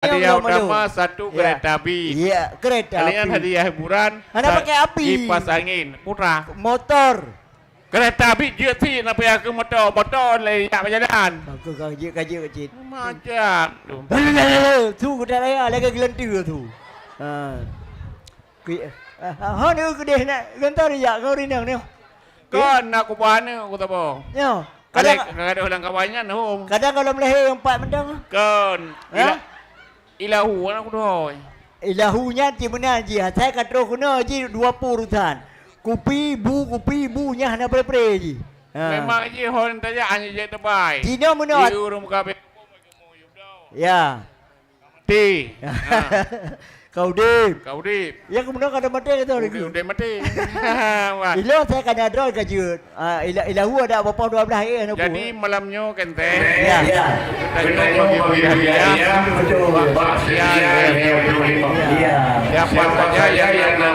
Hadiah utama satu kereta api. Iya, kereta Kalian api. hadiah hiburan. Anda pakai api. Kipas angin. Putra. Motor. Kereta api je sih nak payah ke motor leyak berjalan. Aku kaji kecil. Macam tu. Tu kita raya lagi gelentir tu. Ha ni aku deh nak gentar ya kau rinang ni. Kau nak ku mana aku tak apa. Yo. Kadang orang kawannya noh. Kadang kalau melahir empat mendang. Kau ilahu aku doy. Ilahunya di mana ji? Saya kata kena ji 20 rutan. Kupi bunya hana pre ji. Memang je hon tanya hanya je terbaik. Cina mana? Di urung kabe. Ya. Ti. Kau dip. Kau dip. Ya kemudian kada mati kata lagi. Udah mati. Ilo saya kena drone kajut. Ilahu ada berapa 12 hari Jadi malamnya kente. Ya. Kita bagi hadiah. Betul. Siapa saja yang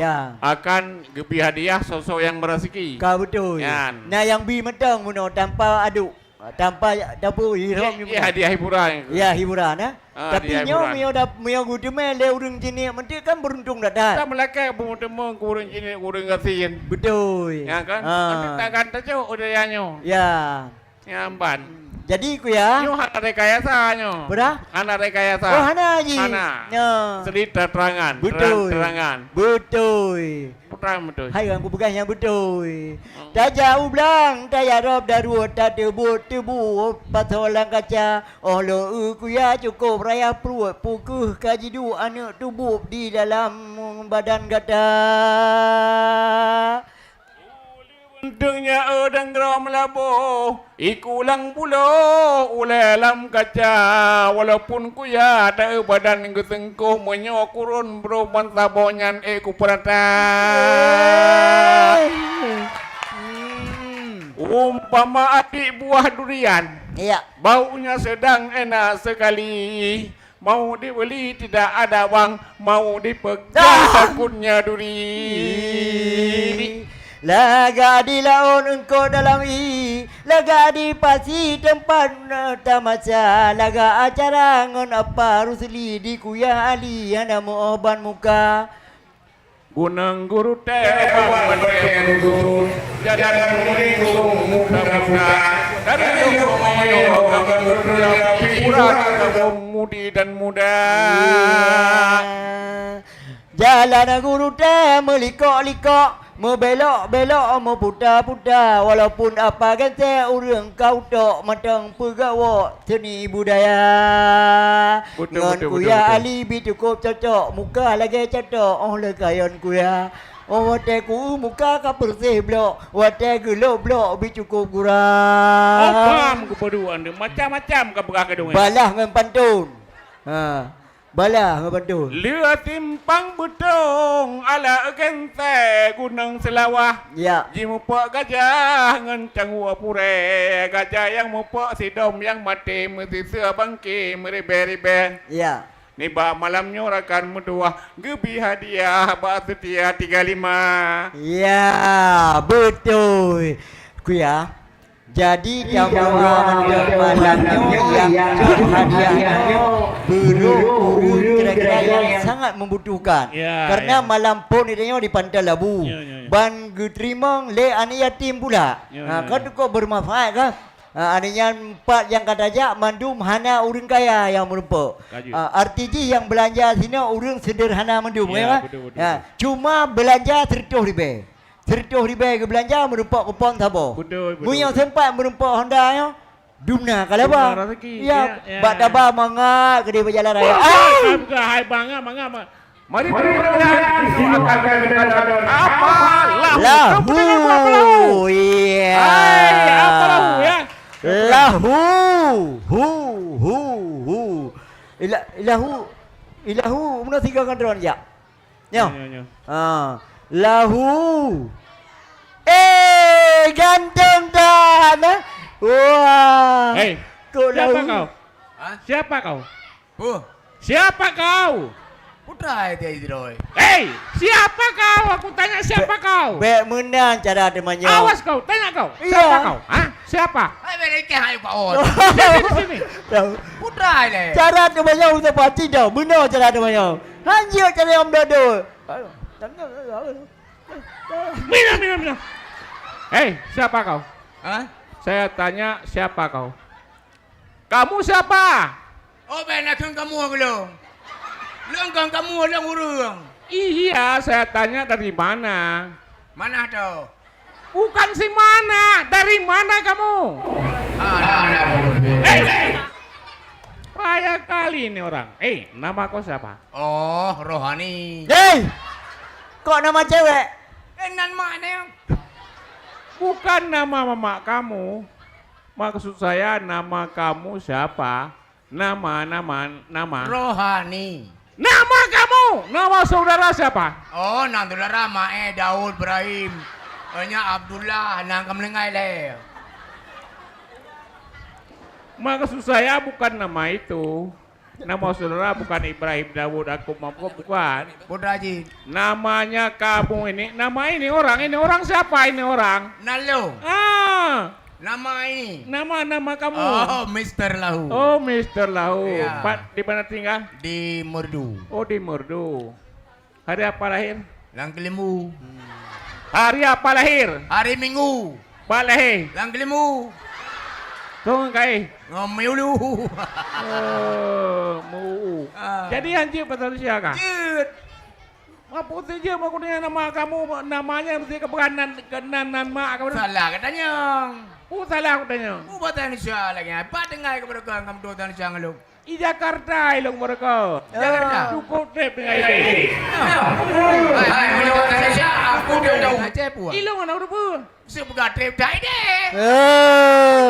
Ya. akan gebi hadiah sosok yang merezeki. Kau betul. Yan. Nah yang bi medang muno tanpa aduk. Tanpa dapur hiram ni. Ya hadiah hiburan. Ya hiburan Tapi hadiah nyo hiburan. mio gude mele urang jini menti kan beruntung dah. Kita melakai bertemu kurang ini kurang gasin. Betul. Ya kan? Nanti takkan tahu udayanyo. Ya. Nyamban. Jadi ku ya. Nyo anak rekayasa nyo. Berah? Anak rekayasa. Oh hana ji. Hana. Ya. Cerita terangan. Betul. Terangan. Betul. Putra betul. Hai aku pegang yang betul. Tak jauh belang, tak ya rob daruat, tak tebu, patolang kaca. Oh lo ku ya cukup raya perut, pukuh kaji du anak tubuh di dalam badan gata. Bentuknya udang geram labuh, ikulang pulau ulelam kaca. Walaupun ku ya tak badan ku tengkuh menyokurun beroban sabonyan ku perata. Umpama adik buah durian, Iya. baunya sedang enak sekali. Mau dibeli tidak ada wang, mau dipegang takutnya duri. Laga di laut engkau dalam laga di pasi tempat tamasya, laga acara ngon apa rusli di kuya ali yang nama oban muka. Gunung guru tebang meneng guru jadan muring muda-muda dari dulu pura kaum mudi dan muda. Jalan guru teh melikok-likok, membelok-belok, meputar-putar. Walaupun apa kata orang kau tok matang pegawai seni budaya. Ngon kuya ali bi cukup cocok, muka lagi cocok. Oh lekayon kuya. Oh wate ku muka ka bersih blok, wate gelok blok bi cukup gurau. Oh paham kepaduan dia macam-macam ke berah kedung. Balah ngan pantun. Balah ngan pantun. Lua timpang betung ala gente gunung selawah. Ya. Ji mupak gajah ngan cangua pure. Gajah yang mupak sidom yang mati mesti sia bangki meribe-ribe. Ya. Ni ba malamnya rakan medua gebi hadiah ba setia 35. Ya, betul. Kuya. Jadi jamuan malamnya yang hadiahnya burung kira-kira yang sangat membutuhkan. Karena malam pun idenya di Pantai Labu. Ban getrimong le ani yatim pula. Kan kok bermanfaat kan? Adanya 4 yang katanya mandum hana urang kaya yang merumpuk. RTG yang belanja sini urang sederhana mandum ya, betul. Cuma belanja tertuh ribe. Tertuh ribe ke belanja merumpuk kupon sabo. Betul. Mu yang sempat merumpuk Honda ya. Dumna kalau apa? Ya, bak daba mangga ke dia berjalan raya. Bukan hai bangga. Mari apa? Lahu. Iya. Apa lahu ya? Lahu. Ilahu. Mana tiga kan drone ya? Ya. Lahu. Ganteng dah. Wah. Hei, siapa kau? Siapa kau? Siapa kau? Putra itu Roy. Hei, siapa kau? Aku tanya siapa kau? Baik menang cara temannya. Awas kau, tanya kau. Iya. Siapa kau? Hah? Siapa? Hai mereka hai Pak Ot. Di sini. Tahu. Putra le. Cara tu banyak untuk parti dah. Benar cara tu banyak. Hanya cara yang berdoa. Minum. Hei, siapa kau? Hah? Saya tanya siapa kau? Kamu siapa? Oh benar kamu belum. Lengkang kamu lang urang. Iya, saya tanya dari mana? Mana tu? Bukan si mana, dari mana kamu? Hei! Payah kali ini orang. Nama kau siapa? Oh, Rohani. Hei! Kok nama cewek? Nan mana yang? Bukan nama mama kamu. Maksud saya nama kamu siapa? Nama. Rohani. Nama kamu, nama saudara siapa? Oh, nang saudara Mae Daud Ibrahim. Nya Abdullah nang kamlengai le. Maksud saya bukan nama itu. Nama saudara bukan Ibrahim Daud aku mampu bukan. Putra Haji. Namanya kamu ini, nama ini orang siapa ini orang? Nalo. Nama ini. Nama kamu. Oh, Mr. Lahu. Oh, Mr. Lau. Iya. Pak, di mana tinggal? Di Merdu. Oh, di Merdu. Hari apa lahir? Lang Kelimu. Hari apa lahir? Hari Minggu. Pak lahir. Lang Kelimu. Tunggu kai. Ngomelu. Oh, mu. Jadi anjir betul siapa? Jut. Apa saja maksudnya nama kamu namanya mesti kenan mak kamu. Salah katanya. Salah aku tanya. Batan siya lagi. Apa dengar kepada kamu dotan siya ngalung? I Jakarta ilong mereka. Jakarta. Cukup deh dengan ini. Hai, dotan siya. Aku dah aja puas. Ilong anak rupa. Sebuah trip dah deh.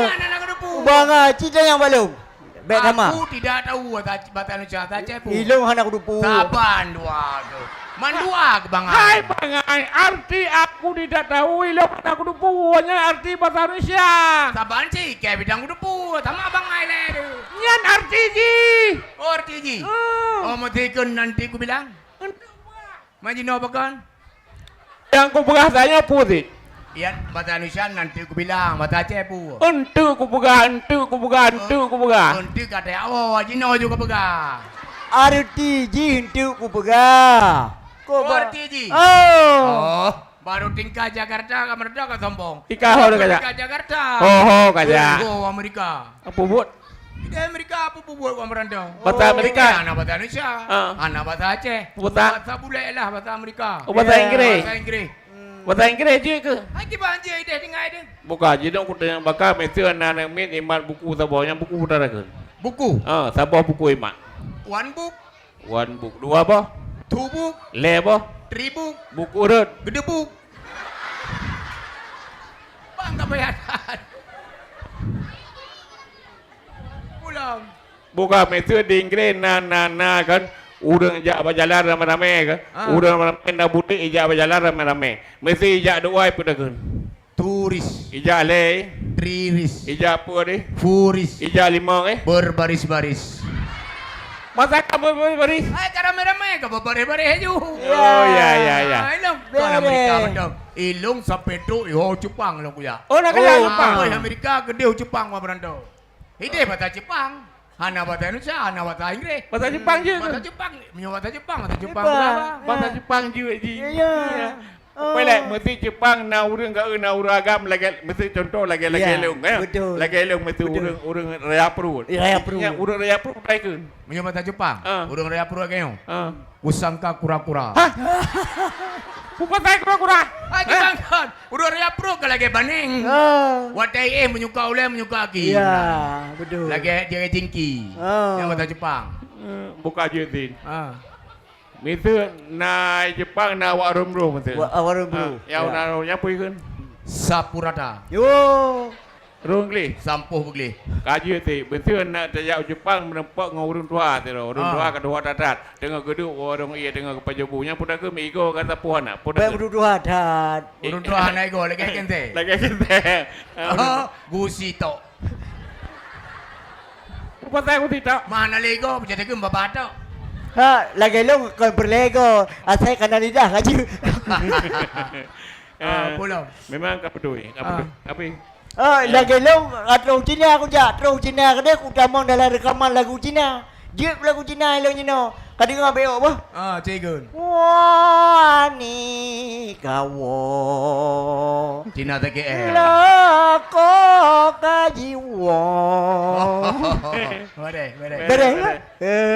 Anak rupa. Bangga, cita yang belum. Baik nama. Aku tidak tahu batan siya aja puas. Ilung anak dupu. Saban dua tu. Mandua ke bang. Hai bangai, arti aku tidak tahu ilong anak rupa. Hanya arti bahasa Indonesia. Saban sih, kayak bidang dupu. Sama bang le. Nyan arti ji. Oh, Tiji. Oh, matikan nanti ku bilang. Majino bakan. Yang ku bahasanya putih. Iyan, bata Indonesia nanti ku bilang, bata cepu. Entu ku buka. Nanti kata awak, Jino juga pegang. Arti hintu ku pegang. Oh, Tiji. Oh. Baru tingkah Jakarta, kamar dah ke sombong. Ikaw ho kaja. Tingkah Jakarta. Oh kaja. Oh, Amerika. Apa buat? Di Amerika apa buat kamar anda? Bahasa Amerika. Anak bahasa Indonesia. Anak bahasa Aceh. Bahasa bule lah bahasa Amerika. Bahasa Inggris. Bahasa Inggris. Bahasa Inggris je ke? Hai kita anjir dia tinggal dia. Buka je dong kuda yang bakal mesti anak min iman buku sabahnya buku udara ke. Buku. Sabah buku iman. One book, One book. Dua apa? two book, Le apa? three book, Buku urut. gede book. Bang kebayaan. Pulang. Buka mesti di Inggris na kan. Udang ijak berjalan ramai-ramai kan. Udang ramai nak butik ijak berjalan ramai-ramai. Mesti ijak dua pun dah kan. Turis, Ijak le. triris, Ijak apa ni? furis, Ijak lima berbaris-baris. Masa kamu beri? Ay, karami-ramai ka babaris-baris aja. Oh ya. Ilong. Kau Amerika betul. Ilong sa Pedro, iho Jepang lo kuya. Oh nak kena Jepang. Oh, Amerika gede Jepang wa berando. Ide bahasa Jepang. Hana bahasa Indonesia, hana bahasa Inggris. Bahasa Jepang je. Bahasa Jepang, menyo bahasa Jepang Jepang. berapa? Bahasa Jepang je ji. Ya. Pelak mesti Jepang na urang ka na uragam lagi mesti contoh lagi Ya, leung kan. betul. Lagi leung mesti Betul. urang raya perut. Raya perut. Ya urang raya perut baik kan. Menyo bahasa Jepang. Urang raya pura kayo. Ah. Usangka kura-kura. Hah? Bukan saya kura-kura. Ay, Jepang kan. Urang raya pura ka lagi baning. Watai menyuka oleh menyuka ki. Ya, betul. Lagi dia jingki. Yang bahasa Jepang. Buka je tin. Ah. na Jepang na warum ro mesti. Awarum bro. Ya na nya pui kan. Sapurata. Yo. Rongli. Sampuh bugli. Kaji ti betul nak tajau Jepang menempak ngau urang tua ti ro. Urang tua kedua dadat. Dengan geduk orang ia dengan kepajabunya pun ke migo kata puan nak. Pun Baik berdua hadat. Urang tua naik go lagi kente. lagi kita. Oh, gusito. Apa saya aku tidak. Mana lego jadi ke babato. Ha, lagi lu kau berlego. Asal kena lidah aja. Pulau. Memang kau peduli. Apa? Lagi atau Cina aku jak, terus Cina kada aku tamang dalam rekaman lagu Cina. Dia lagu Cina elok Cina. Kadi ngah beok apa? Cigun. Wah ni kawo. Cina TKL. Lako kajiwa. Bere.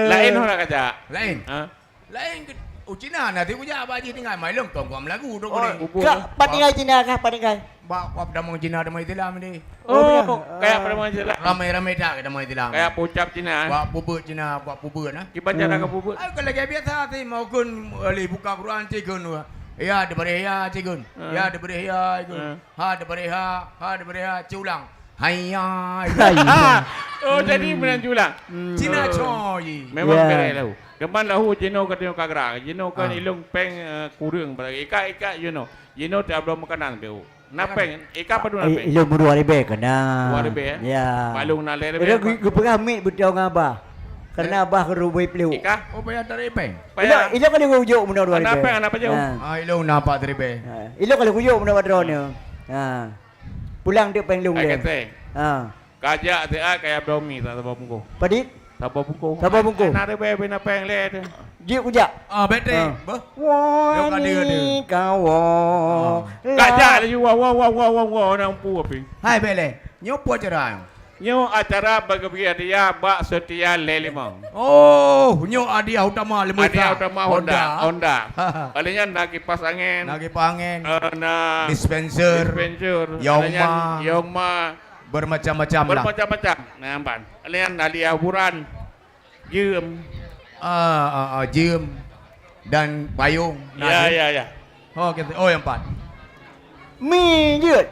Lain orang kajak. Lain. Ha? Lain ke Cina nanti punya apa aja tinggal main long tong kuam lagu tu Oh, ni. kak paningai Cina kah paningai? Wap damang Cina damang Islam ni. Oh, kayak pada macam lah. Ramai-ramai dah ke damang Islam. Kayak pucap Cina. Wap bubut Cina, wap bubut nah. Kita baca nak bubut. Aku lagi biasa sih mau kun buka Quran cigun. Ya daripada ya cigun. Ya daripada ya cigun. Ha daripada ha culang. Hayya. Oh, jadi menanjulang. Cina coy. Memang berai lahu. Keman lahu jeno kata kagra. Jeno kan ilung peng kurang pada ika jeno. Jeno tak belum makanan beu. Napeng ika padu napeng. Ilmu dua ribu kena. 2,000, Ya. Balung na lere. Ida gue pernah ambil betul dengan abah. Karena abah ke rubai peluk. Ika. Oh payah dari peng. Ida kali ujuk benda dua ribu. Apa jauh? Ilung nampak dari peng. Ida kali ujuk benda padronnya. Pulang dia penglung Ai dia. kata. Kajak dia kayak bromi tak apa pungku. Padit. Tak apa pungku. Tak apa pungku. Nak ada bebe nak peng le tu. Dia ujak. Bete. Wah ni kawo. Kajak lagi wah nampu api. Hai bele. Nyopo cerang. Nyo acara bagi dia bak setia lelimang. Oh, nyo adia utama lembu. Ada utama Honda. Alanya nak kipas angin. Lagi pangen. Na Dispenser. Yongma Bermacam-macam lah. bermacam-macam. Nampak. Alanya nali hiburan. Jam. Jam dan payung. Ya. Oh, gitu. Oh, yang empat. Mi je.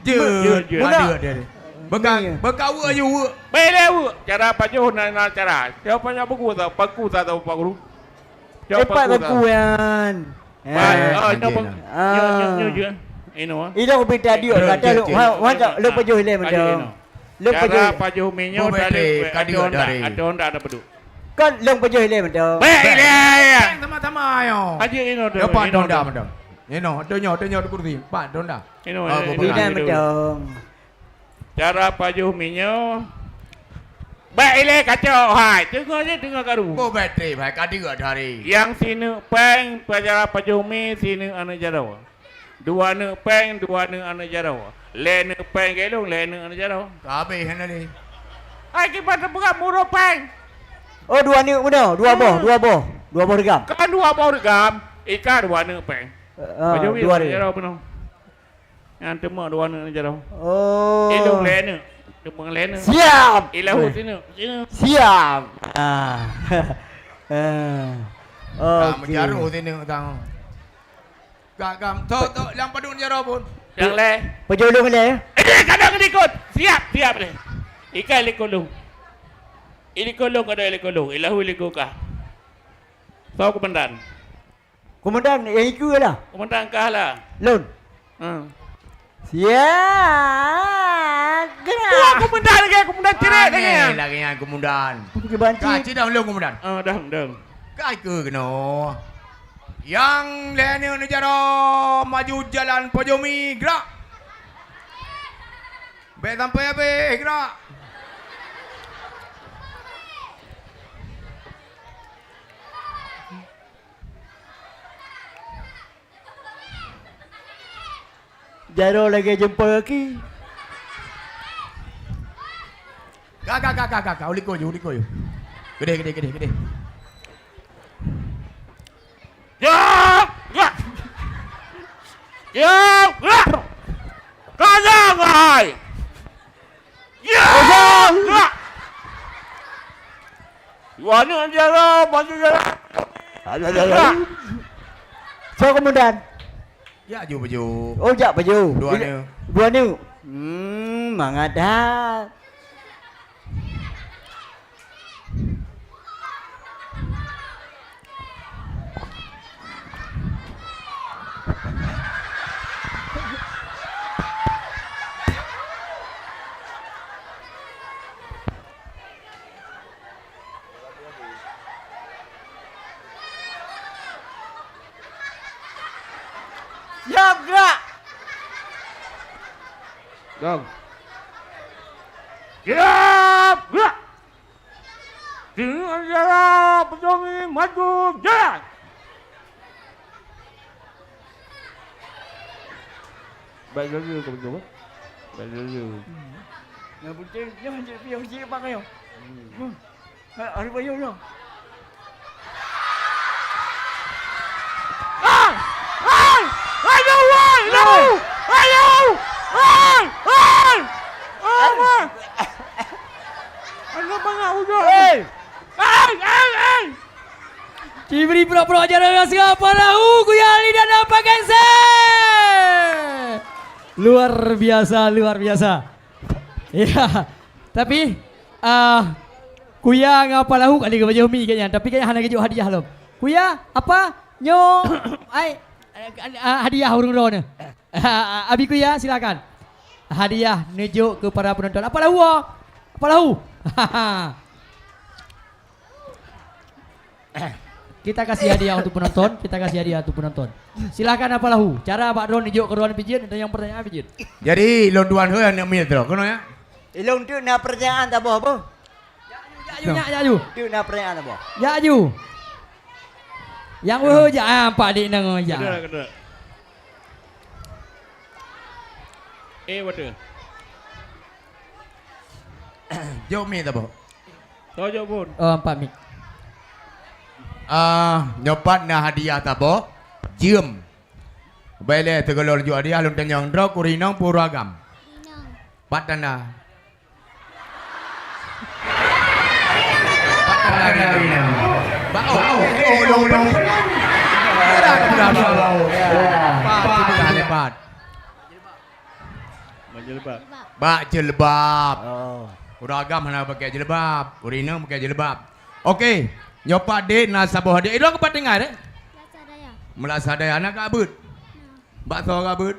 Jam. Jam. Mana dia? Berkawa aja. Belewu. Cara pajuh na cara. Siapa nya buku tak? Paku tak tahu pak guru. Cepat berkuyan. Nyo. Ino. Ida ko pita dia kata lu lu pajuh le macam. Lu Cara pajuh. pajuh minyo dari ada Honda ada pedu. Kan lu pajuh le macam. Bele. Sama-sama yo. Aja ino tu. Ya pak donda madam. Ino, donyo kursi. Pak donda. Ino. Ida macam. Cara pajuh minyo. Bele kacau hai. Tengok karu. Oh, bateri baik kadi gak dari. Yang sini peng cara pajuh mi sini anu jarawa. Dua ne peng, dua ne anu jarawa. Le ne peng gelung, le ne anu jarawa. Kabeh hena ni. Ai kita buka murah peng. Oh dua ni mana? Dua boh regam. Kan dua bau regam. Ika dua ne peng. Pajuh mi dua ni. jarawa penuh. Yang temu dua ne anu jarawa. Oh. Elung le ne. Temu le ne. Siap. Ilahu sini. Siap. Menjaruh sini tang. Gam, tok yang padun jaro pun. Yang le. Pajuh lu le. Kadang ikut. Siap le. Ika likolung. Ilikolung kada ilikolung. Ilahu ilikuka. Tahu komandan. Komandan yang ikut lah. Komandan kah lah. Lun. Siap. Wah, komandan cerai dengan. Lagi yang komandan. Pergi banci. Kaci dah lu komandan. Dah. Kai ke kena. Yang lainnya negara maju jalan Pojomi gerak. Baik sampai habis gerak. Jaro lagi jumpa lagi. Kak. Uliko je. Gede. Ya. Kadang hai. Ya. Wana jara, maju jara. So komandan. Ya baju. Oh jak baju. Dua ni. Mangadat. Siap gerak. Dong. Siap, gerak. Dengan jarak Petongi maju jalan. Baik dulu kau coba. Baik dulu. Nggak boleh jangan jadi dia pakai yo. Hari bayu yo. Ayo, ayo, ayo, ano ba nga ulo? Ay! Cibri pura-pura aja dengan siapa lahu Kuya Ali dan apa gengse. Luar biasa. Ya, tapi Kuya ngapa lahu kali ke baju mi kayaknya, tapi kayaknya hanya kejuk hadiah lom. Kuya apa nyo hadiah urung ron. Abi Kuya silakan. Hadiah nujuk ke para penonton. Apa lahu? Apa lahu? Kita kasih hadiah untuk penonton. Silakan apa lahu? Cara Pak Don nujuk ke ruang pijin dan yang pertanyaan pijin. Jadi londuan he nak mi tro. Kono ya. Ilong tu nak pertanyaan tak apa? Ya ju. Tu nak pertanyaan apa? Ya ju. Yang ja Pak Dik nang ya. Kedua. Water. Jo mi ta bo. Tojo pun. Oh, 4 mik. Nyopat na hadiah ta bo. Jiem. Baile tegolor ju hadiah lun tanyang dro kurinong puragam. Patana. Lebat. Bak jilbab. Uragam hana pakai jilbab, urina pakai jilbab. Okey, nyopat dek na saboh dek. Itu aku patingai dek. Melasadaya anak kabut. Bak so kabut.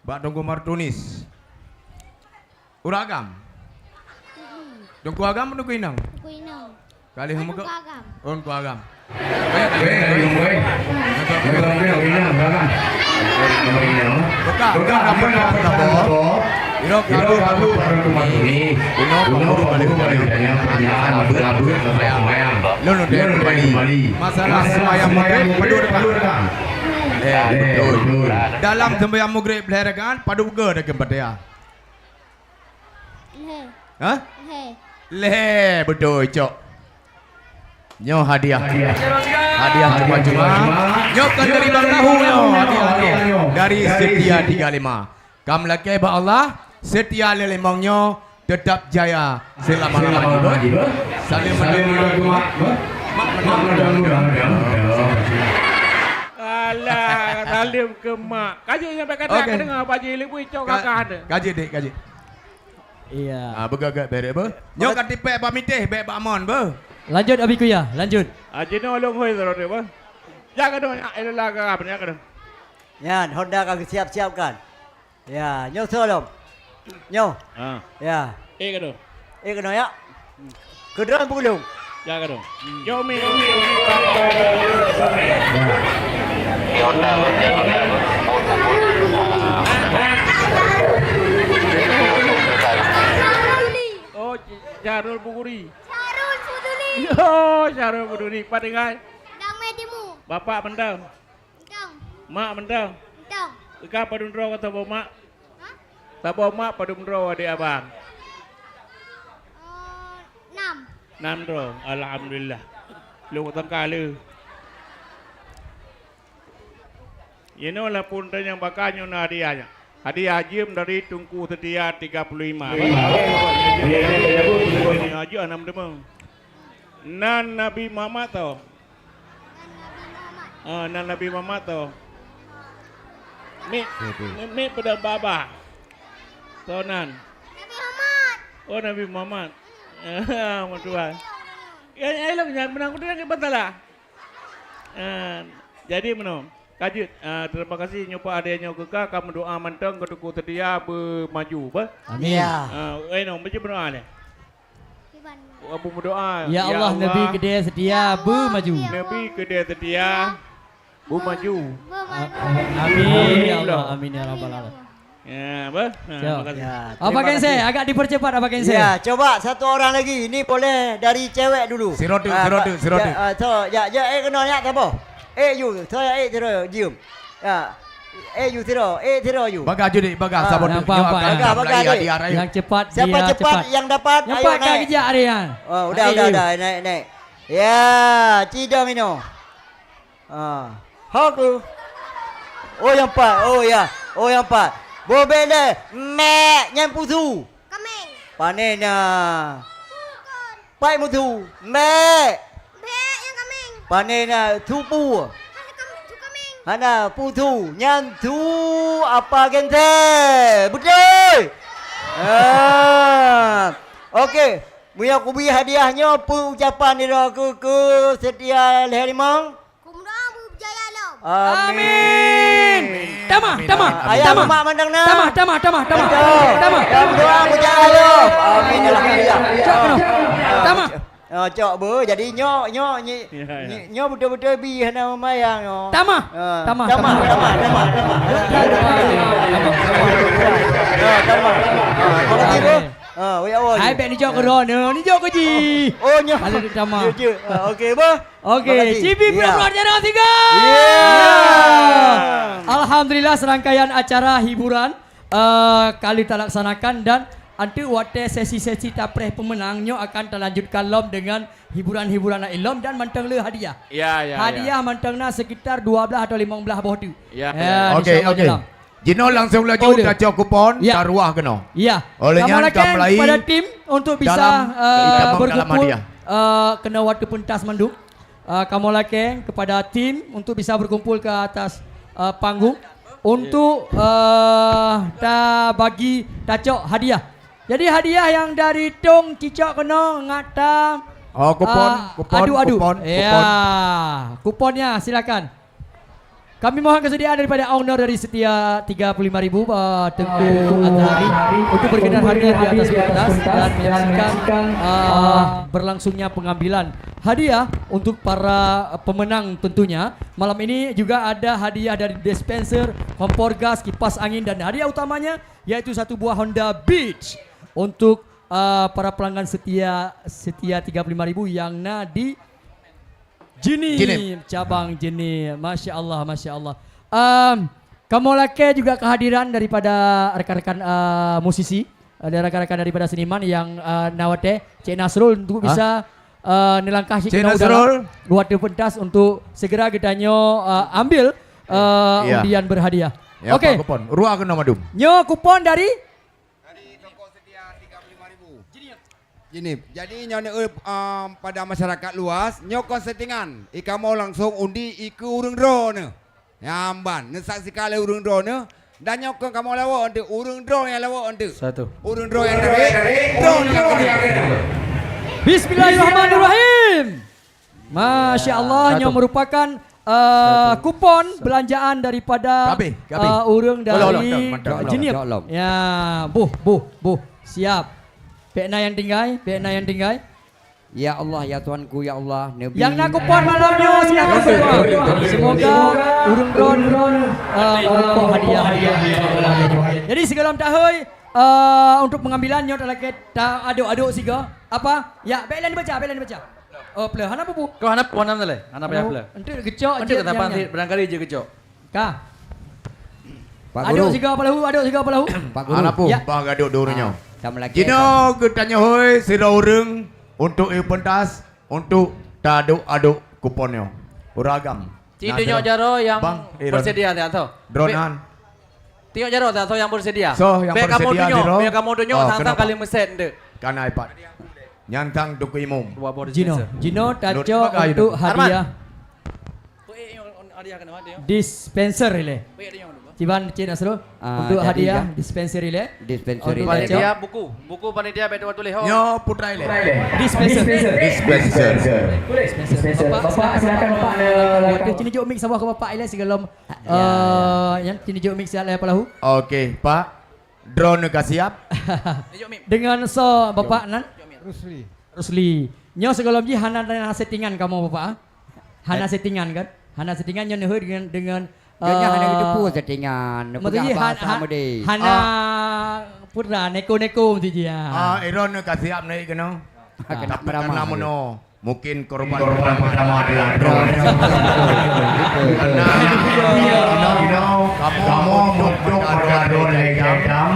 Bak tunggu martunis. Uragam. Tunggu agam tunggu inang. Kali hemu ke? Tunggu agam. Buka apa Irok baru ini. Masalah sembahyang maghrib padu dekat. Betul. Dalam sembahyang maghrib belaherakan padu buka dekat dia. Hah? Leh betul cok. Nyo hadiah cuma-cuma. Nyo kan dari Bang Lahu nyo hadiah dari Setia 35. Kam laki ba Allah setia lelemongnya tetap jaya selama-lamanya. Saling mendoakan Alah, salim ke mak. Kaji sampai kata okay. Dengar Pak Haji Libu cok kakak ada. Kaji. Iya. Begagak bere be. Nyo kati pek ba mitih, pek ba amon be. Lanjut Abi Kuya, lanjut. Haji no long hoi terus be. Jaga dong, elah apa ni jaga dong. Ya, Honda kau siap-siapkan. Ya, nyo tolong. Nyo. Ya. Kado. Kado ya. Kedua bulung. Jaga dong. Yomi. Oh, Syarul Buguri. Oh, Syarul Buguri. Padengai. Dang medimu. Bapak mendang. Dang. Mak mendang. Dang. Ika padundro kata mak. Tabo mak padundro adik abang. 6 dro. Alhamdulillah. Lu tangka lu. Ini lah pun yang bakannya hadiahnya. Hadiah Jim dari Tungku Setia 35. Ini aja 6 demang. Nan Nabi Muhammad tau. Nan Nabi Muhammad tau. Mi pada baba. Tonan. Nabi Muhammad. Oh Nabi Muhammad. Tuhan. Ya elok jangan menang kuda ke bantala. Jadi menang. Kajut, terima kasih nyoba adanya keka kamu doa manteng ketuku setia bermaju ba. Amin. No baca berdoa le. Abu berdoa. Ya Allah Nabi kedai setia bermaju. Nabi kedai setia Maju. Amin ya Allah, amin ya rabbal alamin. Ya, bah. Siap. Makasih. Ya, Apa terima Kense? kasih. Agak dipercepat apa Kense? Ya, coba satu orang lagi. Ini boleh dari cewek dulu. Sirotu, Ah, sirotu, Pak. sirotu. Ya, ya, kena ya, tak apa. You, saya terus diam. Ya. You terus, you. Baga judi, baga Ah, sabun. nampak, Nyo nampak, akan ya. Baga, mulai baga, hadiah raya. Yang cepat Siapa dia cepat yang dapat? Cepat Ayo kah naik. kejap dia. Oh, udah, naik. Ya, Cida Mino. Haku. Oh, yang empat. Oh, yang empat. Bobele, mek, yang putu. Kameng. Panena. Bukan. Pai mutu, mek. Bek yang kameng. Panena, tupu. Tu kameng. Hana, putu, nyantu, apa gente? Betul. Okey. Buya aku beri hadiahnya ucapan dia ke setia Lerimang. Kumrah berjaya lo. Amin. Tamah. Ayah mak mandang na. Tamah. Yang doa berjaya lo. Amin alhamdulillah. Cok kena. Tamah. Cok ber jadi nyok betul-betul bi hana memayang nyo. Tamah. Tamah. Makasih bro. Ya Allah. Hai bet ni jok kerana, ni jok keji. Oh nyo. Ada di tamah. Ya. Okey bro. Okey, CP Pulau Jarak 3. Alhamdulillah serangkaian acara hiburan kali tak laksanakan dan nanti waktu sesi-sesi tapreh pemenangnya akan terlanjutkan lom dengan hiburan-hiburan ilom dan mantang le hadiah. Ya. Hadiah mantangna sekitar 12 atau 15 bawah tu. Ya. Okey. Jino langsung laju Order. dah cok kupon, Ya. taruah kena. Ya. Olehnya Kamu lakukan Kamlai kepada tim untuk bisa dalam- dalam berkumpul hadiah. kena waktu pentas menduk. Kamu lakukan kepada tim untuk bisa berkumpul ke atas panggung untuk bagi tacok hadiah. Jadi hadiah yang dari Tong Cicok kena ngata Oh, kupon. adu-adu. Kupon. Ya. Kuponnya silakan. Kami mohon kesediaan daripada owner dari Setia 35.000 Tengku Azhari untuk berkenan hadir di atas pentas dan menyaksikan berlangsungnya pengambilan hadiah untuk para pemenang tentunya. Malam ini juga ada hadiah dari dispenser, kompor gas, kipas angin dan hadiah utamanya yaitu satu buah Honda Beach untuk para pelanggan Setia 35.000 yang di Jenim, cabang Jenim. Masya Allah. Kamu laki juga kehadiran daripada rekan-rekan musisi, ada rekan-rekan daripada seniman yang nawate Cik Nasrul untuk bisa nelangkah Cik Nasrul. buat pentas untuk segera kitanya ambil Iya. undian berhadiah. Ya, Okey. kupon. Ruah kena madum. Nyo kupon dari Jinip. Jadi nyo pada masyarakat luas nyo konsetingan. Ika mau langsung undi iku urung dro ne. Yamban, ne saksikan le urung dro ne. Dan nyo kon kamu lawa onde urung dro yang lawa onde. Satu. Urung dro yang dari dro yang kene. Bismillahirrahmanirrahim. Masya Allah, nyo merupakan kupon belanjaan daripada Gabi. urang dari mantap. Jenim. Ya, buh. Siap. Pekna yang tinggai. Ya Allah, ya Tuanku, ya Allah. Nabi. Yang nak kupon malamnya silakan berdoa. Semoga urang dron membawa hadiah. Jadi segala tahun untuk pengambilannya tak aduk-aduk siga. Apa? Ya, belan dibaca. Oh, pleh. Hana apa bu? Kau hanap warna mana le? Hanap ya pleh. Nanti gecok Nanti kata panti barangkali je kecok. Kah? Pak Aduk Guru. siga apa lahu? Pak Guru. Anapu, Ya. bah gaduk durunya. Kamu lagi. Jino ketanya hoi sira urang untuk pentas untuk aduk kuponnya. Uragam. Cik tengok jaro yang Bang, bersedia tak tahu. Dronan. Tengok jaro tak tahu yang bersedia. So, yang bersedia jaro. Biar kamu tunjuk Oh, tantang kenapa? kali meset de. Kan iPad. Nyantang duku imum. Dua bor Jino taco Nur, pakai untuk itu. hadiah Hadiah kena hadiah. dispenser ile. Baik tengok dulu. Ciban Cik Nasrul Ah, untuk jadi hadiah kan? dispenser ile. Dispensary. Untuk tadi. Panitia buku panitia betul tulis ho. Nyo putra ile. Dispenser. Dispenser. Bapak silakan Bapak waktu cini jok mix sawah ke Bapak ile segala yang cini jok mix ala apa lahu. Okey, Pak. Drone ka siap. Tunjuk mip. Dengan so Bapak nan Rusli. Nyo segala ji hana settingan kamu Bapak. Hana settingan kan? Hana settingan nyo neuh dengan Kayaknya hanya itu pun settingan. maksudnya Hana putra neko-neko mesti dia. Iron kasih siap naik kena. Kenapa Tapi karena ramah? mono mungkin korban pertama adalah drone. Kamu duduk pada drone jam.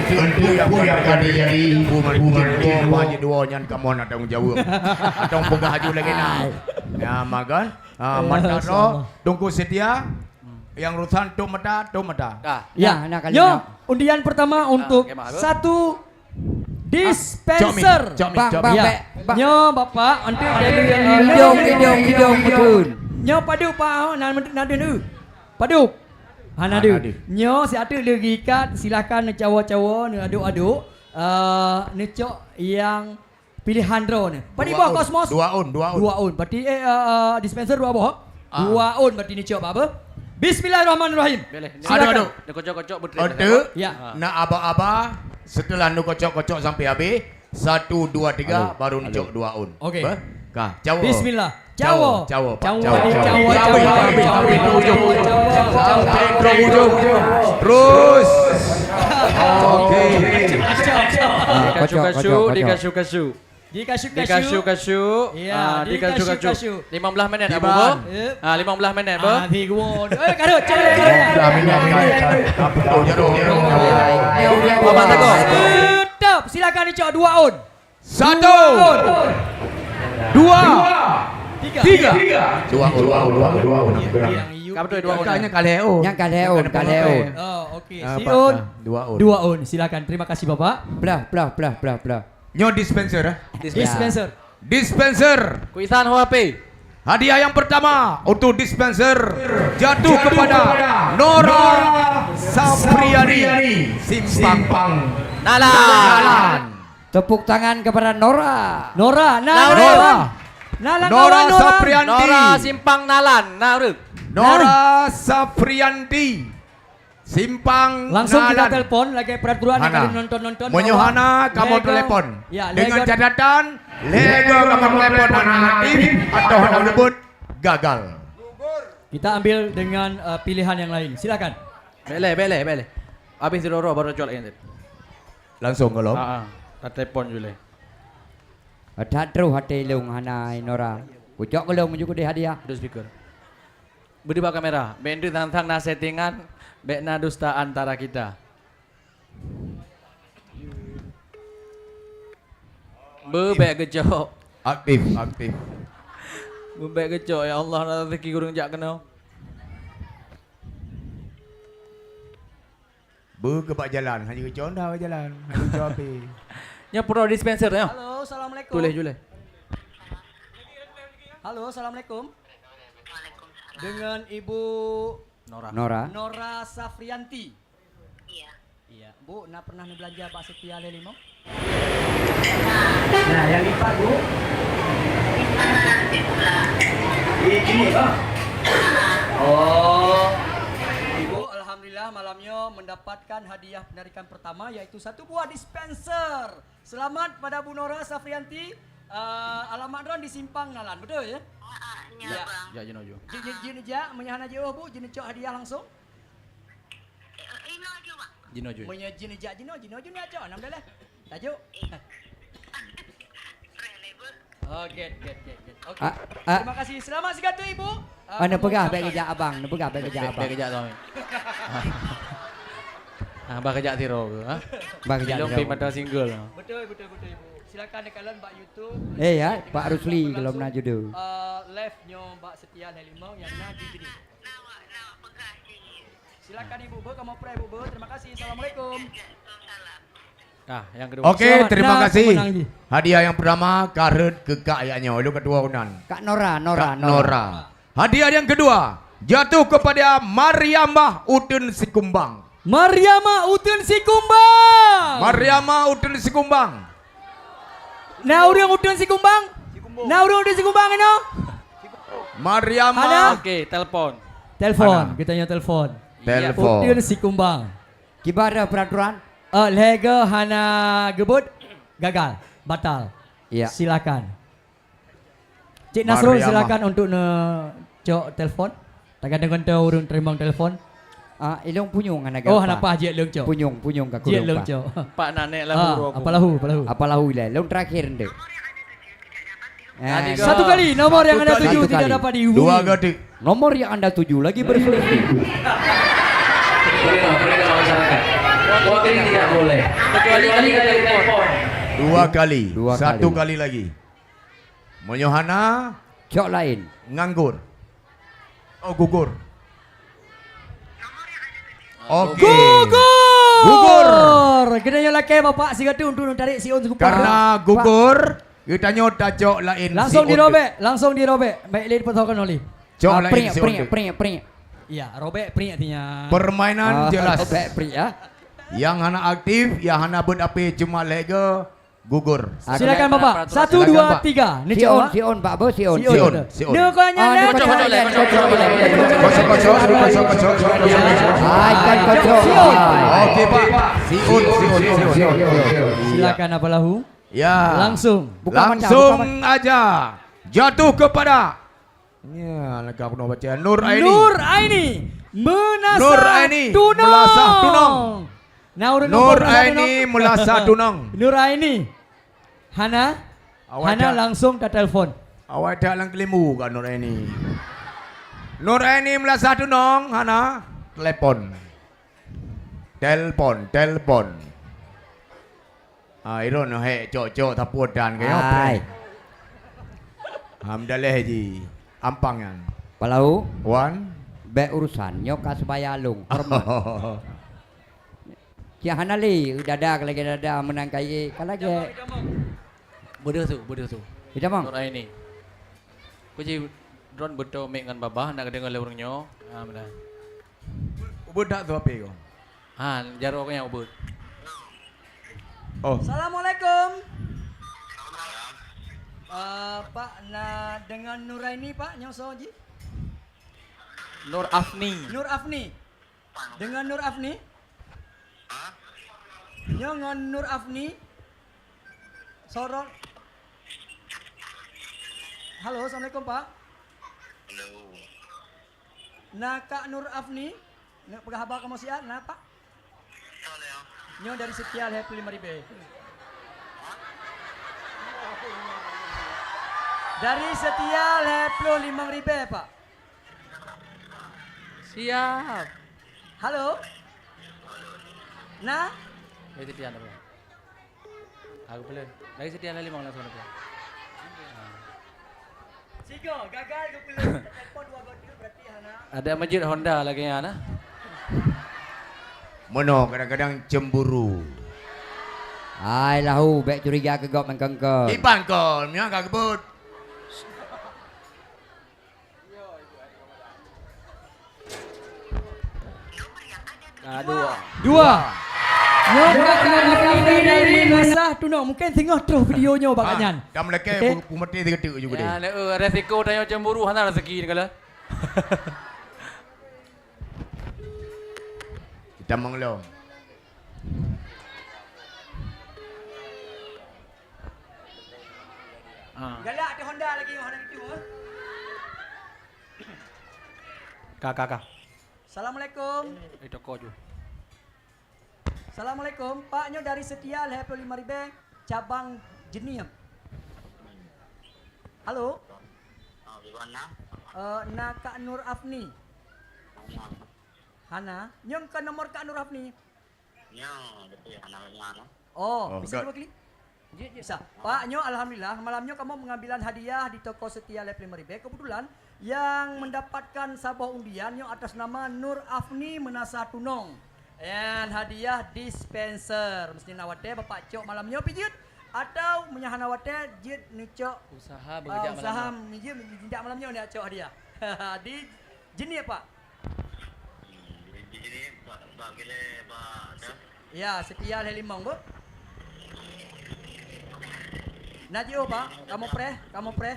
Tentu yang jadi bukan aja dua nyan kamu nak tanggung jawab. Atau pegah haju lagi nak. Ya makan. Mata ro tunggu setia. Yang urusan tu mata. Dah. Ya, nak kali Nyo, nak. undian pertama untuk kemah apa? satu dispenser. Bang, Ya. bang. Nyo bapak nanti dulu yang Hidung betul. Nyo padu pa nadu nu. Padu. Nadu. Nyo si atu lagi kat silakan ne cawa-cawa ne aduk-aduk. Ne cok yang pilihan draw ne. Padi buah kosmos. Dua un. Berarti dispenser dua buah. Dua un berarti ni cok apa? Bismillahirrahmanirrahim. Boleh. Aduh. Dia kocok-kocok betul. Ada. Ya. Nak aba-aba setelah nu kocok-kocok sampai habis 1 2 3 baru nicok 2 un. Okey. Kah, cawo. Bismillah. Cawo. Cawo. Sampai ke ujung. Terus. Okey. Dikasih-kasih. Dikasih-kasih. Ya, dikasih-kasih. 15 minit Abu. Tiban. 15 minit Abu. Kadut, Bapak Teguh. Stop, silakan dicok 2 un. 1 2 3 2 un. Kamu tu 2 un. Kakaknya kaleo. Yang kaleon. Oh, okey. Si un. 2 un. 2 un, silakan. Terima kasih Bapak. Belah. Nyo dispenser. Dispenser. Dispenser. Kuisan HP. Hadiah yang pertama untuk dispenser jatuh kepada Nora Sapriani Simpang Nalan. Tepuk tangan kepada Nora. Nora. Nora Saprianti. Nora Simpang Nalan. Naruk. Nora Saprianti Simpang Langsung kita Nalan. telepon lagi peraturan yang Hana. kalian nonton-nonton. Menyohana kamu Lego. telepon Ya, dengan Lego. catatan Lego kamu telepon Hana aktif atau Hana menyebut gagal. Kita ambil dengan pilihan yang lain. Silakan. Boleh. Habis diroro baru jual lagi. Langsung kalau Tak telepon jule. Tak terus hati lung Hana Nora. Kucok kelung menjuku di hadiah. Dua speaker. Beri pak kamera. Bendu tentang na settingan. Bekna dusta antara kita. Bebek gejok. aktif. Bebek gejok ya Allah nak rezeki gurung jak kena. Berkepak jalan, hanya condah jalan, hanya copi. Nya pro dispenser ya. Halo, assalamualaikum. Tulis jule. Halo, assalamualaikum. Dengan Ibu Nora. Nora Safrianti. Iya. Bu, nak pernah belanja Pak Setia Lelimo? Nah, yang lipat Bu. Ini Pak. Oh. Ibu, alhamdulillah malamnya mendapatkan hadiah penarikan pertama yaitu 1 buah dispenser. Selamat pada Bu Nora Safrianti. Alamat Ron di Simpang Nalan, betul ya? Ya. Ya jenojo. Jin aja menyahana jauh Bu, jin cok hadiah langsung. Jenojo. Punya jin aja jino ni aja, nam dah lah. Tajuk. Oke. Oke. Terima kasih. Selamat segatu Ibu. Mana pegah beg kerja abang, nak pegah beg kerja abang. Bek kejak suami. Abang kejak tiro ke? Bang kerja. Belum pi mata single. Betul Ibu. Silakan kalian Mbak YouTube. Ya, Pak Rusli kalau nak jodoh. Live nyo Mbak Setia Halimau yang nak di sini. Silakan Ibu Ber, kamu pray Ibu Ber. Terima kasih. Assalamualaikum. Yang kedua. Okey, Selamat terima nak kasih. pemenang ni. Hadiah yang pertama karut kekak ayahnya, lu kedua unan. Kak Nora. Kak Nora. Hadiah yang kedua jatuh kepada Mariamah Udin Sikumbang. Mariama Utun Sikumbang. Mariamah Udin Sikumbang. Nah, orang Utun Sikumbang. Nah, orang Utun Sikumbang ini. Mariamah Okey, telepon. Telepon, Mana? kita nyo telepon. telepon. Utun Sikumbang. Gimana peraturan? Lega hana gebut gagal, batal. Ya. Silakan. Cik Nasrul Mariamah. silakan untuk cok telepon. Takkan dengan tahu urung terima telefon. Ilong punyung anak Oh, kenapa aje leung cok? Punyung ka Aje kulung leung pa. cok. Pak nanek lahu aku. Apa lahu? Apa lahu lah, leung terakhir ndek. Adik Satu kali nomor yang Anda Satu tuju kali. tidak dapat dihubungi. 2 kali. Nomor yang Anda tuju lagi berselisih. Wakil tidak boleh. Kecuali kali telepon. 2 kali. Dua 1 kali. kali lagi. Monyohana Cok lain. nganggur. Oh, gugur. Okey. Gugur. Kenanya laki bapak si gatu untuk tarik si on sekupa. Karena gugur, kita nyota cok lain. Langsung si dirobek. Baik lihat patokan oli. Cok lain Pring, si pring, onde. pring, pring. Iya, robek pring artinya. Permainan jelas. Pring ya. Yang hana aktif, yang hana berapi cuma lega gugur. Silakan bapak. 1 Silakan, 2 3. Ni Si cok. on, si on, Pak Bos, si on. Si on. Dia kau nyala. Kocok. Hai, kan kocok. Okey Pak. Si on. Silakan apa lahu? Ya. Langsung. Buka Langsung mata, aja jatuh kepada ya lengkap penuh baca Nur Aini. Nur Aini menasah Nur Aini tunong. melasah tunong. Nah, urut Nur nombor Aini melasah tunong. Nur Aini. Hana. Awak Hana tak- langsung tak telefon. Awak tak lang kelimu kan Nur Aini. Nur Aini melasah tunong Hana telepon. Telepon. Iron he cok taput dan kayo. Hai. Hamdalah haji. Ampangan. Palau, Wan. be urusan nyoka supaya lung. Hormat. Ya hanali dadak lagi dadak menang kai kalage. Bodoh tu. Kita mang. Nur Aini. Kau jadi drone betul make dengan babah nak dengar lorongnya. Benar. Ubud tak tu apa kau? Jarak aku yang ubud. Oh. Assalamualaikum. Pak, nak dengan Nur Aini Pak nyoso ji. Nur Afni. Nur Afni. Dengan Nur Afni. Nyon Nur Afni. Sorot. Halo, Assalamualaikum Pak. Halo. Nak Kak Nur Afni. Nak pegah habar kamu siap? Nak Pak? Salah. Nyon dari Setia Happy 5.000. Dari Setia Happy 5.000 Pak. Siap. Halo. Nah, Dari setia apa? Aku boleh. Dari setia lali mau langsung apa? Sigo, gagal ke pilih telepon 2 gol berarti Hana. Ada masjid Honda lagi ya, nah. Mono kadang-kadang cemburu. Hai lahu be curiga ke gop mengkengke. Iban kau, miang kau kebut. Dua. 2. Nyoba kali dari Masah Tunong. Mungkin tengok terus videonya bakannya. Dah melekeh Okey. pumati deketik juga Ya, dia. resiko tanya cemburu hana rezeki ni kala. Kita mengelom. Galak di Honda lagi Hana itu. Kakak. Assalamualaikum. Itu kau ju. Assalamualaikum. Paknya dari Setia Happy 5.000 cabang Jeniam. Halo. Di mana? Nak Kak Nur Afni. Hana. Nyong ke nomor Kak Nur Afni. Ya, betul ya namanya. Oh, Oh, bisa God. dua klik? Bisa. Pak Nyo, alhamdulillah malamnya kamu pengambilan hadiah di toko Setia Lab 5.000. Kebetulan yang mendapatkan sabah undian yang atas nama Nur Afni Menasah Tunong. Dan hadiah dispenser. Mesti nawate Bapak Cok malamnya pijit atau menyahana wate jit nicok Usaha bekerja usaha malam. mijit tidak malamnya ni Cok hadiah. Di jenis Pak. Di sini Pak Gile Pak ada. Ya, Setia Helimong, Bu. Najio Pak, kamu preh.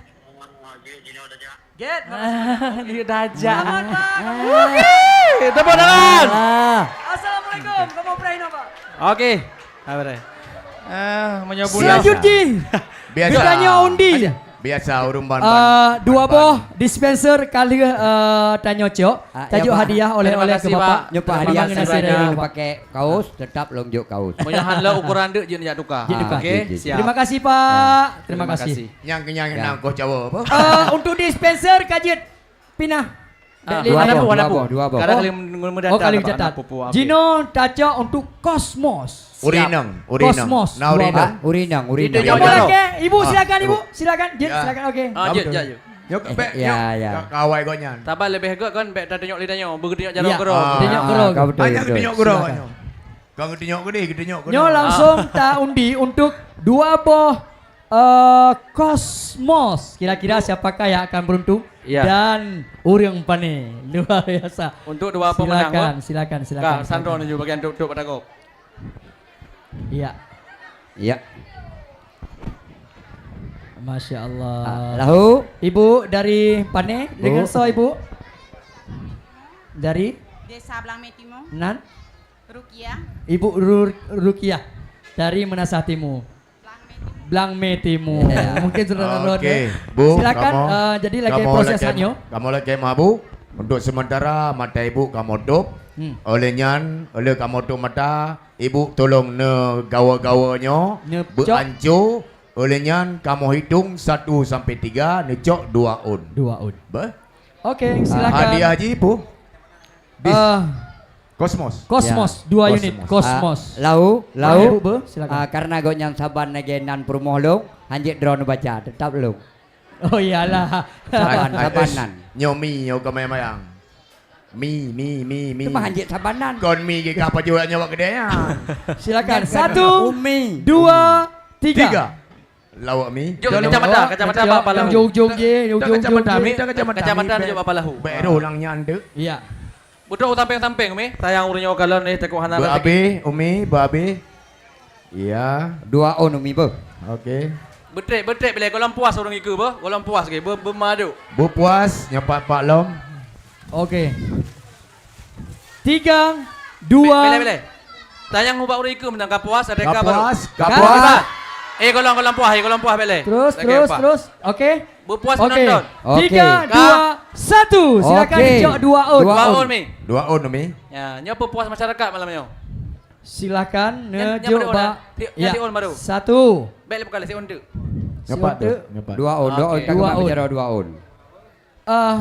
Sini udah aja. Get. Dia dajak. Selamat Pak. Tepuk tangan. Assalamualaikum, kamu preh no Pak. Okey. Apa dia? Menyambut Selanjutnya, Biasa. bedanya undi. Biasa urung ban. Dua boh dispenser kali tanya cok. Tajuk ya, Pak. hadiah oleh-oleh ke Terima kasih, bapak. Pak. Nyopa Memang hadiah nasi saya raya, Pak. pakai kaos tetap longjok kaos. Munyahan lah ukuran dek je nak tukar. Je tukar. Okey, Je. siap. Terima kasih Pak. Terima kasih. Yang kenyang Ya. nang kau cawa apa? Untuk dispenser kajet pinah. Dua Hanapu, boh, hanapu. dua boh. Kadang Oh. kali mendatang. Oh kali dapat catat. hanapu pu, okey. Gino taca untuk Kosmos. Urinang, Kosmos. Nah, Dua urinang. Ah, urinang, urinang. Itu Yang Jauh, boleh jauh. ke? Ibu Ah, silakan ibu. ibu. Silakan. Jen Ya. silakan okey. Ah, je, je, je. Yok, bek, Ya, yok. ya. Kawai kau nyan. Tabal lebih agak kan, bek tak tengok lidahnya. Begitu tengok jarum Ya. kerong. Tengok Ah, kerong. kau betul, Banyak betul. kedenyok gurau. Silakan. Kau kedenyok gede, kedenyok gede. Nyo langsung tak undi untuk dua boh Kosmos. Kira-kira siapakah yang akan beruntung? Ya. Dan Urang Pane. Luar biasa. Untuk dua pemenang. Silakan. Kak, Sandro ni juga bagian duk pada kau. Iya. Ya. Masya Allah. Lahu. Ibu dari Pane dengan so ibu. Dari Desa Blang Metimo, Nan. Rukia, Ibu Rukiah dari Menasatimu. Blang Metimu. Ya. Mungkin saudara Okey, Bu. Silakan kamu- jadi lagi kamu prosesannya. Kamu lagi mabu. Untuk sementara mata ibu kamu dop. Oleh nyan, oleh kamu tu mata ibu tolong ne gawa-gawanya Ne berancu. Oleh nyan kamu hitung 1 sampai 3, ne cok 2 on. 2 un. Ba? Oke, silakan. Hadiah haji bu. Kosmos. Kosmos, Ya. 2 Kosmos. unit Kosmos. Lahu. Ibu, Bu, silakan. Karena gonyang saban nagenan permohlong, hanjit drone baca tetap lu. Oh iyalah. Sabanan. Nyomi nyo kememayang. Mi. Itu mah hanjit sabanan. Kon mi ke apa juga nyawa gedenya. Silakan. Kan, 1 Umi. 2 3. 3. Lawak mi. Jom kacamata apa lahu? Ujung je, ujung Kacamata mi, je. Kacamata ni apa lahu? Beru lang nyande. Iya. Betul tamping-tamping mi. Tayang urunyo kalau ni tekuk hana. Babe, Umi, babe. Iya, 2 on umi bu. okey. Betrek bila kolam puas orang iku ba? Kolam puas ke bermadu. Bu puas nyepat Pak Lom. Oke. 3 2 Bila. Tayang ubak orang iku menang kapuas ada ka baru. Kapuas, Kap- kapuas. Kolam puas bila. Terus. Oke. Berpuas Oke. menonton. 3 2 1. Silakan Oke. dicok 2 un. Dua Dua on. on mi. 2 on Umi. Ya, nyopo puas masyarakat malam nyo. Silakan Yang nejo beri on, ba. yang beri on baru. 1. Baik lepas kali si on tu. Nyepat tu, Siapa? nyepat. 2 on, 2 on. Okey. Tak Dua kena on. bicara 2 on.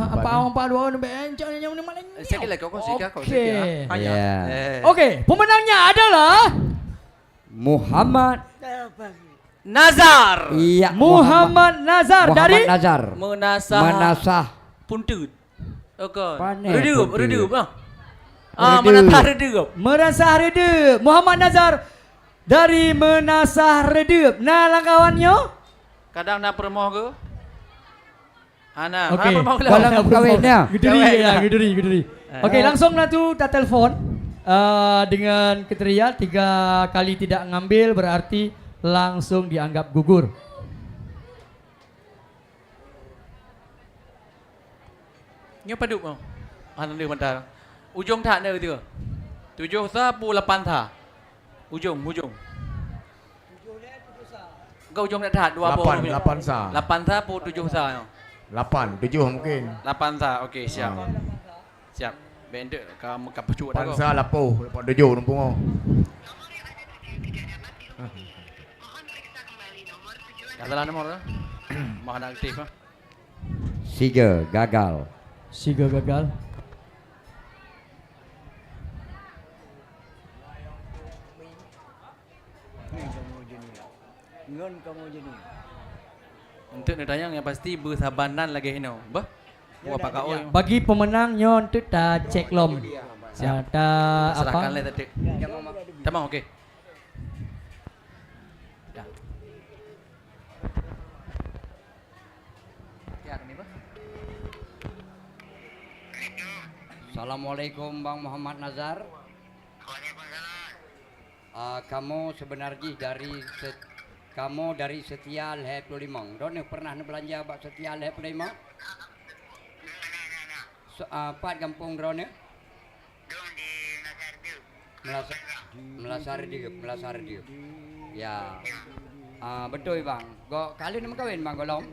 Apa orang pak 2 un bencok ni yang mana? Sikit lah kau sikit. Okey. Ya. Okey, pemenangnya adalah Muhammad. Nazar. Iya. Muhammad Nazar dari Nazar. Menasah. Menasah. Puntut. Okey. Pane Redup, puntut. redup ah. Redup. Menasah redup. Merasah Redup. Muhammad Nazar dari Menasah Redup. Nah, langkawannya? Kadang nak permoh ke? Ana, Okey. permoh ke? Kalau nak kahwinnya. Gederi Kawin ya, lah. gederi. Okey, langsung lah tu tak telefon. Dengan kriteria 3 kali tidak ngambil berarti langsung dianggap gugur. Nyo paduk mau. Ana dia bentar. Ujung tak ada tu. 7 sa pu 8 sa. Ujung. Kau ujung nak tak 2 8 sa. 8 sa pu 7 sa. 8, 7 mungkin. 8 sa. Okey, siap. Siap. Bendek kamu kapucu dah 8 kau. sa lapo, 7 numpung. Katalah nomor tu. Makan aktif ah. 3 gagal. Siga gagal. Untuk nak tayang yang pasti bersabanan lagi hino. Bah? Buat apa kau? Bagi pemenang nyon tu ta cek lom. Ta apa? Serahkan lah tadi. Tamam, okey. Dah. Ya, ni bah. Assalamualaikum Bang Muhammad Nazar. Kamu sebenarnya dari Setia Leh Pulimang. Don pernah belanja bak Setia Leh Pulimang? Pat kampung drone. Melasar dia. Ya. Betul bang. Go kali ni kawin bang golong.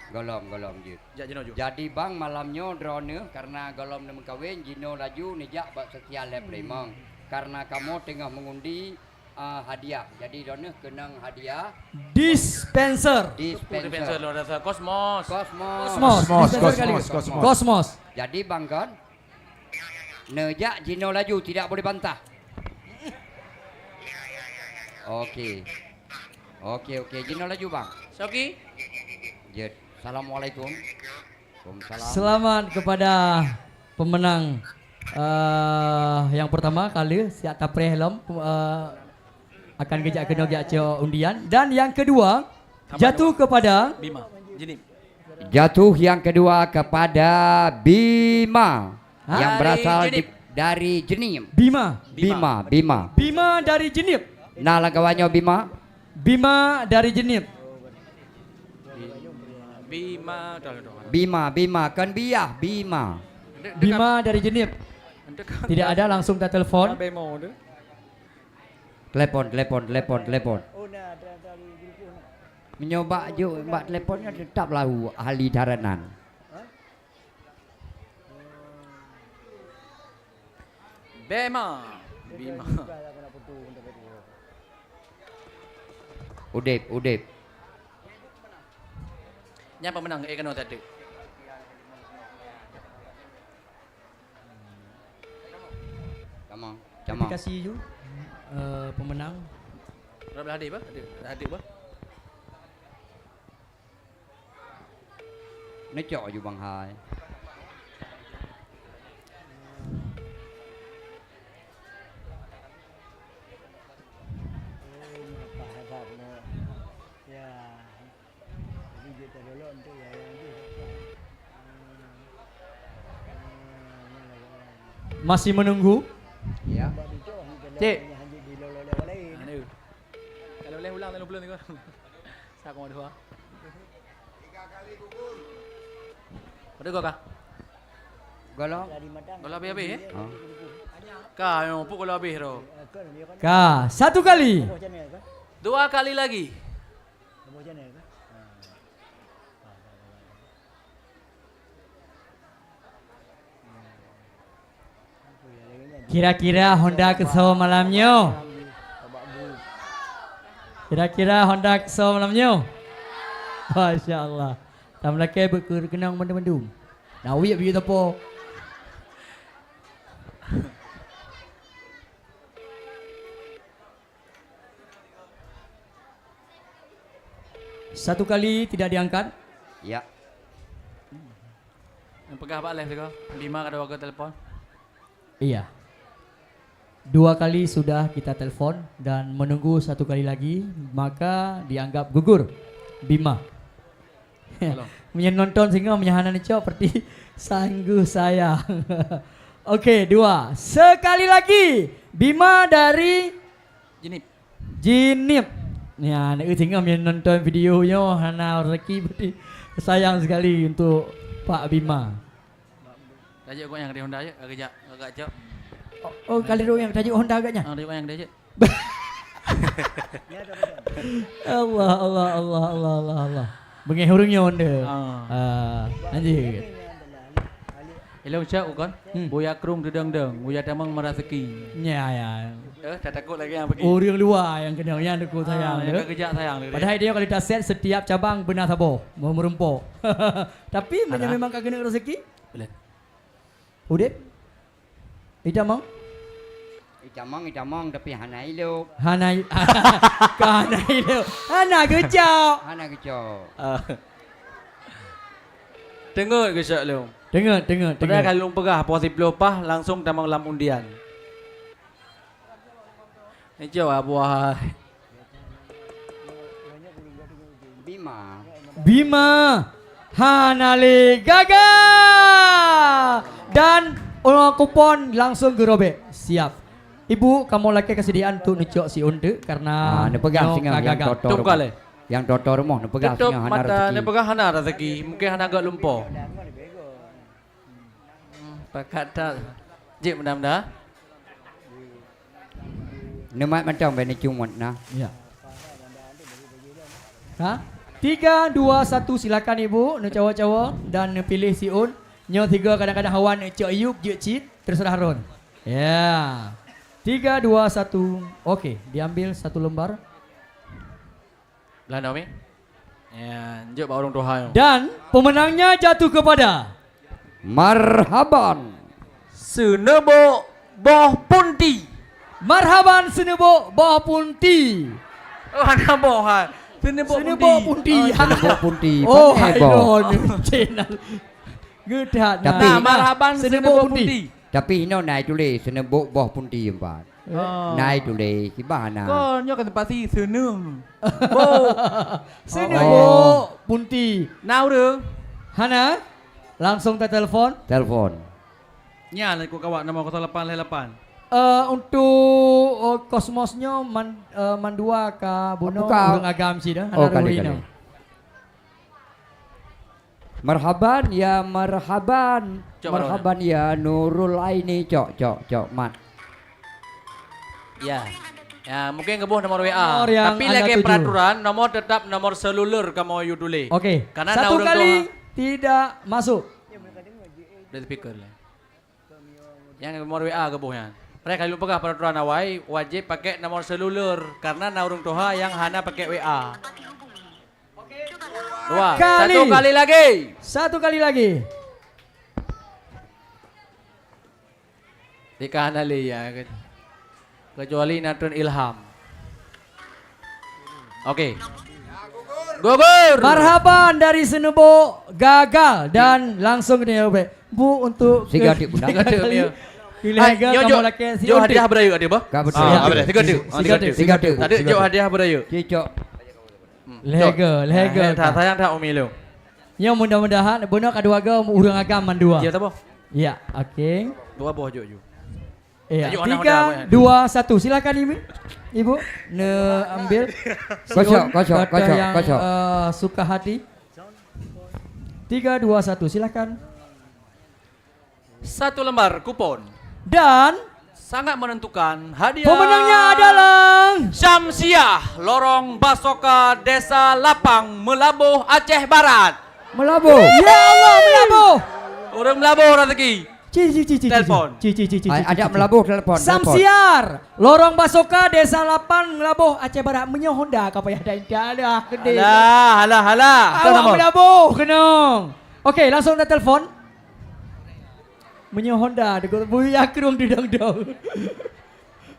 Golom je. Jak Jino ju. Jadi bang malamnya drone karena golom nama kawin Jino laju nijak bak sekian le premang. Karena kamu tengah mengundi hadiah. Jadi drone kenang hadiah Dispenser. Dispenser lo rasa Cosmos. Kosmos. Jadi bang kan nejak Jino laju tidak boleh bantah. Okey. Jino laju bang. Soki. Jet. Assalamualaikum. Waalaikumsalam. Selamat kepada pemenang yang pertama kali siap tapre helm akan kejak kena kejak undian dan yang kedua jatuh kepada Bima. Jinip. Jatuh yang kedua kepada Bima yang berasal dari Jenim. Bima. Bima Dari Jenip. Nah lagawannya Bima. Bima dari Jenip. Bima kan biah Bima. Bima dari Jenip. Tidak ada langsung tak telefon. Telepon. Menyoba je mbak teleponnya tetap lahu ahli daranan. Bima. Udip. Yang pemenang kena tadi. Camang. Kasih ju pemenang. Berapa hadir apa? Hadir apa? Necok ju bang hai. Masih menunggu. Ya. Cik. Kalau boleh ulang dalam bulan ni kau. Saya kau ada. Ada kau kah? Kalau habis eh? Kah yang pukul habis tu. Satu kali. 2 kali lagi. Kira-kira Honda kesal malamnya. Masya Allah. Tak melakai berkenang mendung-mendung. Nawi biar apa? Satu kali tidak diangkat. Ya. Yang pegah Pak Alef kau. Bima ada warga telefon. Iya. 2 kali sudah kita telefon dan menunggu 1 kali lagi, maka dianggap gugur Bima. Punya nonton sehingga menyahanan itu seperti sanggup saya. Okey, 2. Sekali lagi Bima dari Jinip. Ya, nak sehingga nonton videonya Hana Rezeki berarti sayang sekali untuk Pak Bima. Tajuk kau yang di Honda je, agak jauh. Oh, kali tu yang tajuk Honda agaknya. Tajuk yang dia je. Allah. Mengehurungnya Honda. Anjir. Hello cak kan? Boya kerung dedang-deng, boya tamang merasaki. Ya. Tak takut lagi yang pergi. Orang luar yang kena yang aku sayang. Yang kejak sayang. Padahal dia kalau dah set setiap cabang benar sabar, mau merumpuk. Tapi memang kau kena rezeki. Boleh. Udip. Itamang tapi hana ilok. Hana ilok. Hana kejap. Tengok kejap lu. Tengok. Padahal kalau lu pegah posisi pelopah langsung tamang lam undian. Ini jauh buah. Bima. Hanali Gaga. Dan kupon langsung gerobek. Siap. Ibu, kamu lagi kesediaan untuk nucuk si unde karena pegang singa yang totor. Yang totor rumah pegang singa hana rezeki. Tutup pegang hana rezeki. Mungkin hana agak lumpur. Pakat tak. Jik benda-benda. Nemat macam benda cumut nah. Ya. Ha? 3, 2, 1 silakan ibu. Ne cawa-cawa dan ne pilih si Un. Nyo 3 kadang-kadang hawan Cik Ayub, Cik Cid, terserah Harun. Ya. 3, 2, 1. Okey, diambil satu lembar. Belanda mi. Ya, jom bawa orang Toha. Dan pemenangnya jatuh kepada Marhaban. Senebo Boh Punti. Marhaban Senebo Boh Punti. Oh, ana boh ha. Senebo Senebo Punti. Senebo Punti. Oh, Pandai, Boh. Haidon. Channel. Gedak. Tapi- Nah, marhaban Senebo Punti. Tapi ino naik tulis senebuk boh punti empat. Naik tulis gimana? Kau nyo kan tempat si seneng. Bo. Senebo Punti. Nau deng. Hana, langsung ke telepon. Telepon. Nya lah ku kawak nama 0808. Untuk kosmosnya mandua ka Buno Buka. urang agam si dah. Oh, kali-kali. Marhaban ya marhaban. Cok, Marhaban ya Nurul Aini cok mat. Ya. Ya, mungkin kebuh nomor WA. Nomor yang Tapi anda lagi tuju. peraturan nomor tetap nomor seluler kamu you tulis. Okey. Karena Satu orang kali tua- tidak masuk. Dari speaker lah. Yang nomor WA kebuhnya. Mereka kalau pegang peraturan awai wajib pakai nomor seluler karena naurung toha yang hana pakai WA. Dua. Kali. Satu kali lagi. Satu kali lagi. Di kanan ya. Kecuali Natun Ilham. Oke. Gugur. Marhaban dari Senebo gagal dan langsung ke dia Bu untuk Siga adik bunda. Tiga adik, ya. Pilih gagal kamu laki si Jo Odik. hadiah berayu adik bah. Gak betul. Ah, boleh. Tiga adik. Tiga adik. Tiga adik. Tadi jo hadiah berayu. Cicok. Lega. Tak sayang tak umi lu. Yang mudah-mudahan benar kedua agam urang agam mandua. Ya tak boh. Ya, okey. Dua boh jo jo. Ya, Ayo, anak-anak, 3, 2, 1. Silakan Ibu. Ne ambil. Kosong, Siun, kata kosong, yang, kosong. suka hati. 3, 2, 1. Silakan. Satu lembar kupon. Dan Sangat menentukan hadiah. pemenangnya adalah Syamsiah Lorong Basoka Desa Lapang Melabuh Aceh Barat. Melabuh. Ya Allah, melabuh. Orang Melabuh rezeki. Cici. Telpon. Ada melabuh telepon. Samsiar, Lorong Basoka Desa Lapan Melabuh Aceh Barat menyo Honda kau payah dah gede. Halah. Awak melabuh kenong. Okey, langsung dah telefon. Menyo Honda dekat buya kerung didang-dang.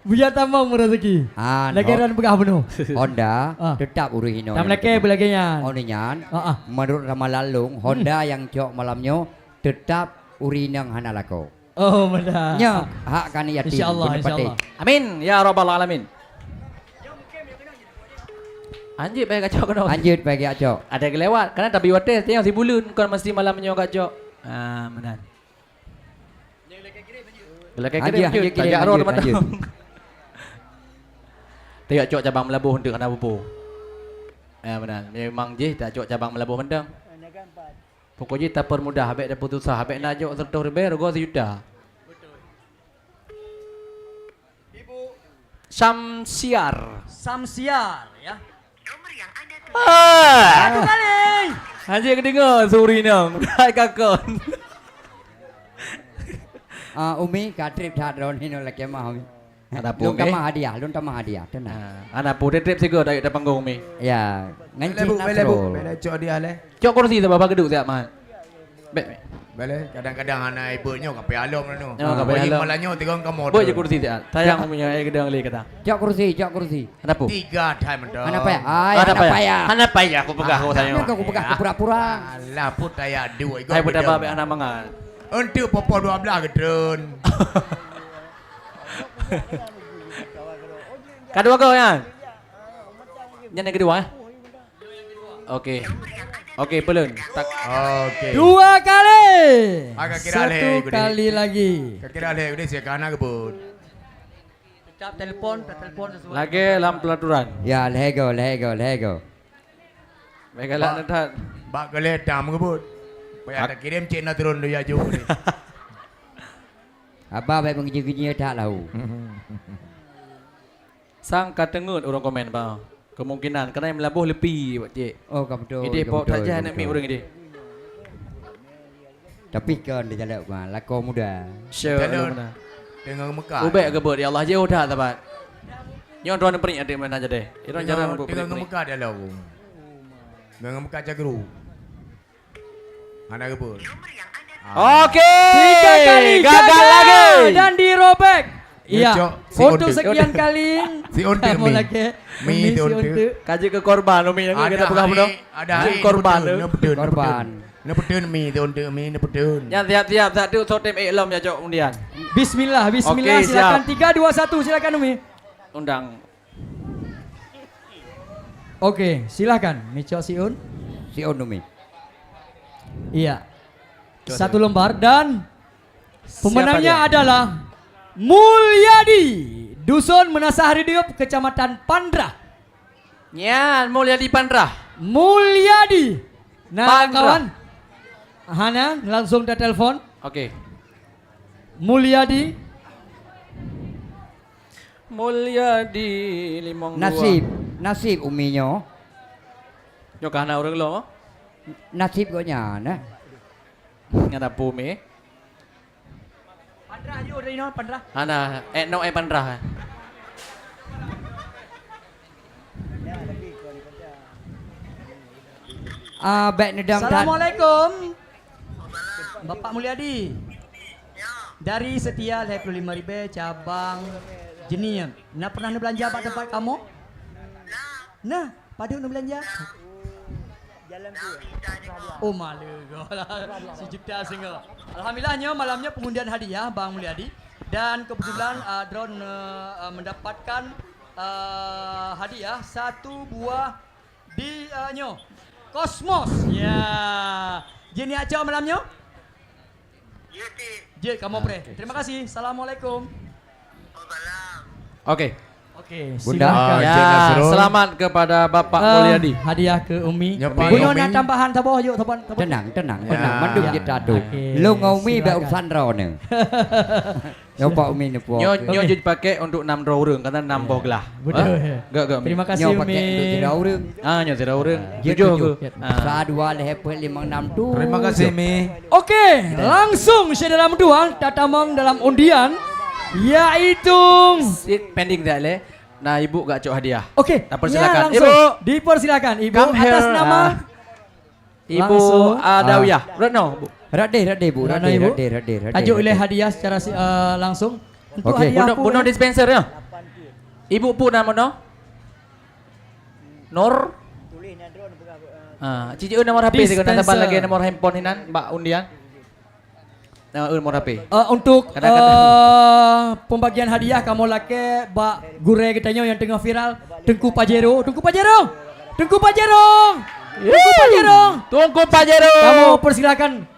Buya tamang rezeki. Lagiran begah penuh. Honda Ah. tetap urus hino. Tam leke belagian. Oninyan. Ah. Menurut Ramalalung, Honda yang cok malamnya tetap urinang hana lako. Oh, benar. Nya hak kan yatim. InsyaAllah, benar insyaAllah. Amin ya rabbal alamin. Anjir baik kacau kena. Anjir bagi acok. Ada kelewat karena tapi wates tengok si bulun kau mesti malamnya kacau. Ah, benar. Belakang Anjir, kira anjir, tak anjir, roh teman. anjir. Tengok cok cabang Melabuh untuk kena pupu. Ya benar. Memang je tak cok cabang Melabuh mendang. Pokoknya tak permudah habis dah putus asa habis nak jok serta ribu rego sejuta. Syamsiar. Samsiar ya. Satu kali. Anjir kedengar suri nang. Hai kakon. Umi katrip hadron hino laki mah Umi. Ada Lun pun, tamah hadiah, tenang. Anak pun trip juga dari panggung mi. Ya, ngancing natural. Cok dia le. Cok kursi tu bapa geduk siap mah. Bek. Bale kadang-kadang anak ibunya kape alom nu. Ya, kape alom. Malahnya tiga kamu. Boy je kursi siap. Sayang punya gedang li kata. Cok kursi. Ada pun. 3 time dah. Mana payah? Ay, Ada mana payah? Anak payah aku pegang aku sayang. Aku pegang pura-pura. Alah put daya dua. Hai budak babe anak mangan. Untuk popo 12 gedun. Kedua kau ya. Yang kedua ya. Okey. Okey, pelun. Tak. Okey. 2 kali. Agak kira le, Satu gede. kali lagi. Kira le udah saya kana kebut. Ucap telefon sesuatu. Lagi dalam pelaturan. Ya, lego. Baiklah nanti. Bak gele dam kebut. Payah tak kirim cik nak turun dia jauh. Abah baik mengeji-geji tak tahu. Sang katengut orang komen bang. Kemungkinan karena yang melabuh lebih Pak Cik. Oh, betul. Ide pok tak jah nak mi orang ide. Tapi kan dia jalan mah lako muda. Sure. Jalan. Dengan Mekah. Ubek ke ber ya Allah jauh dah tabat. Nyon tuan peringat dia mana aja deh. Iron jarang buat Dengan peringat. Mekah dia lah. Dengan Mekah cagru. Anak gebur. Oke. 3 kali gagal lagi. dan dirobek. Ya, Iya. Cok. Si Untuk Onde. sekian kali. Si Onde Kamu mi. lagi. Mi si si Onde. Onde. Kaji ke korban Umi yang kita pulang pulang. Ada korban tu. Korban. Nepedun mi tu onde mi nepedun. Ya tiap-tiap tak tu sotem elom ya Cok undian. Bismillah, bismillah. Okey, Silakan siap. 3 2 1 silakan Umi. Undang. Oke, silakan. Micok Siun. Si Onumi. Iya. Satu lembar dan pemenangnya Siapa dia? adalah Mulyadi, Dusun Menasah Hidup, Kecamatan Pandrah. Nyan mulia di Pandrah. Mulyadi. Nah, Pandrah. kawan. Hana langsung dah telepon. Okey. Mulyadi. Mulia di Limong Nasib uminya. Yo kana orang lo. Nasib kau nyana. Ngada pumi. Pandrah yo dari no Pandrah. Ana no Pandrah. Baik nedam tan. Assalamualaikum. Bapak Mulyadi. Dari Setia 25 cabang Jenim. Nak pernah nak belanja pak tempat kamu? Nah, pada nak belanja? Oh malu sejuta single. Alhamdulillahnya malamnya pengundian hadiah Bang Mulyadi dan kebetulan drone mendapatkan hadiah 1 buah di Kosmos. Ya. Jeni aja malamnya? Je kamu pre. Terima kasih. Assalamualaikum. Okey. Okey, Bunda. silakan. Ya, Encik Nasrul. selamat kepada Bapak Mulyadi. Hadiah ke Umi. Nyopa Buno Umi. nak tambahan taboh yuk taboh. Tenang. Ya. Mandung Ya. kita tu. Okey, Lu ngau mi silakan. ba urusan ro ne. Nyoba umi ne puak. Nyo jadi pakai untuk 6 draw orang karena 6 boh gelah. Betul. Gak. Terima kasih Nyo Umi. pakai untuk tidak urang. Nyo tidak orang. Dia 7 tujuh. ke. Sa dua leher 56 tu. Terima kasih mi. Okey, langsung saya dalam duang tatamang dalam undian yaitu Pending dah le. Nah, ibu gak cok hadiah. okey. Tak persilakan. Ya, langsung. Ibu. Dipersilakan Ibu Come atas here, nama Ibu Langsung. Adawiyah. Retno, Bu. Rade bu. Rana, Ibu. Rade. tajuk oleh hadiah secara langsung untuk Okey. hadiah Buno dispenser ya. Ibu pu nama no? Nur. Cici nomor HP sih kan tambah lagi nomor handphone hinan Mbak undian. Nomor HP. Untuk Kadang-kadang. pembagian hadiah kamu laki bak gure kitanya yang tengah viral Tengku Pajero. Tengku Pajero. Tunggu Pajero. Kamu persilakan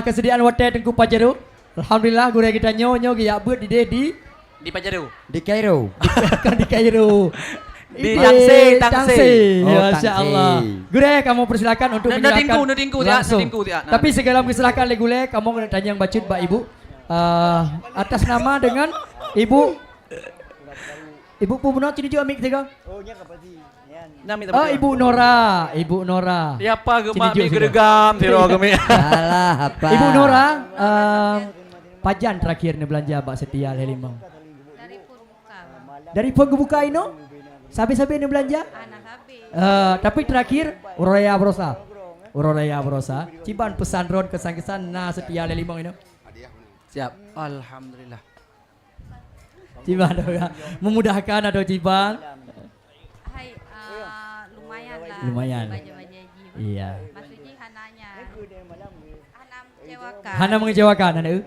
kesediaan wadah Tengku Pajero. Alhamdulillah gure kita nyo giyak bet Di Pajero. Di Kairo. di Kairo. Di Tangsi. Tangsi. Oh, Masya Tangsi. Allah. Gure kamu persilakan untuk Nah, menyerahkan dingku, tiak, langsung. dingku, tiak. Nah. Tapi segala kesilakan le gule kamu kena tanya yang bacut Mbak Ibu. Atas nama dengan Ibu pu benar cini juga mik tiga. Ibu Nora. Siapa gemak Sini, mi Jom, geregam tiro gemi. Salah apa? Ibu Nora, pajan terakhir ni belanja Mbak Setia Lelimang. Dari Purbuka. Dari pengbuka ini, sabi-sabi ni belanja. Anak habis. Tapi terakhir Uraya Brosa. Ciban pesan ron kesan-kesan na Setia Lelimang ini. Siap. Alhamdulillah. Ciban memudahkan atau Ciban? Hai, lumayan lah. Lumayan. Baca-baca Haji. Iya. Maksudnya Hananya. Hana mengecewakan. Hana mengecewakan anu.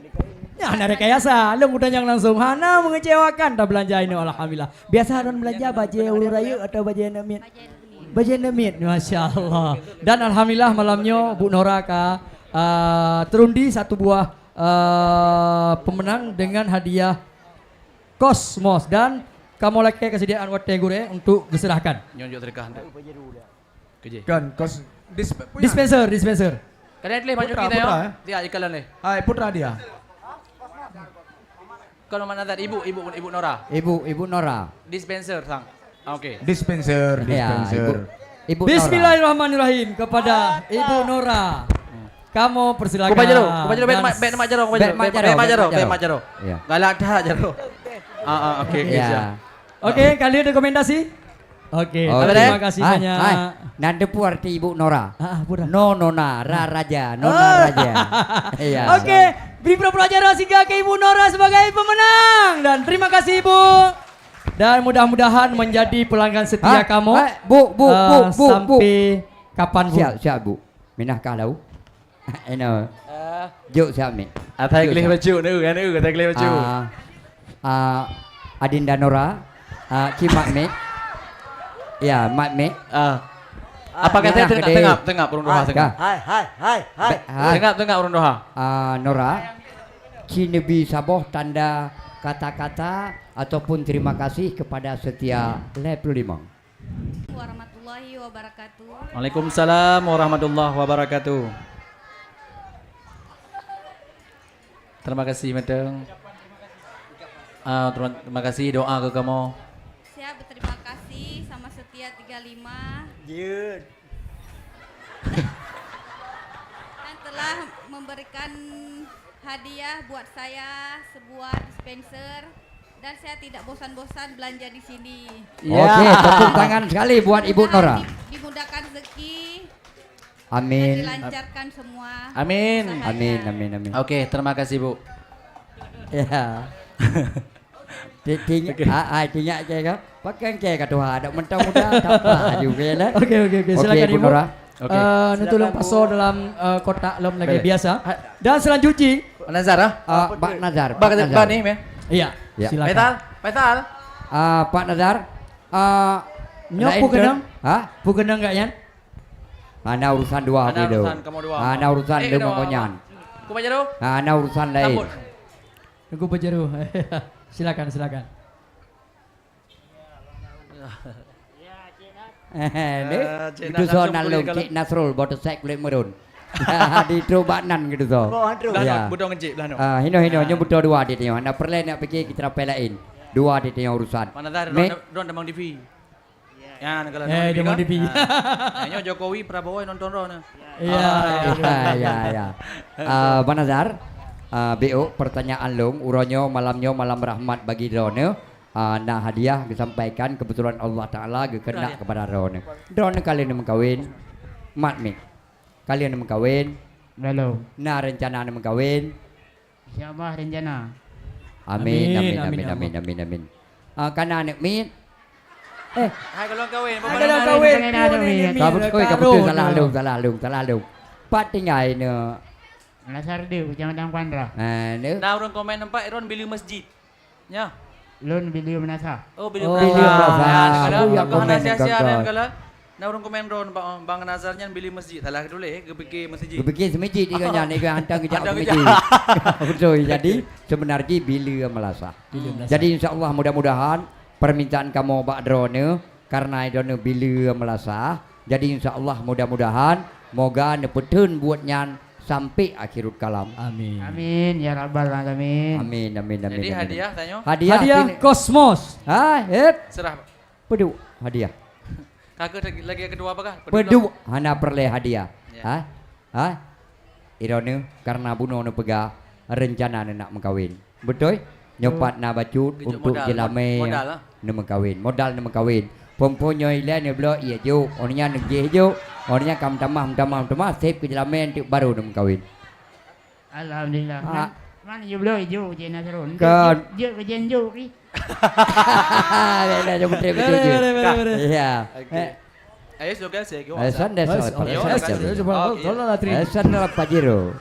Ya, Hana rekayasa. Lu udah yang langsung Hana mengecewakan dah belanja ini alhamdulillah. Biasa orang belanja baju ulu raya atau baju nemit. Baju nemit, masya Allah. Dan alhamdulillah malamnya Bu Nora terundi 1 buah pemenang dengan hadiah Kosmos dan kamu lagi kesediaan wate gure untuk diserahkan. Nyonjok terkah. Kerja. Kan kos Dispenser. Kalian boleh maju Putra, kita putra, ya. Tiap ikalan le. Hai putra dia. Kalau mana tadi ibu Nora. Ibu Nora. Dispenser sang. Okey. Dispenser, Ya, dispenser. Ibu Nora. Bismillahirrahmanirrahim kepada Ibu Nora. Kamu persilakan. Kupajero bet Dan- mak jero, Bet mak jero, bet mak jero. Ya. Galak dah jero. Okey, Ya. siap. Oke, kalian rekomendasi? Oke, Oke. terima kasih Hai, banyak. hai. Nanda pu arti Ibu Nora. Pura. No nona, raja, nona raja. Iya. Oke, beri pelajaran sehingga ke Ibu Nora sebagai pemenang dan terima kasih Ibu. Dan mudah-mudahan menjadi pelanggan setia Ah, kamu. Bu, sampai kapan Bu? Siap, Bu. Minah kalau. Eno. Juk siap ni. Atai kelih baju ni, atai kelih baju. Adinda Nora, Cimak Mek. Ya, Mak Mek. Apa kata tengah urun doha tengah. Hai. Tengah urun doha. Nora, Cinebi Saboh tanda kata-kata ataupun terima kasih kepada Setia Level 5. Warahmatullahi wabarakatuh. Waalaikumsalam warahmatullahi wabarakatuh. Terima kasih madam. Terima kasih doa ke kamu. Saya berterima kasih sama Setia 35 yang telah memberikan hadiah buat saya sebuah dispenser dan saya tidak bosan-bosan belanja di sini. Oke, tepuk tangan sekali buat Ibu Nora. Dimudahkan rezeki Amin. dan dilancarkan semua. Amin. usahanya. Amin. Oke, terima kasih Bu. Ya. Tinggal cek pakai cek tuh ada mentang muda tak juga lah. Oke, silakan Ibu Ibu. Nora. Oke. Nutulung paso dalam kotak lom lagi biasa. Dan selanjutnya, Nazar Pak Nazar. Pak ni me. iya, Ya. silakan. Petal. Pak Nazar. Nyok pu kenang? Hah? Pu kenang enggak yan? Ana urusan dua Ana gitu. urusan kamu dua. Ana urusan Eh, lu dua. monyan. Ku baca dulu. Ana urusan lain. Sambut. Tunggu pejeru. Silakan. Itu soal lu Cik Nasrul bodoh sek kulit merun. Di trobanan gitu so. Ya. Budak ngecik belah no. Hino nyo butuh dua dia tengok. Anda perlu nak pergi kita pelain. Dua dia tengok urusan. Pak Nazar Me- don demang TV. Ya, kalau Dia mau dipi. Nyo Jokowi Prabowo nonton ro na. Ya. Pak Nazar, BO pertanyaan long uronyo malam rahmat bagi drone. Nah hadiah disampaikan kebetulan Allah Ta'ala kena kepada drone. Drone kalian mengkawin, mat mik. Kalian mengkawin, Lalu, nah rencana mengkawin. InsyaAllah rencana. Amin. Karena anak mit. Hai kalau kawin, Kalau kawin, salah lu. Pat tinggal ni. Melasar dia, jangan dalam kuandra. Ni. Nah, orang komen nampak Iron beli masjid. Ya. Lun biliu menasa. Oh, beli Oh, beli berasa. Kalau Aku yang kalau komen sia-sia gagal. dan kalau nah orang komen ron Bang Nazarnya beli masjid. Salah dulu ke fikir masjid. Berfikir semijit dia kan ni kan hantar kejap Hantar semijit. Betul. Jadi sebenarnya bila melasa. Jadi insya-Allah mudah-mudahan permintaan kamu Pak Drone karena drone bila melasa. Jadi insya-Allah mudah-mudahan moga nepetun buat nyan sampai akhirul kalam. Amin. Amin, ya Rabbal Alamin. Amin. Jadi hadiah tanya. Hadiah Kosmos. Serah. Pedu hadiah. Kakak lagi yang kedua apakah? Pedu hana perle hadiah. Ya. Irone karena bunuh nu pega rencana nak mengkawin. Betul? Nyopat na bacut Kejut untuk modal. jelame Modal lah. nu mengkawin. Modal nu mengkawin. Pomponyo ile ni blo iya jo. Orangnya negje jo. Orangnya kam tamah save ke jelame untuk baru nu mengkawin. Alhamdulillah. Mana you belum hijau je Nasrul. Kan. Je kerjaan je ni. Dah jom betul. Iya. Ayo suka saya kau. San dah Okey. San dah pajero.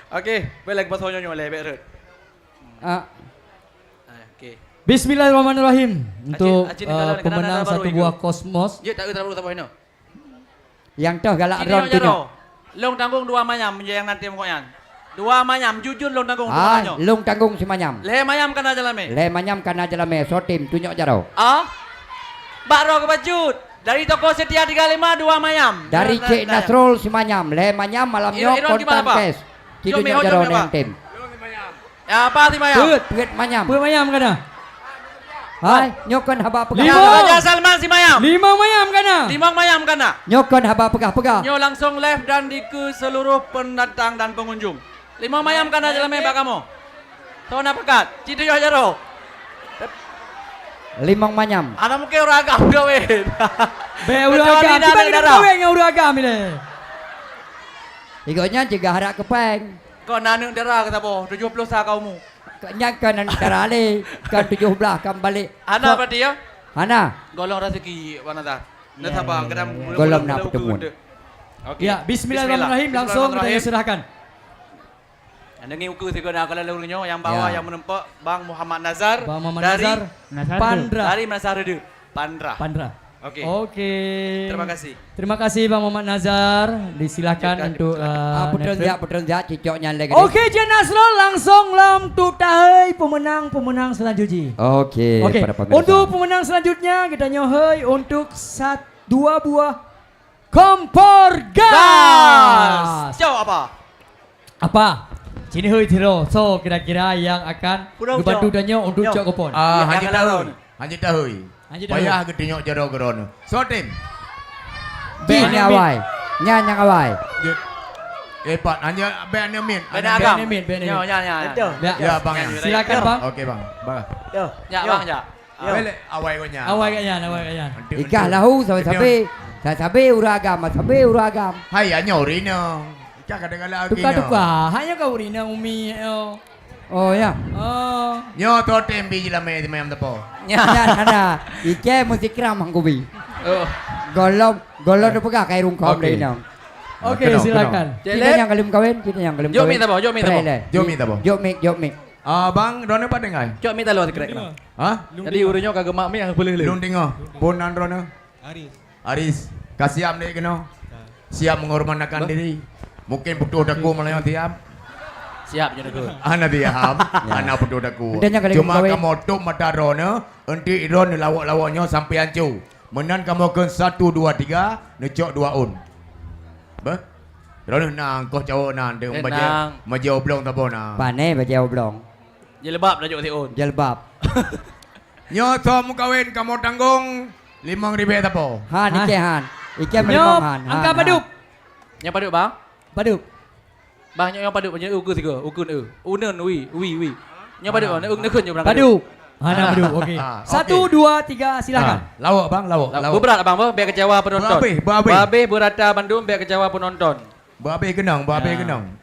Okey, boleh lagi pasal nyonya lebih red. Okey. Bismillahirrahmanirrahim. Untuk Acin kalau nak pemenang baru satu itu. buah Kosmos. Je tak terlalu tak boleh no. Yang toh galak Sini ron aja tu. no. Long tanggung dua mayam je yang nanti pokoknya. Dua mayam jujur long tanggung dua mayam. Lung tanggung si manyam. Le mayam kan aja lame. Le manyam kana jelame sotim tunjuk jaro. Bakro ke bajut. Dari toko Setia 35 dua mayam. Dari Cik Nasrul si manyam. Le manyam malam Iron nyok gimana, kontan Pak? kes. Ki Jom, tunjuk jom, jaro jom, neng Pak. tim. Ya apa ti mayam? Pet manyam. Puan mayam kana? Hai, nyokon haba pegah. Lima. Raja Salman si mayam. 5 mayam kana. 5 mayam kana. Nyokon haba pegah. Nyo langsung left dan di ke seluruh pendatang dan pengunjung. 5 mayam kana jalan membak kamu. Tahu nak pekat? Citu yo jaro. 5 manyam. Ana mungkin orang agak kawin. Be uragam. Kita kena kawin dengan uragam ini. Ikutnya juga harap kepeng. Kau nanuk darah kata boh. 70 sah kaumu. Kanya kan antara ale kan 17 kan balik. Ana berarti ya? Hana. Golong rezeki mana dah? Nak sabang kadang Golong nak pertemuan. Okey. Ya, bismillahirrahmanirrahim. Langsung kita serahkan. Anda ni ukur tiga nak kalau lalunya yang bawah yang menempak Bang Muhammad Nazar Bang Muhammad dari Nazar Pandra. Dari Nasardu. Pandra. Okey. Okey. Terima kasih. Terima kasih Bang Muhammad Nazar. Disilakan untuk Putra cicoknya lagi. Okey, Jen Nasrul langsung lam tu tahai pemenang selanjutnya. Okey. Okey. Untuk pemenang selanjutnya kita nyohoi untuk 2 buah kompor gas. Jawab apa? Apa? Sini hoi tiro. So kira-kira yang akan dibantu danyo untuk cok kupon. Haji tahun. Haji tahun. Haji tahun. Bayar ke tinyok jaro gerono. So tim. Bini awai. Nyanyang awai. Pak, hanya ben min. Bena agam. Ben. Ya. Ya bang. Silakan bang. Okey bang. Bang. Ya bang ya. Bele awai konya. Awal kaya. Ikah lahu sabi uragam. Hai anyo rino. Ikah kadang-kadang lagi. Tukar. Hanya kau rina umi. Oh ya. Oh. Nyo to tim biji lame di mayam tepo. Ada. Ike musik ram angkubi. Golong tu pegah kai rungkom Okey. deh nang. Okey, silakan. Kita yang kalim kawin. Jom minta boh. Jom mik. Bang, dona pa dengai? Cok minta lo kira-kira. Ha? Jadi urunya kagak mak mi yang boleh. Lung tingo. Pun androno. Aris. Kasiam deh keno. Siap mengorbankan diri. Mungkin butuh daku malah tiap. Siap je aku. Ana diam. Ana butuh daku. Ndanya kali Cuma kawin. kamu tok mata rona. Enti iron lawak-lawaknya sampai ancu. Menan kamu ke 1 2 3 necok 2 un. Ba? Rona nang kau cawak nang de maja oblong ta bona. Pane bajau blong. Jelebab dah jok tiun. Jalbab. Nyo to mu kawin kamu tanggung 5.000 ta po. Han ike han. Ike Nyop, melimong han. angka paduk. Yang paduk bang? Paduk. Bang yang paduk punya ukur tiga. Ukun unen wi. Yang paduk bang, nak kun je berangkat. Paduk. Hana paduk. Okey. Ah, 1 2 3 silakan. Lawak bang, lawak. Berat bang, biar kecewa penonton. Babe. Babe berata Bandung biar kecewa penonton. Babe genang.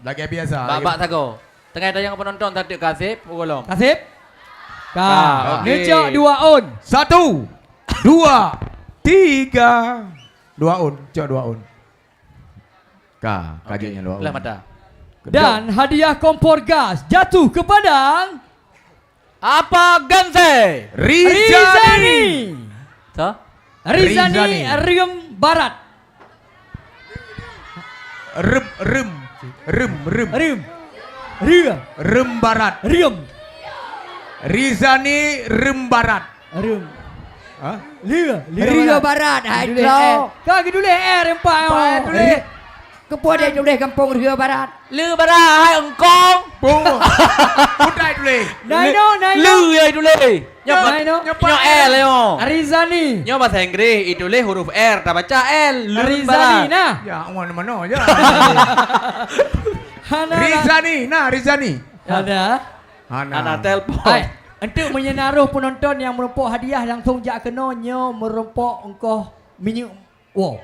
Lagi biasa. Babak tago. Tengah tayang penonton tadi kasih pugolong. Kasih. Ka. Okey. Necok 2 on. 1 2 3 2 un, cok 2 un. Kajunya 2 un. Belah mata. Dan hadiah kompor gas jatuh kepada Apa Ganse? Rizani. So? Rizani Rem Barat. Rem. Barat. Rem. Rizani Rem Barat. Rem. Hah? Rio Barat. Hai lo. Kau dulu air empat. Kepuan dia tulis kampung Rio Barat. Lư bara hai engkong. Pung. Putrai dulu. Naino. Lư ya itu le. Naino. Nyo L yo. Rizani. Nyo bahasa Inggris itu le huruf R tak baca L. Lư Rizani bara. nah. Ya, mana ya. Hana. Rizani. Ada. Anak telpon. Hai. Untuk menyenaruh penonton yang merempok hadiah langsung jak kena nyo merempok engkau minyak. Wow.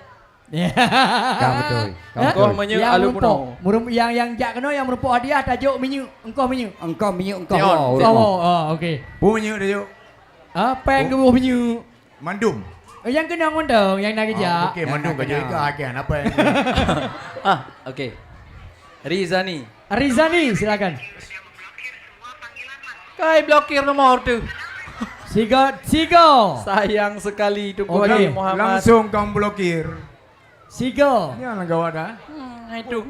Kau betul. Engkau minyak alu puno. Yang jak kena yang merempok hadiah tajuk minyak engkau minyak. Engkau minyak engkau. Oh, okey. Punya dia yuk. Apa yang kau minyak? Mandum. Yang kena ngondong yang nak kerja. Okey, mandum kerja ke akan apa yang. Okey. Rizani. Rizani silakan. Kai blokir nomor tu. Sigo. Sayang sekali tu Okey, Haji Muhammad. Langsung kamu blokir. Sigo. Ni anak gawat dah. Itu.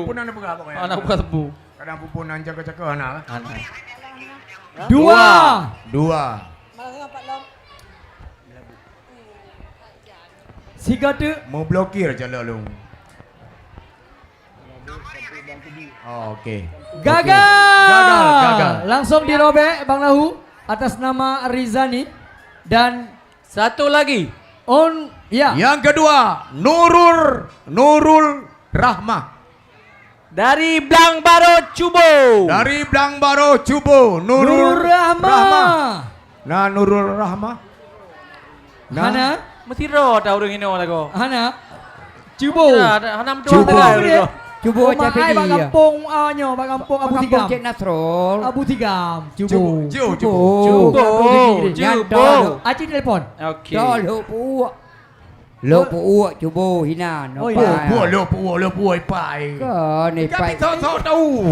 Pun anak berapa ya? Anak bukan tebu. Kadang pupun jaga-jaga anak. Dua. Sigo tu. Mau blokir je lalu. Oh, okey. Gagal. Gagal. Langsung dirobek Bang Lahu. atas nama Rizani dan Satu lagi. ya. Yang kedua, Nurul Rahmah. Dari Blang Baro Cubo. Dari Blang Baro Cubo, Nurul Rahmah. Nah, Nurul Rahmah. Nah, Hana, Mesti roh tahu orang ini orang kau. Hana, Cubo. Hana mentua Cubo. tengah. Cuba Oh, macam mahal ni. bak kampung nyo, bak kampung Abu Tigam. Cik Nasrul. Abu Tigam, Cubo. Cubo. Cubo. Aci telefon. Okey. Dah lu puak. Lu puak cuba hina. Oh, ya. Lu puai pai. Kau ni Kami pai. tahu tahu.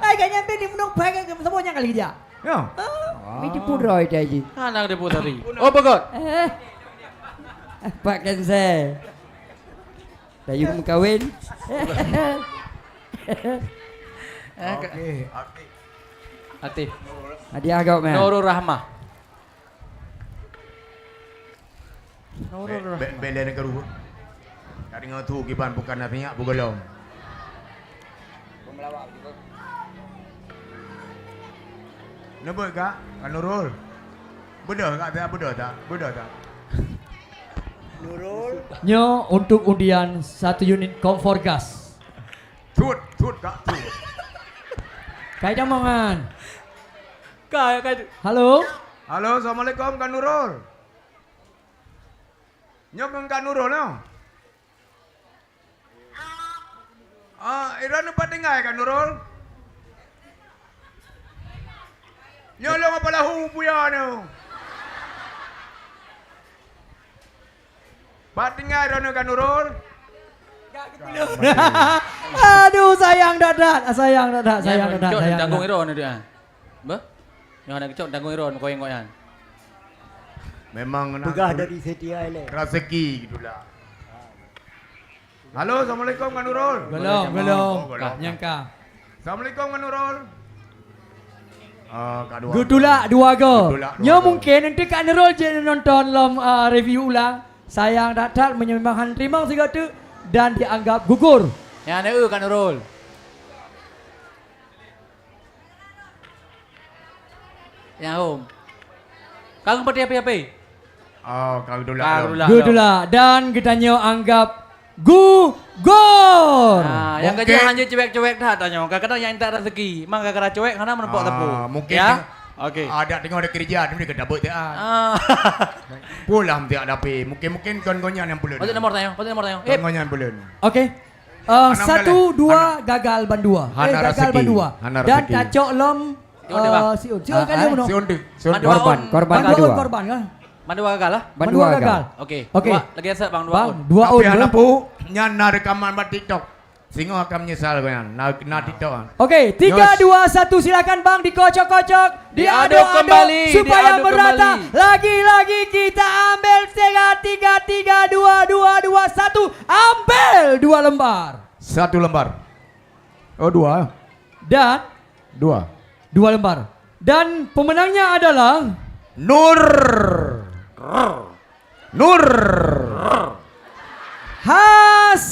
Ai kan nyampe di menung pai kan semuanya kali dia. Ya. Mesti puroi dia je. Hana dia putari. Oh bagot. Pak Kense. Dah you kahwin. Okey. Atif. Hadiah kau meh. Nurul Rahmah. Bela negara. Tadi ngatu kiban bukan artinya bugalom. Nebut kak? Kan Nurul. Bedah kak tak? Bedah tak? Nyo untuk undian 1 unit kompor gas. Tut kak, tut. Kai jamangan. Kai. Halo. Halo, Assalamualaikum Kak Nurul. Nyok Kak Nurul no? Ira nampak dengar Kak Nurul? Nyolong apa lahu puya no? Pak dengar Ira Kak Nurul? Aduh sayang dadat. Tanggung iron dia. Bah? Yang ada kecok tanggung iron kau yang koyan. Memang Pegah dari setia le. rezeki gitulah. Halo, Assalamualaikum Kak Nurul. Belum. Belum. Nyangka. Assalamualaikum Kak Nurul. Kak Dua. Gudula dua go. Gudula dua Nyo go. mungkin nanti Kak Nurul je nonton lom review ulang. Sayang dadat menyembahkan terima segala tu dan dianggap gugur. Yang ada kan Nurul. Yang om. Kang seperti apa? Kak Dula. Gudula dan kita nyo anggap gugur. Nah, yang Mungkin- kerja hanya cuek-cuek dah tanya. Kadang-kadang yang tak rezeki. Mang kadang cuek karena menepuk tepu. Mungkin ya. Okey. Ada tengok ada kerja ni dia dapat tak. Ah. Pulang tak dapat. Mungkin kon-konyan yang bulan. Pasal nomor tanya. Kon-konyan bulan. Okey. Hana 1, boleh. 2 gagal bandua. Hana Gagal rezeki. bandua. Hana Dan rezeki. kacok lom Siun dia, bang. siun. Siun kan dia bunuh. Si undi. Korban kedua. Korban kan? Mandua gagal lah. Bandua gagal. Okey. Okey. Dua, lagi asal bang dua. Bang, on. 2 Tapi on. anak pu nyana rekaman buat TikTok. Singo akan menyesal kau yang na TikTok. Okey, 3, Yos. 2, 1 silakan bang dikocok-kocok, Diaduk kembali, supaya diaduk merata. kembali. Lagi-lagi kita ambil 3, 2, 1. Ambil 2 lembar. 1 lembar. Oh 2. Dan 2. 2 lembar. Dan pemenangnya adalah Nur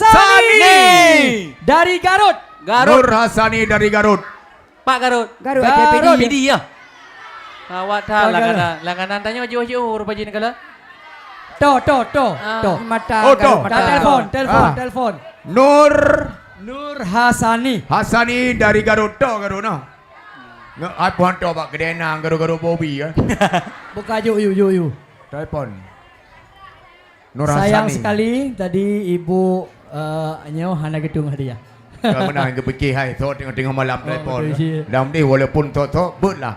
Hasani dari Garut. Nur Hasani dari Garut. Pak Garut. Garut Garut. ACPD. PD ya. Awak tak Gagal. langganan tanya wajib-wajib rupa jin kala. To. Mata. Oh, Garut toh. mata. Telepon. Nur Hasani. Hasani dari Garut. Garut no. Apa hantu pak kedena Garut Bobby kan. Buka yuk. Telepon. Nur Sayang Hasani. sekali tadi ibu nyo hana gedung hadiah. Kalau menang ke fikir hai so tengah malam telepon. betul. Dalam ni walaupun tok bet lah.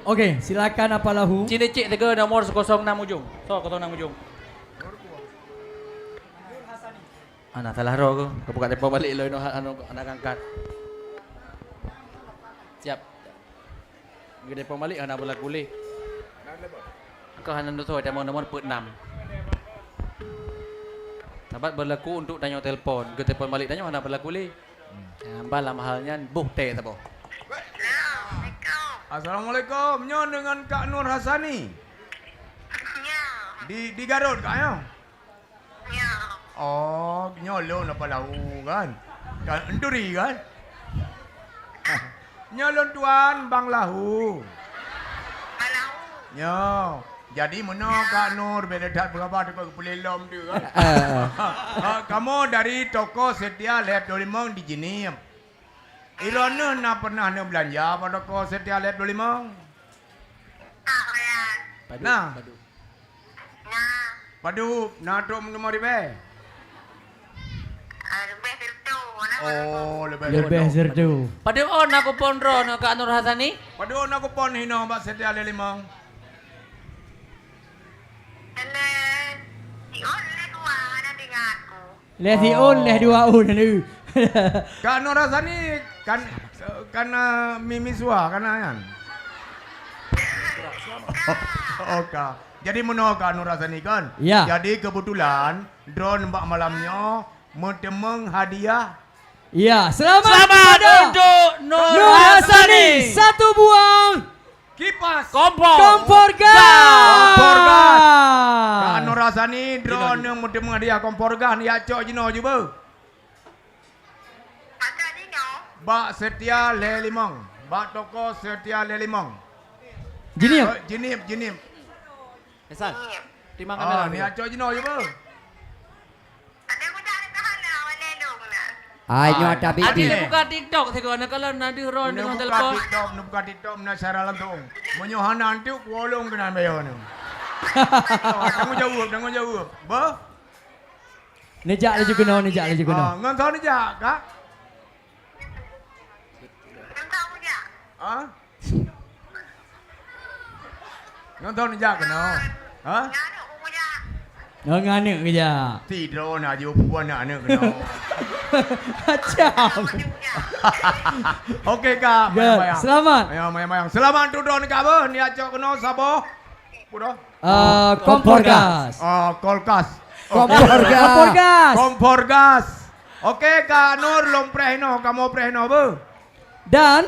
Okey, silakan apa lahu. Cina cik tega nomor 06 ujung. So 06 ujung. Anak salah roh aku. Kau buka telefon balik lo anak angkat. Siap. Pergi telefon balik anak bola kulit. Kau hanya tu ada nomor 6. Dapat berlaku untuk tanya telefon. Ke telefon balik tanya anak bola kulit. Ambal lah mahalnya bukti tak boh. Assalamualaikum. Nyo dengan Kak Nur Hasani. Di Garut kak yo. Oh, nyolong apa lahu kan? Kan enduri kan? Nyolong tuan Bang Lahu. Malahu Nyo. Jadi mana Kak Nur bila dah berapa dekat pelilom tu kan? Kamu dari toko Setia Lab 25 di Jinim. Irona nak pernah nak belanja pada toko Setia Lab 25? Nah. Padu, nak tu menumari be. Oh, Lebih serdu. Pada on aku pondro nak Kak Nur Hasani. Padu nak aku pon hino Mbak Setia Lab 5. Leh si on, leh dua on ni. Kak Nur Hasani kan Mimi Sua kan kan? Oke. Jadi mana Kak Nur Hasani kan? Ya. Jadi kebetulan drone Mbak malamnya mentemeng hadiah. Ya, selamat Selamat untuk Nur Hasani. Satu buang Kipas kompor gas. Kompor gas. Kak Nur Hasani drone yang mentemeng hadiah kompor gas ni acok jino juga. Bak Setia Lelimong. Bak toko Setia Lelimong. Jinip. Hasan. Timang Ah, kamera. ni acok jino juga. Ayo ada Adi bibi. nak buka TikTok saya nak kalau nanti ron dengan telefon. Buka TikTok nak syarah lantung. Menyohana nanti kuolong kena bayar ni. Tanggung jawab. Ba? Nejak laju kena, nejak laju kena. Ngan tahu ni jak, Kak? Ah? Ngan tahu ni jak kena. Ha? Nganek ke je. Tidur nak je puan nak kena. Macam. Okey Kak, Good. Selamat. Mayang. Selamat duduk ni Kak apa? Ni acok kena sabo. Pudah. Kompor gas. Kolkas. Kompor gas. Okey Kak Nur lompreh no, kamu preh no apa? Dan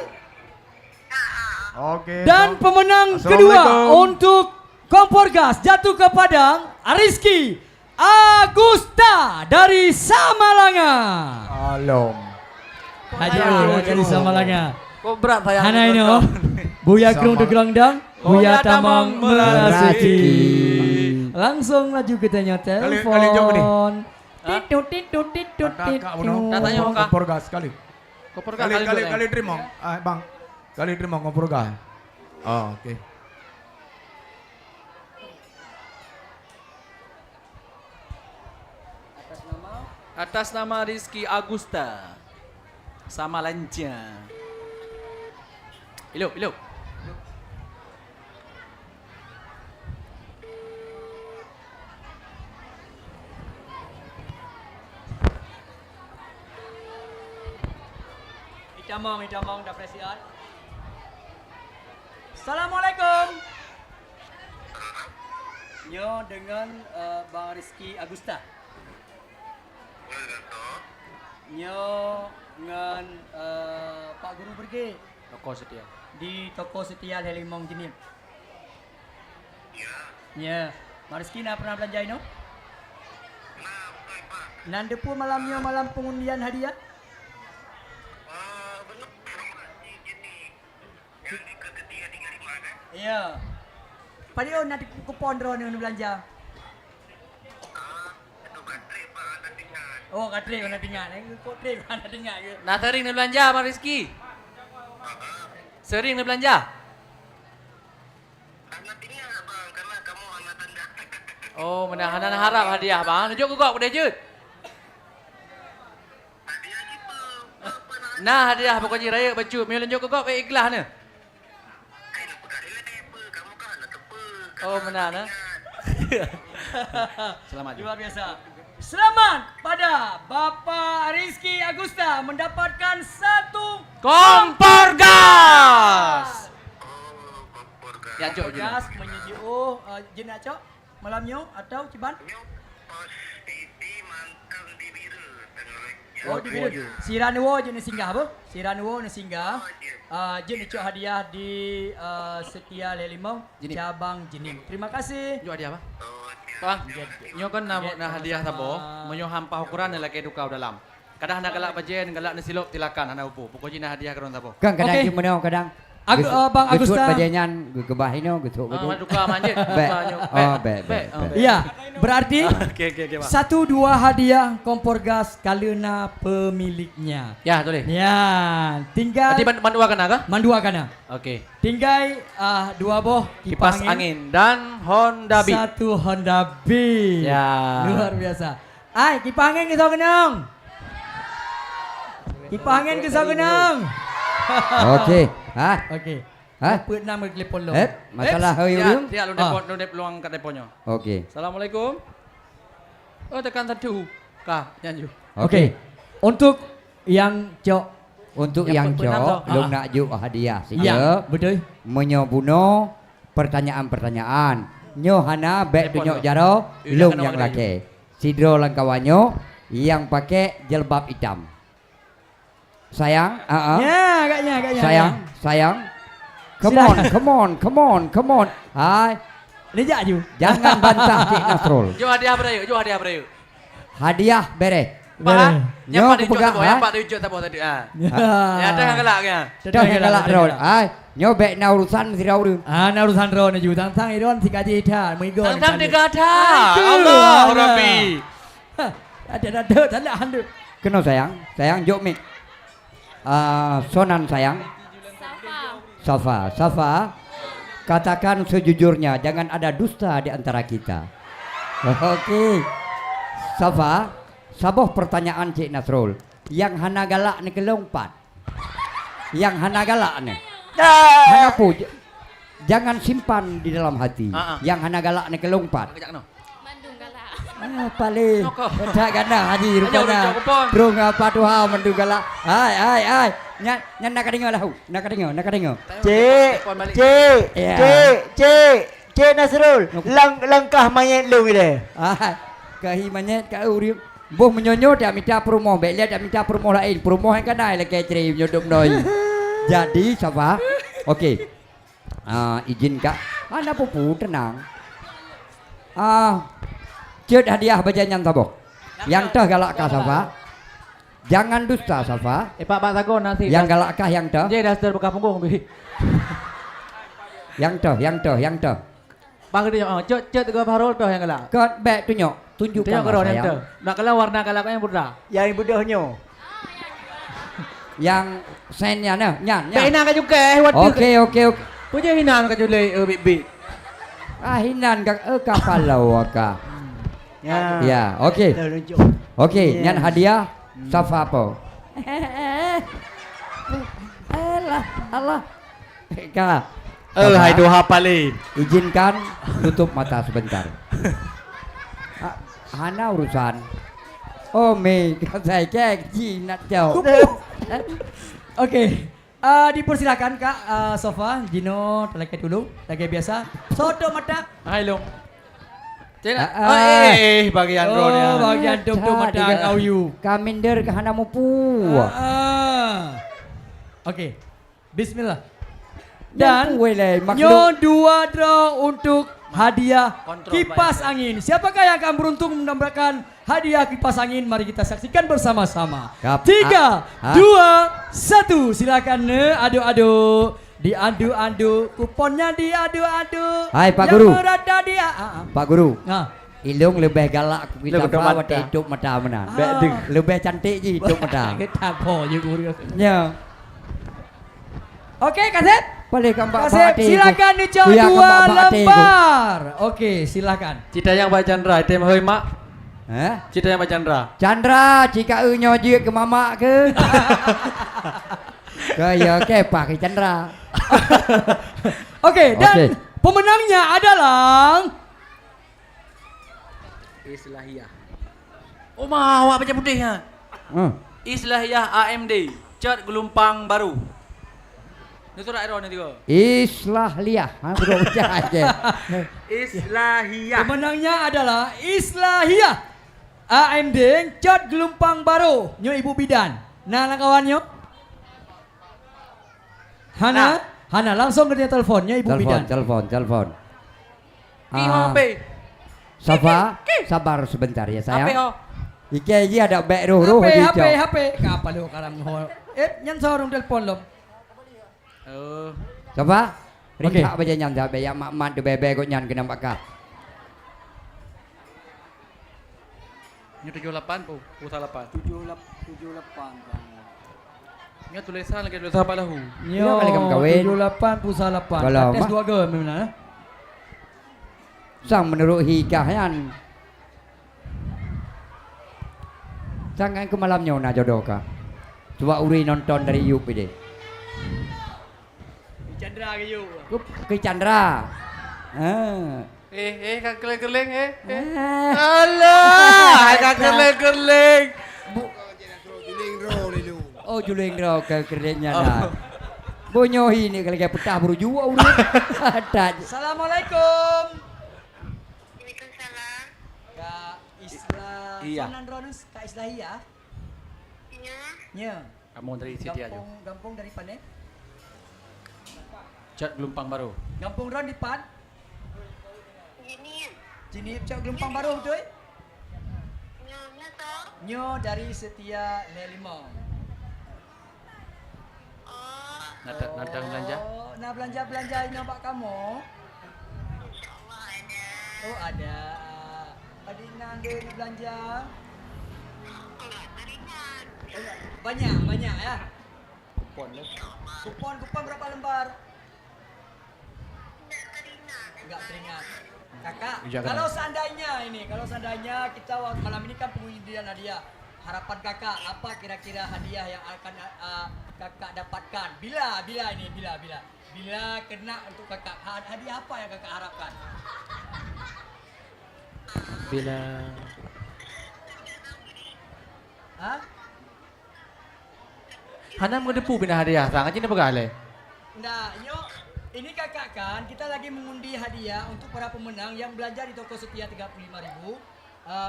Okey. pemenang kedua untuk kompor gas jatuh kepada Rizky Agusta dari Samalanga. Alom. Haji dari Samalanga. Kok berat saya. Hana ini oh. Buya Krung tu gelangdang, Buya Tamang merasiki. Langsung laju kita nyawa telepon. Titut. Dah tanya Kak. Kompor gas sekali. Kompor gas Kali terima. Bang. Kali terima kompor gas. Oh, okey. Atas nama Rizky Agusta. Sama lancar. Iluk. Itamong dah presiat. Assalamualaikum. Nyo dengan Bang Rizky Agusta. Nyo dengan Pak Guru pergi Toko Setia. di toko Setia Lelimong Jinim. Ya. Bang Rizky nak pernah belanja ini? Nanda pun malamnya malam pengundian hadiah. Ya. Pada nak kupon drone yang belanja. Oh, katrik nak tinggal. Kok trip nak tinggal ke? Nak sering nak belanja Abang Rizky? Sering nak belanja? Oh, menahan harap hadiah bang. Tunjuk kau pada Jud. Nah hadiah pokoknya raya baju. Mio tunjuk kau pakai ikhlas ni. Oh, benar nah. Selamat. Luar biasa. Selamat pada Bapak Rizky Agusta mendapatkan satu Kompor gas. Ya, Cok. gas menyuji jenak Cok malamnya atau Ciban? Oh, di biru. Si Ranwo je nak singgah apa? Si Ranwo nak singgah. Je nak cok hadiah di Setia Lelimong cabang Jinim. Terima kasih. Jom hadiah apa? Bang, nyo kan nak hadiah tabo, menyo hampah ukuran lagi dukau dalam. Kadang nak galak bajen, galak nasilup tilakan anak upu. Pokoknya nak hadiah karon tabo. Kang kadang Okey. cuma kadang. Bang Gusut Agusta. bajanyan gebah ini gusut Ah, betul. duka manjit. Bek. Oh, bek. Iya, berarti Okey, Pak. 1-2 hadiah kompor gas kalena pemiliknya. Ya, boleh. Ya, tinggal Nanti mandu akan kah? mandua kana. Okey. Tinggal 2 boh Kipas angin dan Honda Beat. 1 Honda Beat. Ya. Luar biasa. Ai, kipas angin kisah kenang. Kipas angin kisah kenang. Okey. Ha? Okey. Ha? Apa nama telefon lo? Masalah hari Ya, ini. dia lu peluang kat teleponnya. Okey. Assalamualaikum. Oh, tekan 1. Kah, nyanju. Okey. Untuk yang cok. Untuk Yang yang pernah cok, tu. lu nak juk hadiah Ya, saja. betul. Menyobuno pertanyaan-pertanyaan. Nyo hana bek Telepon tunjuk tu. jaro, Ih, lung jangan yang awak laki. Sidro langkawanyo yang pakai jilbab hitam. Sayang, Ya, agaknya. sayang. Come on. Hai, Lejak ju. jangan bantah Cik Nasrul. Jom hadiah apa yuk? Jom hadiah apa yuk? Hadiah bere. Pak, Nyo yang Pak aku tunjuk pegang, tak ha? yang Pak tunjuk tak tadi. Ya, ada yang gelak kan? Dah galak rod. Hai, nyo bek na urusan sirau ru. Na urusan ron ju tang iron 3 juta minggu. Tang degada. Allah Rabbi. Ada tak ada. Keno sayang, jok mik. Sonan sayang. Safa. Katakan sejujurnya, jangan ada dusta di antara kita. Okey. Safa, saboh pertanyaan Cik Nasrul. Yang hana galak ni kelompat. Yang hana galak ni. Hana pu. Jangan simpan di dalam hati. Yang hana galak ni kelompat. Kejak no. Paling tak gana haji Ayo, rupanya. ucap kupon. Rung apa tuha mendugala. Hai. Nyan nak dengar lahu. Nak dengar. Cik Nasrul, langkah mayat lu dia. Kahi manyet ka uriu. Boh menyonyo dak minta promo, bek lihat dak minta promo lain. Promo yang kadai lah keceri nyodok noi. Jadi siapa? Okey. Izin kak. Anda pupu tenang. Ced hadiah bajanyan saboh. Yang teh galak kah Safa? Jangan dusta Safa. Pak Sagon nanti. Yang galak kah yang teh? Dia dah setel bekas punggung bi. Yang teh. Bang dia cet gua Farol tu yang gelak. Kau bek tunjukkan Tengok kau yang tu. sayang. Nak kalau warna galak yang budak. Yang budahnya. Yang sennya ne, nyan. Pena kan juga Okey. Punya hinan kan jule bi. Hinan kak kapalau ka. Ya, okey. Tunjuk. Okey, nyan hadiah Safa apa? Allah. Kak. Hai doha paling. Izinkan tutup mata sebentar. Hana urusan. Oh me, saya kek ji nak jauh. Okey. Dipersilakan Kak Sofa, Gino, lagi dulu, lagi biasa. Sodok mata. Hai long. Oh, Bagian drone ya. bagian dum mata kau you. Kaminder ke hana mupu. Okey. Bismillah. Dan makhluk. nyo 2 draw untuk hadiah Kontrol kipas angin. Siapakah yang akan beruntung mendapatkan hadiah kipas angin? Mari kita saksikan bersama-sama. 3, 2, 1. Silakan adu-adu. Diadu-adu. Kuponnya diadu-adu. Hai Pak Yang Guru. berada di Pak Guru. Ilung lebih galak kita Lebih bawa mata. hidup mata mana. Bedeng. Lebih cantik je hidup mata. Kita po je guru. Ya. Okey, kaset. Boleh kambak Kaset, silakan dicok 2 lembar. Okey, silakan. Cita yang Pak Chandra, item hoi mak. Cita yang Pak Chandra. Chandra, jika nyo je ke mamak ke? Kaya ke Pak Chandra. Okey, dan Okey. pemenangnya adalah Islahiyah. Oh mau awak baca putihnya. Islahiyah AMD. Cat gelombang baru. Ini surat error nanti kau. Islahiyah. Belum baca aja. Islahiyah. pemenangnya adalah Islahiyah AMD cat gelombang baru. Nyo Ibu Bidan. Nah, kawannya. Hana langsung ke dia teleponnya Ibu Bidan. Telepon. Ki HP. Safa, sabar sebentar ya HP sayang. oh. Ike ji ada bek roh HP. Kapal lu karam. Nyan sorong telepon lo. Siapa? Okey. Ringkak baca nyan dah bayak mak de bebe kok nyan kena bakal. Nyo 78 pu, salah 8. 78. Nyo tulisan lagi tulisan palahu. Nyo kali kamu kahwin. 78 pusat 8. Kalau Tes mak- dua ke memang. Sang menurut hikayan. Sangat ke malamnya nak jodoh kah? Coba uri nonton dari Yup ini. Chandra ke you. Ke Chandra. Kak keleng-keleng Alah, kak keleng-keleng. Juling ro dulu. Oh juling ro ke kerennya dah. Bonyohi ni kalau kayak petah baru jua uri. Ada. Assalamualaikum. Waalaikumsalam. Kak Islah. Iya. Sonan Ronus Kak Islah iya. Nya. Nya. Kamu dari Siti aja. Gampung dari Pan Cat Gelumpang Baru. Gampung Ron di Pan. Ini. Sini Cak Gelumpang Baru betul? Nya toh. Nyo dari Setia Lelimau. Oh, Nadang belanja. Oh, nak belanja nampak kamu? insyaallah ada. Oh ada. Adik nak ada nak belanja? Enggak teringat. Banyak ya. Kupon berapa lembar? Enggak teringat. Enggak teringat. Kakak, Iya, kan? kalau seandainya kita malam ini kan pengundian hadiah. Harapan kakak apa kira-kira hadiah yang akan kakak dapatkan? Bila kena untuk kakak hadiah apa yang kakak harapkan? Bila Hah? Hana mengedepu pindah hadiah, sangat cinta pegale. Nah, ini kakak kan kita lagi mengundi hadiah untuk para pemenang yang belanja di toko Setia 35.000.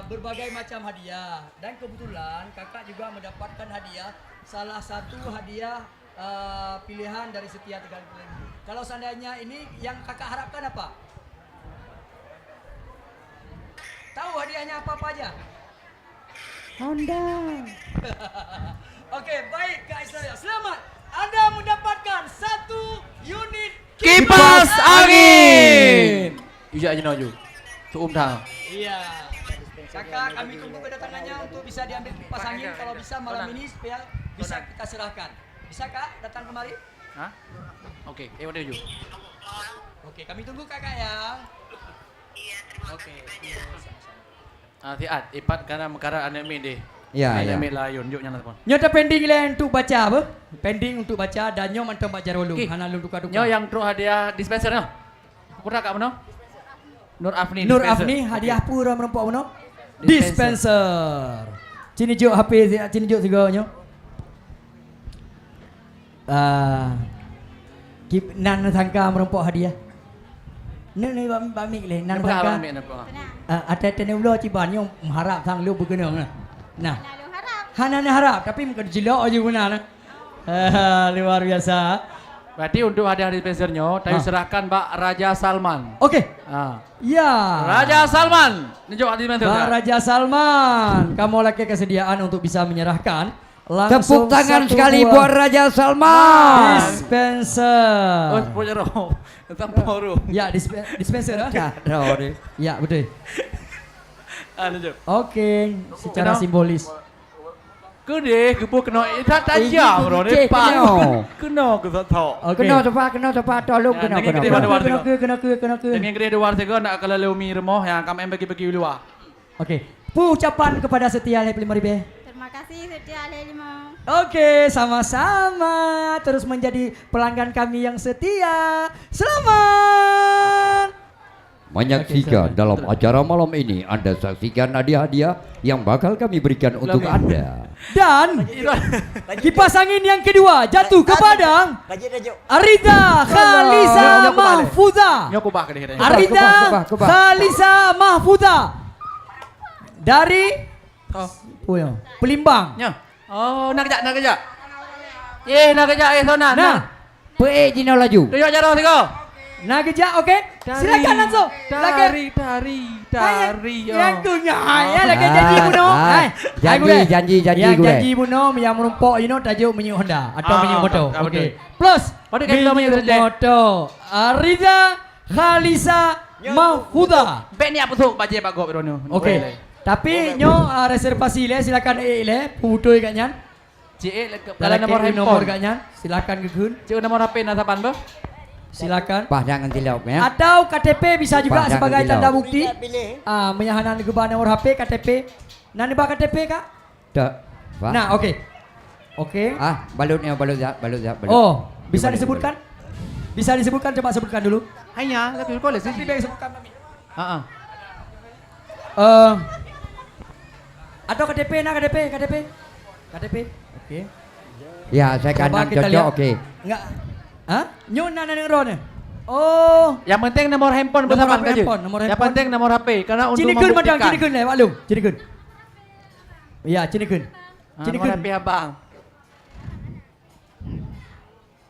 Berbagai macam hadiah dan kebetulan kakak juga mendapatkan hadiah salah satu hadiah pilihan dari Setia 35.000. Kalau seandainya ini yang kakak harapkan apa? Tahu hadiahnya apa aja? Honda. Oke, baik Kak Isra. Selamat. Anda mendapatkan 1 unit Kipas angin. Iya aja noju. Tuh tang. Iya. Kakak, kami tunggu kedatangannya untuk bisa diambil kipas angin. Kalau bisa malam ini supaya bisa kita serahkan. Bisa Kak datang kemari? Hah? Oke, udah ju. Oke, kami tunggu Kakak ya. Iya, terima Oke. kasih banyak. Tiat, ipat karena mekara anime deh. Ya, ya. Anime layun, yuk nyala telepon. Nyo pending lah untuk baca apa? Pending untuk baca dan nyo mantap baca dulu. Okey. Hana lu duka-duka. Nyo yang truk hadiah dispenser no. Pura kak mano? Nur Afni. Nur dispenser. Afni hadiah Okey. pura menumpuk mana? Dispenser. Dispenser. Cini juk HP cini juk tiga nyo. Nan tangka menumpuk hadiah. Ni bami le nan Nampak tangka. abang ambil nampak. Ada tene ulo ciban nyo mengharap sang lu berkena nah. Nah, Lalu harap. Hana harap tapi muka jelok aja guna nah. Luar biasa. Berarti untuk hadiah dispensernya, tayu serahkan Pak Raja Salman. Okey. Ah. Ya. Raja Salman, tunjuk dispenser. Pak Raja Salman, kamu lagi kesediaan untuk bisa menyerahkan langsung Tepuk tangan satu sekali buah buat Raja Salman. Oh, dispenser. punya roh. Tentang poru. Ya, dispenser. Kacau deh. Ya, betul. Tunjuk. Okey, secara Kenapa? simbolis. Kena kepo kena tak Ini tajam roh kucing depan. kena. Kena ke tak tahu. Okey. Kena cepat tolong Ya, kena lagi kena. gede mana? Kena. Dengan gede dua juga nak kalau lumi remah yang kami bagi-bagi luar. Okey. Ucapan kepada Setia Lep 5.000. Terima kasih Setia Lelima. Oke, sama-sama. Terus menjadi pelanggan kami yang setia. Selamat. Menyaksikan dalam acara malam ini Anda saksikan hadiah-hadiah yang bakal kami berikan untuk Anda. Dan kipas angin yang kedua jatuh kepada Arida Khalisa Mahfuza. Nyok kubah ke dia. Arida kubah. Khalisa Mahfuza dari Pelimbang. Nyok. Oh, nak kejap. Nak kejap Sona. Nah, Pe Jino laju. Tunjuk cara tiga. nah kejap, oke. Silakan langsung. Silakan. Dari Cari Yang kunya ya lagi janji bunuh. Janji Yang gue. janji bunuh yang menumpuk tajuk menyu Honda atau menyu motor. Okey. Plus Pada kali menyu motor. Riza Khalisa Mahfuda. Bet ni apa tu baje bagok rono. Okey. Tapi nyo reservasi le silakan le putoi kat nyan. Cik kalau nomor nomor handphone. kat nyan silakan kegun. Cik nomor HP nasapan ber? Silakan. Pah jangan tilap ya. Atau KTP bisa juga Jangan sebagai bilau. tanda bukti. Menyahanan gubah nomor HP KTP. Nani ba KTP kak? Tak. Pak. Nah, okey. Okey. Balutnya balut. Oh, bisa disebutkan? Bisa disebutkan, coba sebutkan dulu. Hanya tapi boleh sih. Lebih baik sebutkan kami. Heeh. Atau KTP, KTP. Okey. Ya, saya Coba kanan kita cocok lihat. okey. Enggak. Hah? Nyo nana nero ni. Oh. Yang penting nomor handphone Nomor bersamaan saja. handphone, nomor Yang handphone. penting nomor HP karena untuk Cinikun madang, membuktikan. cinikun le, Pak Long. Cinikun. Ya, cinikun. Nomor Cinikun. HP abang.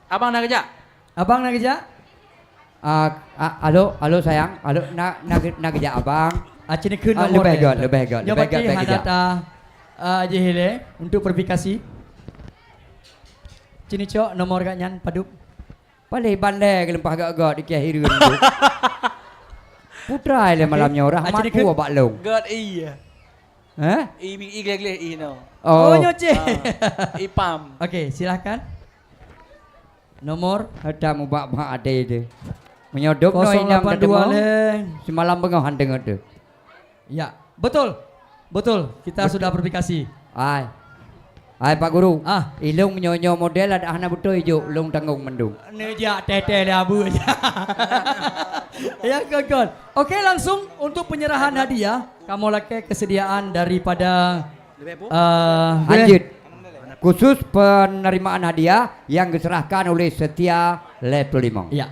Abang nak kerja? Abang nak kerja? Halo sayang. Halo nak kerja abang. Cinikun nomor. Lebih agak. Nyoba ki hadata jehile untuk verifikasi. Cini cok nomor kat nyan padup. Balik bandai ke lempah agak-agak di kehirun tu. Putra le malamnya orang mat ku abak long. God iya. Ha? I gele i no. Oh, nyoce. Ipam. Okey, silakan. Nomor Ada mu bak ada tu. Menyodok no inam 082 le. Semalam bengahan dengar tu. Ya, betul. Betul. Kita sudah verifikasi. Ai Pak Guru. Ilung menyonyo model ada anak betul hijau long tanggung mendung. Nejak tete le abu aja. Ya, kawan. Okey, langsung untuk penyerahan hadiah. Kamu laki kesediaan daripada Lanjut. Khusus penerimaan hadiah yang diserahkan oleh Setia Level 5. Ya.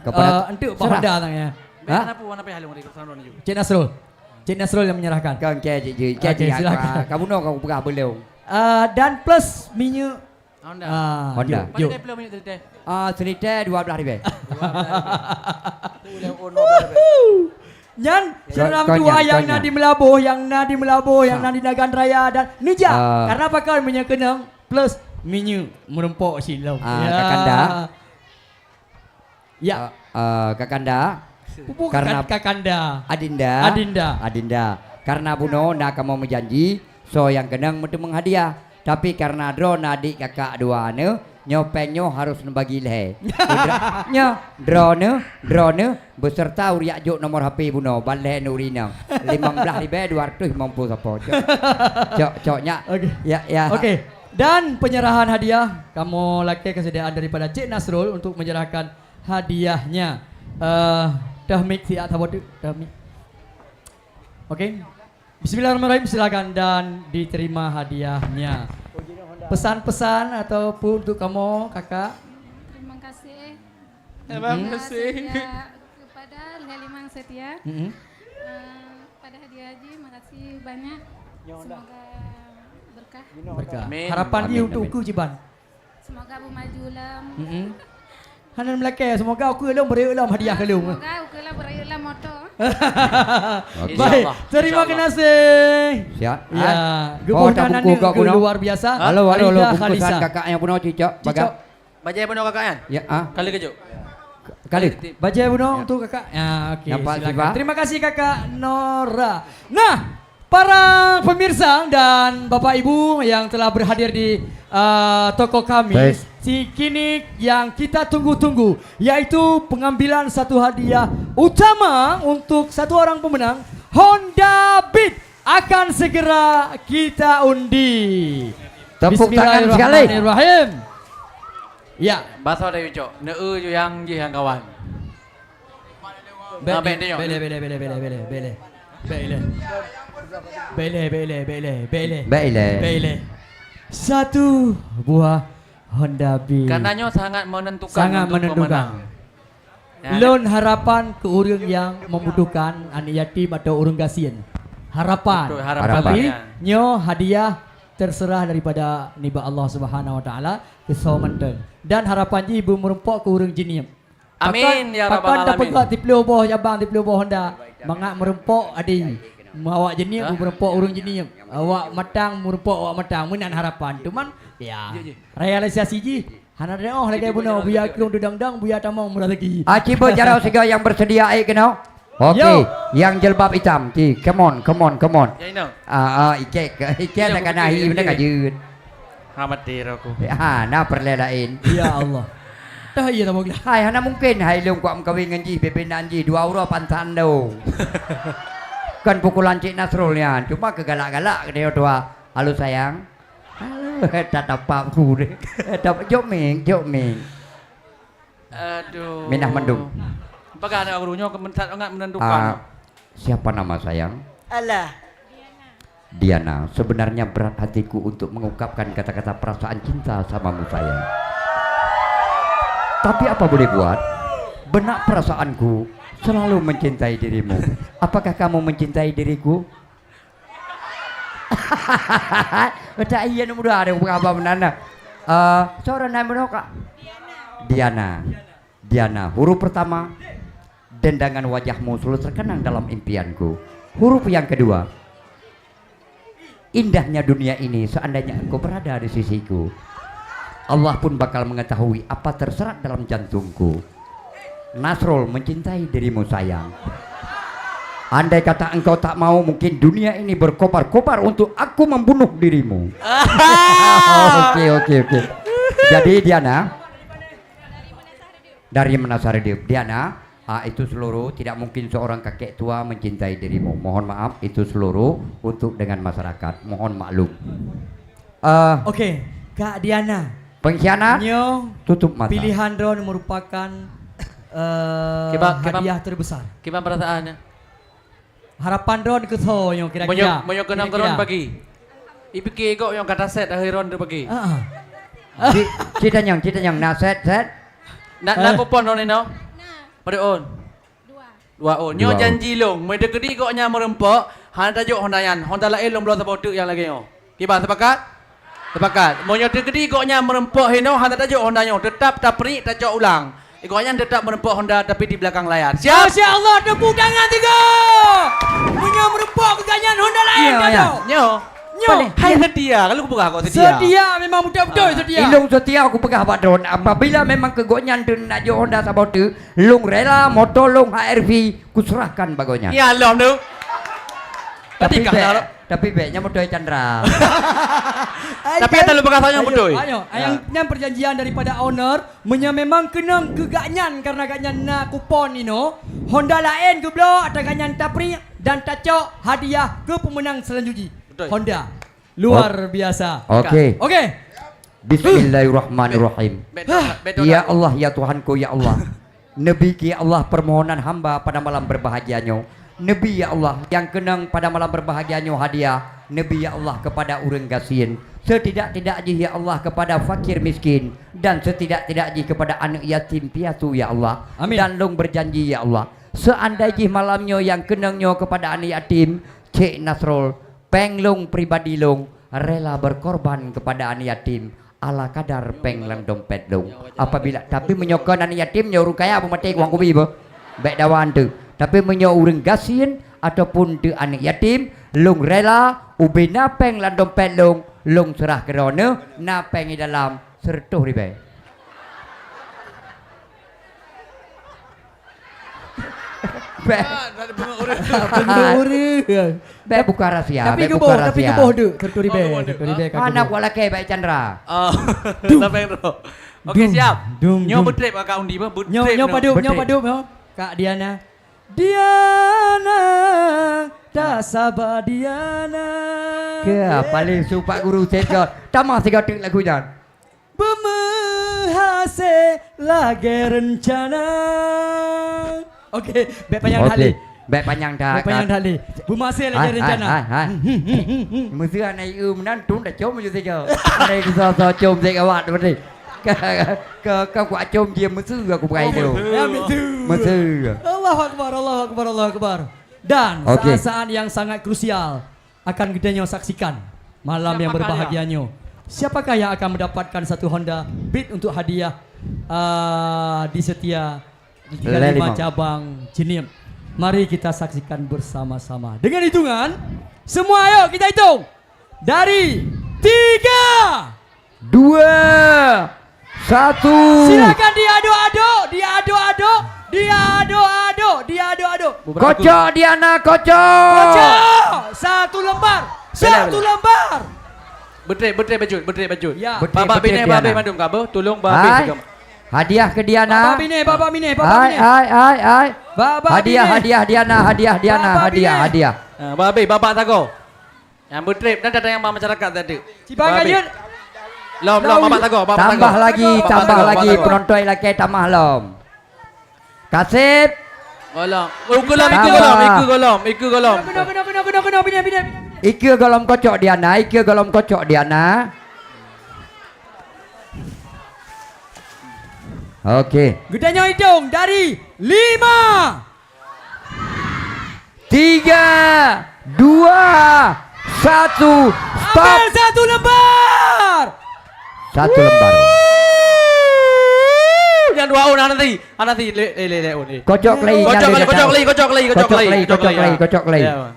Kepada untuk Pak Honda tanya. Kenapa warna pe halung di sana juga? Cik Nasrul. Cik Nasrul yang menyerahkan. Kau cik. Silakan. Kamu no kau pegah belum. Dan plus minyak Honda. Honda. Pada dia belum minyak tadi. Senita 12,000. Nyan seram dua yang nadi melabuh, yang nadi Nagan Raya dan Nija. Karena pakai minyak kenang plus minyak merempok silau. Kakanda. Ya. Kakanda. Bukan Karena Kakanda. Adinda. Karena Buno nak kamu menjanji, so yang kenang mesti menghadiah. Tapi karena drone adik kakak dua nyopenyo harus membagi leh. Drone beserta uriak juk nomor HP Buno baleh Nurina 15,250 sapo. Coknya. Ya. Okey. Dan penyerahan hadiah kamu laki kesediaan daripada Cik Nasrul untuk menyerahkan hadiahnya. Dahmik siap tawadu dahmik. Okey. Bismillahirrahmanirrahim, silakan dan diterima hadiahnya. Pesan-pesan ataupun untuk kamu kakak. Terima kasih. Terima kasih. Kepada Lelimang Setia. Pada hadiah haji, makasih banyak. Semoga berkah. Harapan dia untuk aku Ciban. Semoga aku maju lam. Hanan Melaka, semoga aku elong beri elong hadiah ke lu. Semoga aku lah beri lam motor. Baik, terima kasih. Siap. Ya, gebukanan luar biasa. Halo, Aida bungkusan Khalisa. kakak yang Buno cicok. Bajai penuh kakak kan? Ya, Kali kejuk. Kali. Bajai Buno untuk kakak. Ya, okey. Nampak, Silakan. Siva? Terima kasih kakak Nora. Nah, para pemirsa dan Bapak Ibu yang telah berhadir di toko kami, kini yang kita tunggu-tunggu yaitu pengambilan satu hadiah utama untuk satu orang pemenang Honda Beat akan segera kita undi. Tepuk tangan sekali. Bismillahirrahmanirrahim. Ya, Bahasa dari Ucok. Neu yang kawan. Bele. Satu buah Honda Beat. Karenanya sangat menentukan. Sangat untuk menentukan. pemenang. Lon harapan ke orang yang membutuhkan anak yatim atau orang gasien. Harapan. Betul, harapan. Tapi Ya. nyo hadiah terserah daripada niba Allah Subhanahu Wa Taala ke Somenten. Dan harapan ibu merempok ke orang jinim. Amin, ya rabbal Pakan dapat alamin. buat tiplu boh jabang tiplu boh Honda. Mangak merempok adi. Awak jenis aku merempok urung jenis. Awak matang merempok awak matang. Menan harapan. Cuman ya realisasi ji. Hana oh lagi bunuh buya kiung dudang-dang buya tamang murah lagi. Aci berjarau sega yang bersedia kena. Okey, yang jilbab hitam. Ci, come on. Ya ini. Ike nak kena hi benda kajut. Amatir aku. Nah perlelain. Ya Allah. Dah iya tak boleh. Hai, hana mungkin hai long kuat mengkawin dengan ji, bebenan ji 2 euro pantan do. Kan pukulan Cik Nasrulnya, cuma kegalak-galak dia tua. Halo sayang. Halo, tak dapat aku deh. Dapat jok ming. Aduh. Minah mendung. Apakah ada gurunya menentukan? Siapa nama sayang? Alah. Diana, sebenarnya berat hatiku untuk mengungkapkan kata-kata perasaan cinta samamu sayang. Tapi apa boleh buat? Benak perasaanku selalu mencintai dirimu. Apakah kamu mencintai diriku? Tak iya mudah ada apa menanda. Seorang nama kak? Diana. Huruf pertama, dendangan wajahmu selalu terkenang dalam impianku. Huruf yang kedua, indahnya dunia ini seandainya engkau berada di sisiku. Allah pun bakal mengetahui apa terserat dalam jantungku. Nasrul mencintai dirimu sayang. Andai kata engkau tak mau, mungkin dunia ini berkobar-kobar untuk aku membunuh dirimu. Oke. Jadi Diana, dari Menasar Hidup. Diana, itu seluruh, tidak mungkin seorang kakek tua mencintai dirimu. Mohon maaf, itu seluruh untuk dengan masyarakat. Mohon maklum. Okey, Kak Diana. Pengkhianat? Nyo, tutup mata. Pilihan Ron merupakan hadiah terbesar. Gimana perasaannya? Harapan Ron ke so yang kira-kira. Banyak kenang Ron pagi. Ipikir kok yang kata set hari Ron tu pagi. Cita nyang nak set. Nak kupon Ron ini. Pada on. 2 on. Nyo janji long. Mereka kedi kok nya merempok. Han tajuk Hondayan. Honda lain long belum sebut yang lagi yo. Kibar sepakat? Sepakat. Mau nyote gede koknya merempok hino han tajuk Honda nyo. Tetap tak peri tak cok ulang. Ikutnya tetap merempok Honda tapi di belakang layar. Siap? Masya Allah, tepuk tangan 3. Punya merempok keganyan Honda lain Nyo. Hai setia. Kalau aku pegang kau setia. Setia memang betul-betul setia. Ilung setia aku pegang Pak Don. Apabila memang kegonyan tu nak jo Honda sabote, lung rela motor lung HRV kuserahkan bagonya. Ya Allah tu. Tapi baiknya motor Chandra. Tapi ada lu pegang yang betul. Yang perjanjian daripada owner memang kena keganyan karena ganyan na kupon ini Honda lain ke blo atau ganyan tapri dan tacok hadiah ke pemenang selanjutnya. Honda. Luar biasa. Okey. Okey. Bismillahirrahmanirrahim. Ya Allah, ya Tuhanku, ya Allah. Nabi ya Allah, permohonan hamba pada malam berbahagianya. Nabi ya Allah yang kenang pada malam berbahagianya hadiah. Nabi ya Allah kepada urang gasin. Setidak-tidaknya ya Allah kepada fakir miskin. Dan setidak-tidaknya kepada anak yatim piatu ya Allah. Amin. Dan long berjanji ya Allah, seandainya malamnya yang kenangnya kepada anak yatim, Cik Nasrul penglong pribadi long rela berkorban kepada anak yatim ala kadar penglang dompet long. Apabila tapi menyokong anak yatim nyorong kaya apa mati uang kubi bo baik dawan tu. Tapi menyorong gasin ataupun tu anak yatim long rela ubina penglang dompet long serah kerana na pengi dalam sertuh ribai. Be buka rahasia. Tapi keboh tu. Terturi be. Anak wala ke baik Chandra. Sampai tu. Okey siap. Nyo betrip kakak undi ba? Nyo paduk. Kak Diana. Diana, tak sabar Diana. Ke paling supak guru cekot. Tamah tiga tik lagu jan. Bermahasih lagi rencana. Okey, baik panjang tali. Baik panjang dah. Baik panjang tali. Bermahasih lagi rencana. Mesti naik nan tun dah com je tiga. Naik so com je awak tu. Kau kuat com dia mesti aku pakai tu. Mesti. Allahu Akbar. Dan saat yang sangat krusial akan kita saksikan malam yang berbahagianya. Siapakah yang akan mendapatkan satu Honda Beat untuk hadiah di setia 35 cabang jenis. Mari kita saksikan bersama-sama. Dengan hitungan, semua ayo kita hitung. Dari 3, 2, 1. silakan diaduk-aduk, diaduk-aduk, diaduk-aduk, diaduk-aduk. Kocok Diana, kocok. Kocok! 1 lembar, 1 lembar. Betul bajut. Ya. Bapak bini Diana. babe mandum kabo, tolong babe Hai. segam. Hadiah ke Diana. Bapak Bine. Hai. Bapak Hadiah, Bine. hadiah Diana, hadiah Diana, Bapak hadiah, Bine. hadiah. Babe bapak tago. Yang betrip dan datang yang masyarakat tadi. Cibai kajut. Lom bapak tago, bapak tago. Tambah lagi, Bapak tambah tago, lagi bapak tago. penonton lagi tambah lom. Kasih. Golong. Golong Tambah. ikut golong. Kena, Bine. Iki golom kocok Diana, iki golom kocok Diana. Okey. Gedanya hitung dari 5, 3, 2, 1. Stop. ambil 1 lembar. 1 lembar. Yang 2 on nanti le on. Kocok lagi. Kocok lagi. Ya.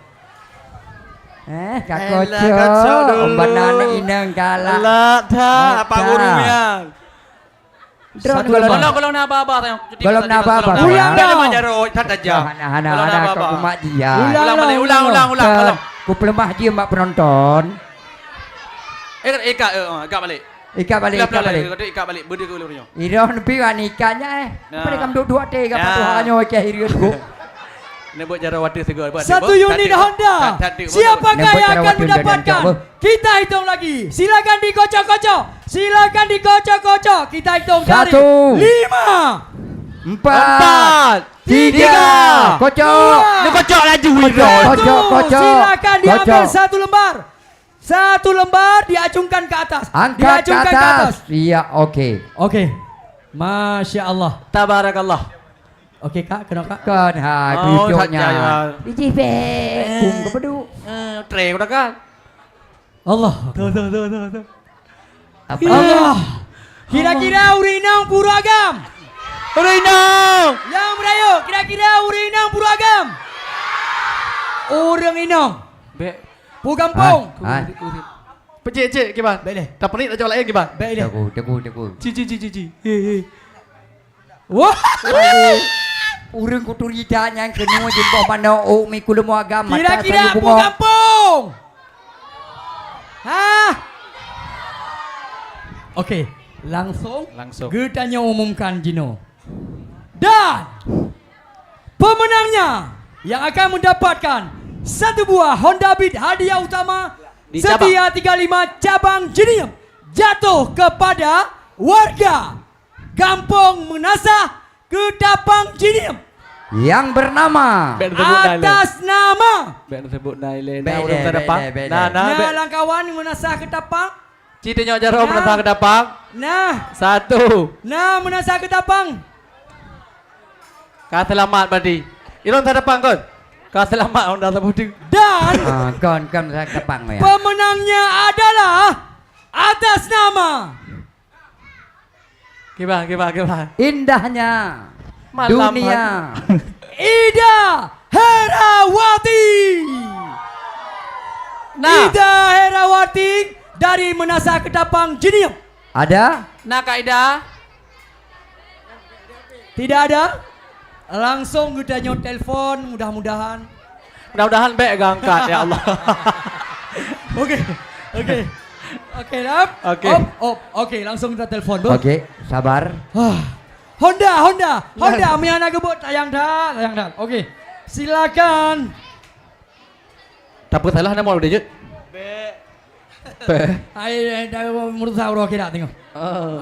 Kak Elah, kocok dulu. kocok. Banana inang kalah. Alah, Tak. apa burungnya? Drone golong. Golong na apa tayong. Golong na apa-apa. Ulang Dah dah. majaro, tak aja. Hana Golong na apa-apa. kau kumat dia. Ulang balik, ulang. Ku pelemah dia mak penonton. Ika balik. Ikat balik. Ika balik. Budi ke ulurnya. Iron piwan ikannya Nah. Pada kamu dua tega Ya. patuhannya ke hiriutku. Ini buat jara wadah segala. 1 unit Honda. Siapakah Nampak yang cara akan waktu mendapatkan? dan Kita hitung lagi. Silakan dikocok-kocok. Kita hitung dari 1, 5, 4, 3, kocok. Ini kocok laju. Kocok. Silakan diambil Kocok. 1 lembar. 1 lembar diacungkan ke atas. Angkat ke Diacungkan atas. Iya, oke. Oke. Masya Allah. Tabarakallah. Oke kak, kenapa kak? Kan ha Oh, tunjuknya. saja. Biji kum kepedu. Tre udah kan? Allah. Tuh. Apa? Allah. Kira-kira urinang Puragam. Urinang. Yang merayu, kira-kira urinang Puragam. Urang inang. Be. Pugampong. Pecik gimana? Boleh. Tak pelik tak jalan lagi gimana? Baik deh. Teguh. Ci. Wah. Urang kuturita yang kena jumpa mana mi kulemu agama. Kira-kira Pugampong. Hah? Oke, langsung Getanya umumkan Gino. Dan pemenangnya yang akan mendapatkan 1 buah Honda Beat hadiah utama Di Setia 35 cabang Jenium jatuh kepada warga Kampung Menasah Ketapang Jenium Yang bernama atas nama Ben sebut Naile. Bede. Nah langkawan Menasah Ketapang. Citinya jaro menasah kedapang. Nah 1. Menasah Ketapang. Kau selamat berarti. Ilon terdepan kon. Kau selamat Honda Sabudi. Dan kon saya kepang ya. pemenangnya adalah atas nama Gimana? Indahnya Malam dunia. Ida Herawati. Nah. Ida Herawati dari Menasah Ketapang Jenium. Ada? Nah kaidah. Tidak ada. Langsung udah nyot telepon mudah-mudahan. Mudah-mudahan baik angkat ya Allah. Oke, Rap. Oke. Oke, langsung kita telepon, Bu. Oke, sabar. Honda, miana gebut tayang dah. Oke. Silakan. Tapi salah nama udah jut. Ai dah menurut saya orang kira tengok.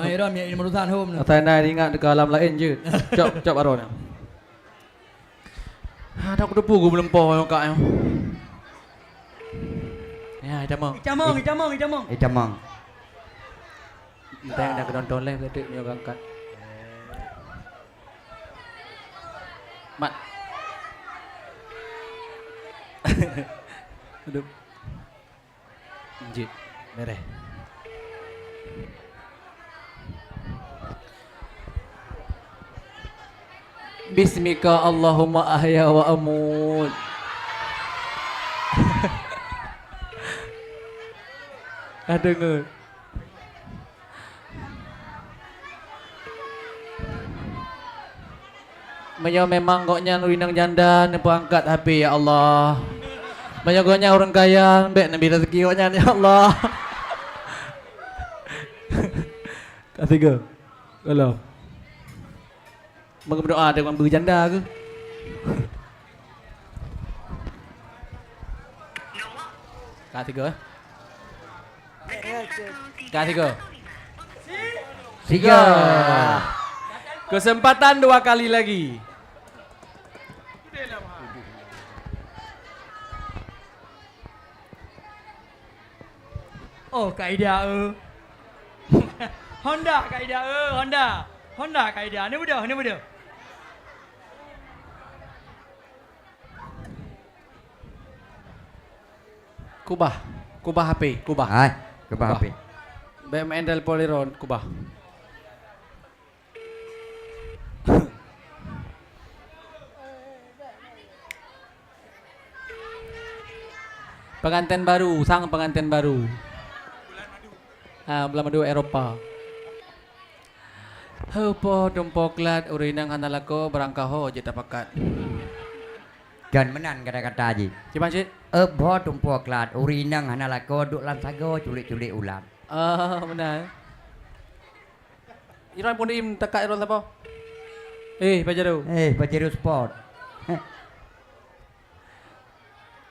Ai ram ya merutan home. Saya nak ingat dekat alam lain je. Cop baru ni. Ada aku depu belum po yang kak yang. Ya, Icamong. Icamong. Kita nak nonton live tadi ni orang angkat. Mat. Duduk. Jit. Mereh. Bismika Allahumma ahya wa amut. Ada nge. Banyak memang koknya nurinang janda nempu angkat HP ya Allah. Banyak koknya orang kaya mbek nabi rezeki koknya ya Allah. Ketiga. Kalau Bang berdoa dengan berjanda ke? Ketiga. Ketiga. Tiga. Kesempatan 2 kali lagi. Oh, kaedah Honda kaedah Honda. Honda kaedah. Ni mudah, ni mudah. Kubah HP, kubah. Hai, kebah HP. BMN Del Poliron, kubah. Pengantin baru, sang pengantin baru. Bulan madu Eropa. Hepo dompoklat urinang hanalako berangkaho je tapakat. Gan menan kata-kata je. Cuma cik? Ebo tumpu klat urinang hanalako duk lan sago culik-culik ulam. Benar. Iron pun im tekak Iron apa? Pajero. Pajero Sport.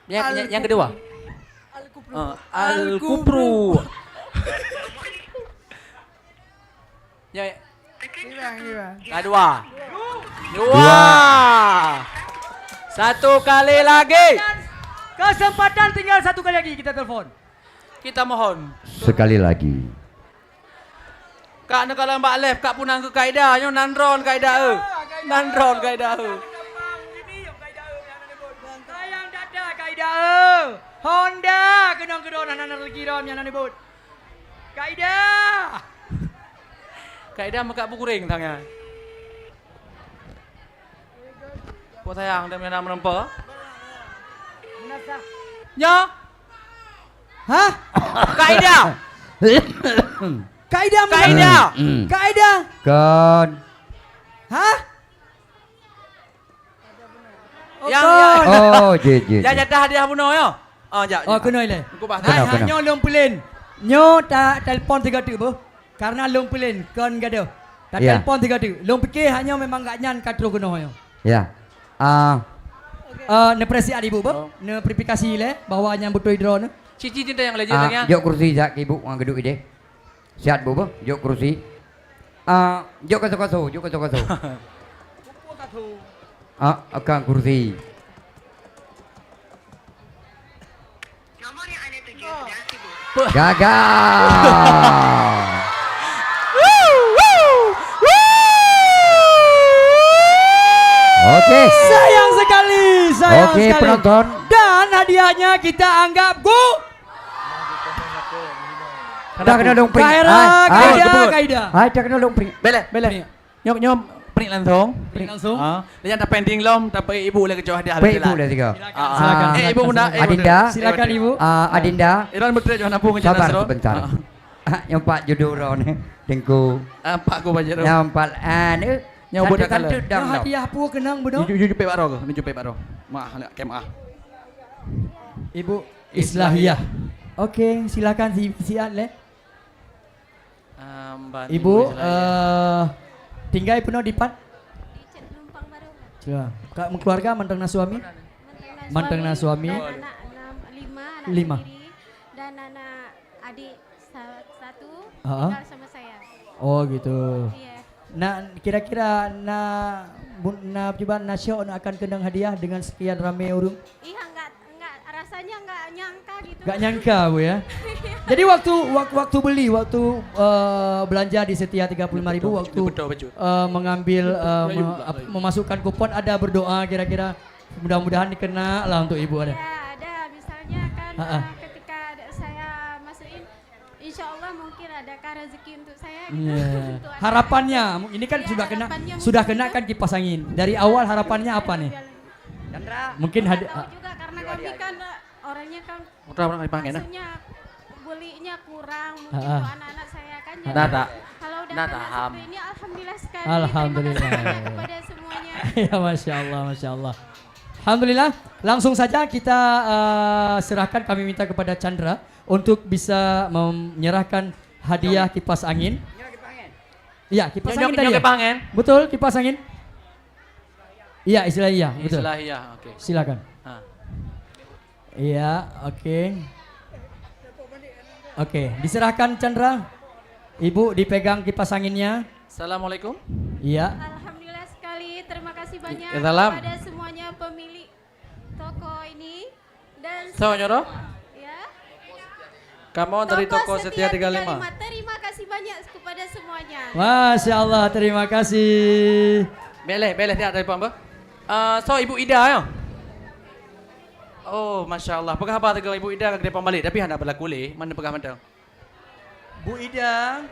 Yang kedua. Al-Kupru. Ya. Kedua. Dua. Satu kali lagi. Kesempatan tinggal 1 kali lagi kita telepon. Kita mohon. Sekali lagi. Kak nak kalau mbak left kak punang ke kaedah nyo nandron kaedah Nandron kaedah Sayang dada kaedah Honda kenang kedon anak lagi rom yang nanibut. Kaedah. Kaedah makak bukuring tangnya. Buat sayang dia menang menempa. Nya. Hah? Kaedah. Kaedah. Kaedah. Kaedah. Kon. Hah? Yang je. Ya jatah hadiah buno yo. Oh kena ile. Kubah. Kena. Nyo long pelin. Nyo tak telefon 3 tu boh. Karena long pelin kon gado. Tak Ya. telefon 3 tu. Long fikir hanya memang gak nyan katro kena yo. Ya. Ne presi adi bu boh. Ne verifikasi le bahwa nyan betul drone. Cici cinta yang legend lagi ya. Jok kursi jak ibu ang geduk ide. Sihat bu, jok kursi. Jok koso-koso. Akan kursi. Nomor yang Anda tuju sudah sibuk. Gagal. Oke. Sayang sekali. Oke, penonton. Dan hadiahnya kita anggap Dah kena dong pring. Kaedah. Hai, dah kena dong pring. Bele. Nyom print langsung. Print langsung. Dia tak pending lom tapi ibu lagi jauh hadiah. Baik ibu dah tiga. Silakan. Ibu bunda. Adinda. Silakan ibu. Adinda. Iran betul jauh nampung ke Sabar Nasro. sebentar. Yang pak judul ron dengku. Pak ku baca ro. Yang pak Yang budak kala. Yang hadiah apa kenang benar? Jujur pe baro ke? Jujur pe baro. Mah nak kemah. Ibu Islahiyah. Okey, silakan siap le. Ibu tinggal penuh di Pat. Coba. Kak keluarga mantengna suami? Mantengna suami. Anak 5 5. dan anak adik 1 Ha? tinggal sama saya. Oh gitu. Iya. Nak kira-kira na coba Nasyo akan kendang hadiah dengan sekian ramai urung. Iya enggak rasanya enggak nyangka gitu. Gak nyangka Bu ya. Jadi waktu beli belanja di Setia 35.000 waktu mengambil memasukkan kupon ada berdoa kira-kira mudah-mudahan dikena lah untuk ibu ada. Ya ada misalnya kan ketika saya masukin insya Allah mungkin ada membuka rezeki untuk saya. Iya. Untuk anak-anak. Harapannya, ini kan Ya, harapannya sudah mungkin kena itu. kan kipas angin. Dari awal harapannya apa nih? Mungkin Nggak tahu juga karena kami kan orangnya kan Orang dipanggil nah. maksudnya belinya kurang mungkin Ah, ah. untuk anak-anak saya kan. Jadi Nah, tak. kalau udah Nah, kena tak. seperti ini alhamdulillah sekali. Alhamdulillah. Terima kasih banyak kepada semuanya. Ya Masya Allah, Masya Allah. Alhamdulillah, langsung saja kita serahkan, kami minta kepada Chandra untuk bisa menyerahkan hadiah kipas angin. Iya, kipas angin tadi. Kipas angin. Betul, kipas angin. Iya, istilah iya, betul. Istilah iya, oke. Silakan. Ah. Iya, oke. Oke, diserahkan Chandra. Ibu dipegang kipas anginnya. Assalamualaikum. Iya. Alhamdulillah sekali. Terima kasih banyak Salam. kepada semuanya pemilik toko ini dan So, Nyoro. ya. Kamu dari toko Setia 35. Terima kasih banyak kepada semuanya. Masya Allah, terima kasih. Boleh tidak dari Pamba? So Ibu Ida ya. Oh, Masya Allah. Pegah apa tegak Ibu Ida ke depan balik? Tapi hendak berlaku leh. Mana pegah mana? Bu Ida.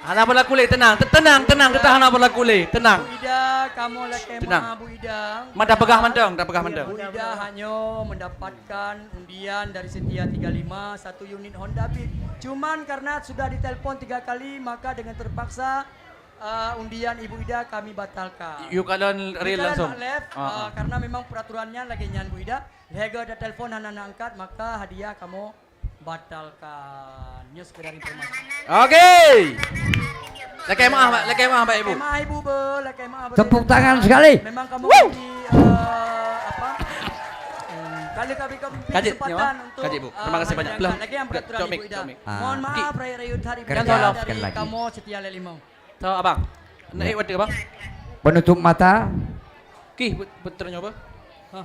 Hendak berlaku leh. Tenang. Kita hendak berlaku leh. Tenang. Bu Ida, kamu lah Tenang. kemah Bu Ida. Mana pegah mandang? Tak pegah mandang. Bu Ida hanya mendapatkan undian dari Setia 35 satu unit Honda Beat. Cuman karena sudah ditelepon 3 kali, maka dengan terpaksa undian Ibu Ida kami batalkan. You kalian real langsung. Left, karena memang peraturannya lagi nyan Bu Ida. Lega ada telepon anak angkat, maka hadiah kamu batalkan. Ini sekedar informasi. Okey. Lekai maaf Pak Ibu. Kemah Ibu be, kemah be. Tepuk tangan sekali. Memang kamu di apa? Kali kami Kajit, kesempatan ya, untuk Kajit, Bu. Terima kasih banyak. menjalankan Belah. lagi yang peraturan Cok, Ibu Ida. cok, mik. Mohon maaf Raya-Rayut hari Kerja biasa sekali dari lagi. kamu Setia Lelimau. So abang. Naik wadah abang. Penutup mata. Ki, betul nyoba. Hah.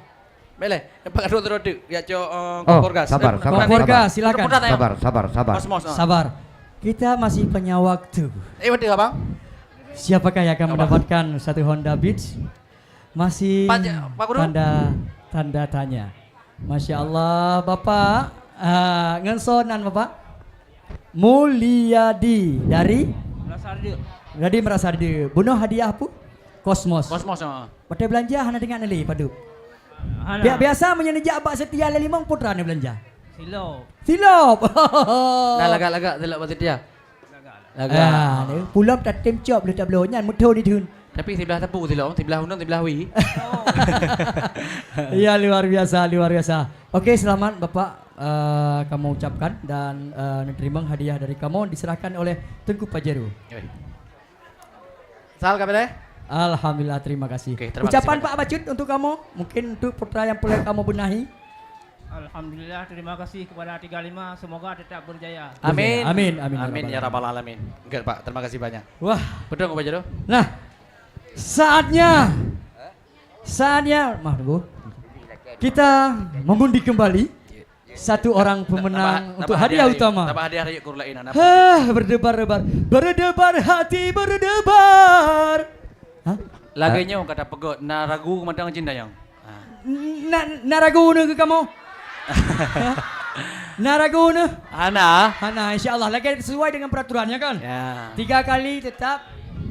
Boleh. Nampak roda-roda. Ya cok Oh, kompor gas. sabar. Komporga, silakan. Sabar. Kosmos. Sabar. Kita masih punya waktu. Wadah abang. Siapakah yang akan mendapatkan satu Honda Beat? Masih Pak Guru? tanda tanya. Masya Allah, Bapak ngensonan Bapak Mulyadi dari Merasardi. Bunuh hadiah apa? Kosmos. Kosmos. Pada belanja hana dengan neli padu. Biasa menyenja abak Setia Lelimang putra ni belanja. Silop. Dah lagak-lagak telak pasal dia. Pulau tak tem job le tak belonyan mudah di tun. Tapi sebelah tepu silong, sebelah undang, sebelah wi. Iya luar biasa. Oke, selamat Bapak kamu ucapkan dan menerima hadiah dari kamu diserahkan oleh Tengku Pajero. Sal kabel. Alhamdulillah, terima kasih. Oke, terima Ucapan kasih Pak Bacut untuk kamu, mungkin untuk putra yang boleh kamu benahi. Alhamdulillah, terima kasih kepada 35. Semoga tetap berjaya. Amin. Amin Ya rabbal alamin. Enggak Pak, terima kasih banyak. Wah, Betul Pak Jero? nah saatnya maaf Bu, kita mengundi kembali satu orang pemenang untuk hadiah utama. Tambah hadiah raya kur lain anak. Berdebar hati berdebar. Hah? Laganya kata pegot, na ragu kemandang cinta yang. Naragu ke kamu? Naragu Hana. Insyaallah lagi sesuai dengan peraturannya kan? Ya. 3 kali tetap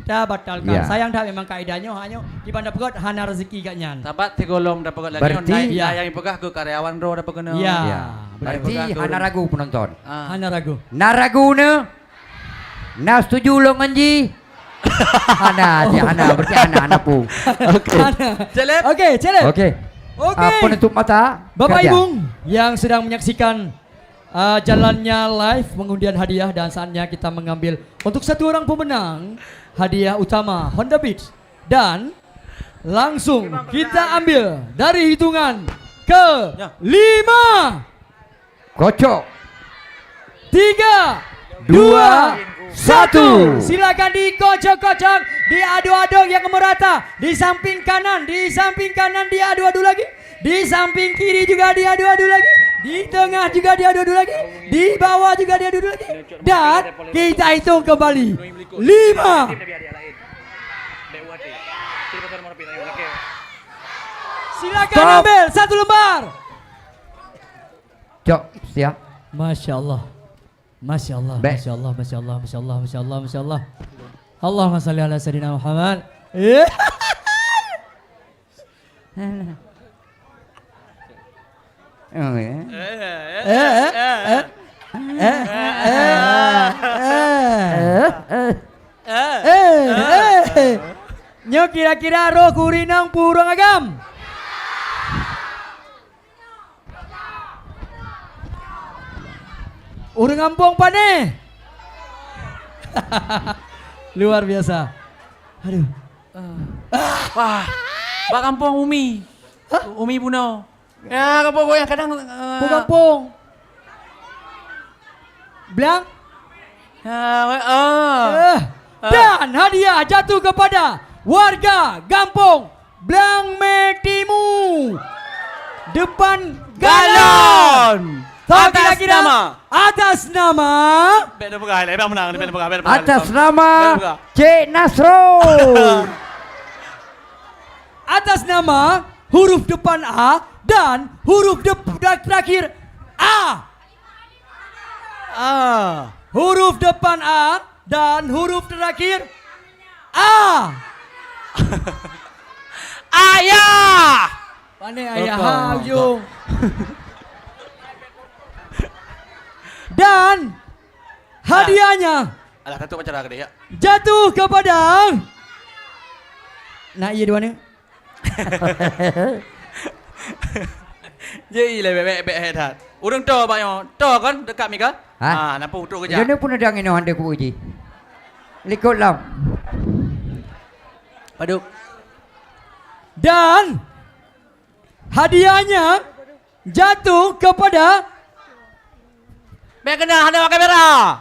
dah batalkan. Ya. Sayang dah memang kaidahnya hanya di bandar pegot hana rezeki gak nyan. Tabat tigolom dapat lagi. Berarti- ya yang pegah ke karyawan ro dapat kena. Iya. Ya. Berarti hana ragu penonton. Hana ragu. Naraguna. Na setuju lo nganji. Hana berarti hana pu. Oke. Celep. Oke, celep. Oke. Oke. Penutup mata. Bapak kerja. Ibu yang sedang menyaksikan jalannya live pengundian hadiah dan saatnya kita mengambil untuk satu orang pemenang hadiah utama Honda Beat dan langsung kita ambil dari hitungan ke 5 Kocok. 3 2 1 silakan dikocok-kocok diadu-adu yang merata di samping kanan diadu-adu lagi di samping kiri juga diadu-adu lagi di tengah juga diadu-adu lagi di bawah juga diadu-adu lagi dan kita hitung kembali 5 silakan Stop. ambil satu lembar. Cok, siap. Masya Allah. Masya Allah, Baik. Masya Allah, Masya Allah, Masya Allah, Masya Allah, Masya Allah. Allahumma salli ala Sayyidina Muhammad. Oh ya. Nyo kira-kira roh kurinang purung agam. Urang kampung pane. Luar biasa. Aduh. Wah, bak kampung Umi. Umi Puno. Ya, kampung gue yang kadang Kampung. Blang. Dan hadiah jatuh kepada warga kampung Blang Metimu. Depan galon. Atas nama. Atas nama Bet pegah, bet menang, bet pegah, bet Atas nama Cik Nasrul. atas nama huruf depan A dan huruf terakhir A. Huruf depan A dan huruf terakhir A. Ayah. Pandai ayah Ujung. Dan hadiahnya Alah, satu macam gede ya. jatuh kepada nak iya di mana? Jadi lah bet head. Urang to banyak. To kan dekat mi ka? Ha? Nampak untuk kerja. Jadi pun ada ngene hande ku uji. Likut lam. Paduk. Dan hadiahnya jatuh kepada Bet kena handa kamera.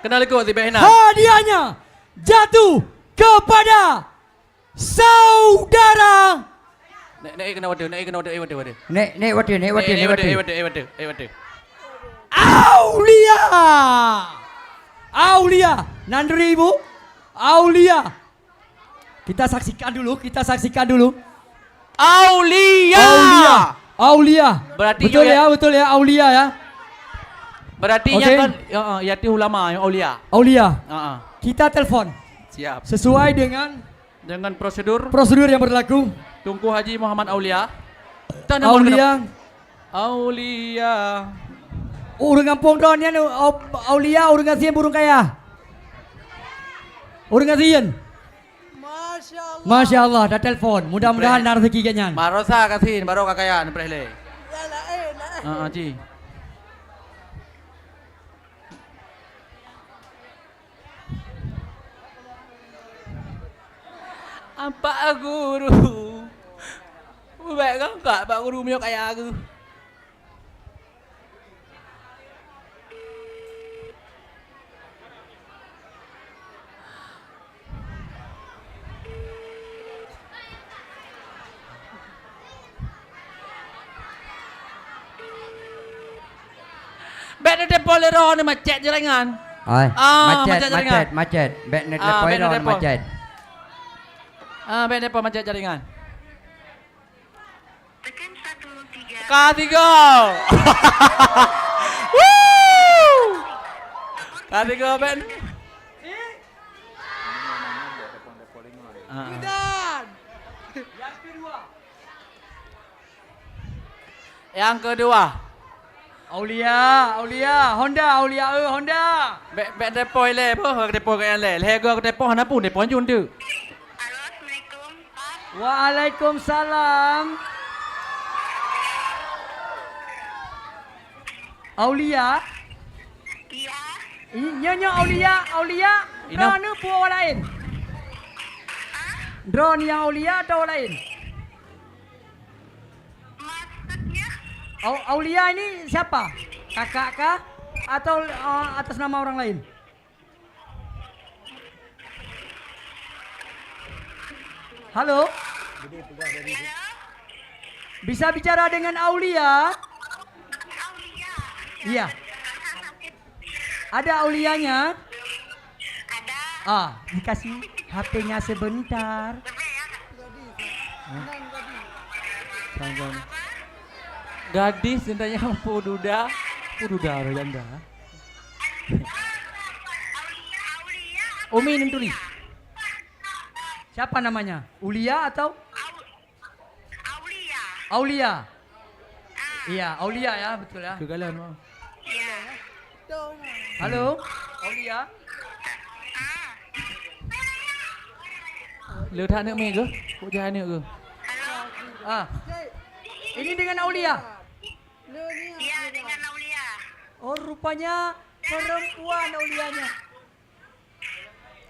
Kenal ikut si Bet Hina. hadiahnya jatuh kepada saudara Nek kena waduh, nek kena waduh. Nek waduh. Aulia. Aulia, nandri ibu. Aulia. Kita saksikan dulu. Aulia. Berarti betul ya Aulia ya. Berarti Okey. yang kan yati ulama yang aulia. Aulia. Heeh. Kita telepon Siap. sesuai dengan Dengan prosedur prosedur yang berlaku. Tunku Haji Muhammad Aulia. Kita nombor Aulia. Aulia. Urang kampung don yan Aulia urang kasihan burung kaya. Urang kasihan. Masya Allah, dah telefon. Mudah-mudahan nak rezeki kalian. Marosa kasihin baru kakayan prehle. Ji. Apa guru? Baik kan kak, Pak Guru punya kaya aku. Bet ada polero ni macet jaringan. Oi, macet jaringan. macet. Bet net Ah, lepoi bet net ron lepoi. macet. Bet apa macet jaringan? Tekan 13. K3. K3 Ben. Yang kedua. Aulia, Honda. Bet depo le, apa depo kan le. Lego depo hana pun depo jun tu. Halo, Assalamualaikum. Waalaikumsalam. Aulia. Iya. Nyonya Aulia. Ina. Drone pu orang lain. Drone yang Aulia atau orang lain? Maksudnya? Aulia ini siapa? Kakak kah? Atau atas nama orang lain? Halo? Bisa bicara dengan Aulia? Aulia. Iya. Ada Aulianya? Ada. Dikasih HP-nya sebentar. Gadis cintanya Pududa. Pududa ada janda. Umi ini tulis. Siapa namanya? Ulia atau? Aulia. Aulia. Iya, Aulia ya, betul ya. Kegalian mau. Iya. Halo, Aulia. Lừa than nữa mày cơ. Cô trai nữa cơ. Ah. Ini dengan Aulia. Iya, dengan Aulia. Oh, rupanya perempuan Aulianya.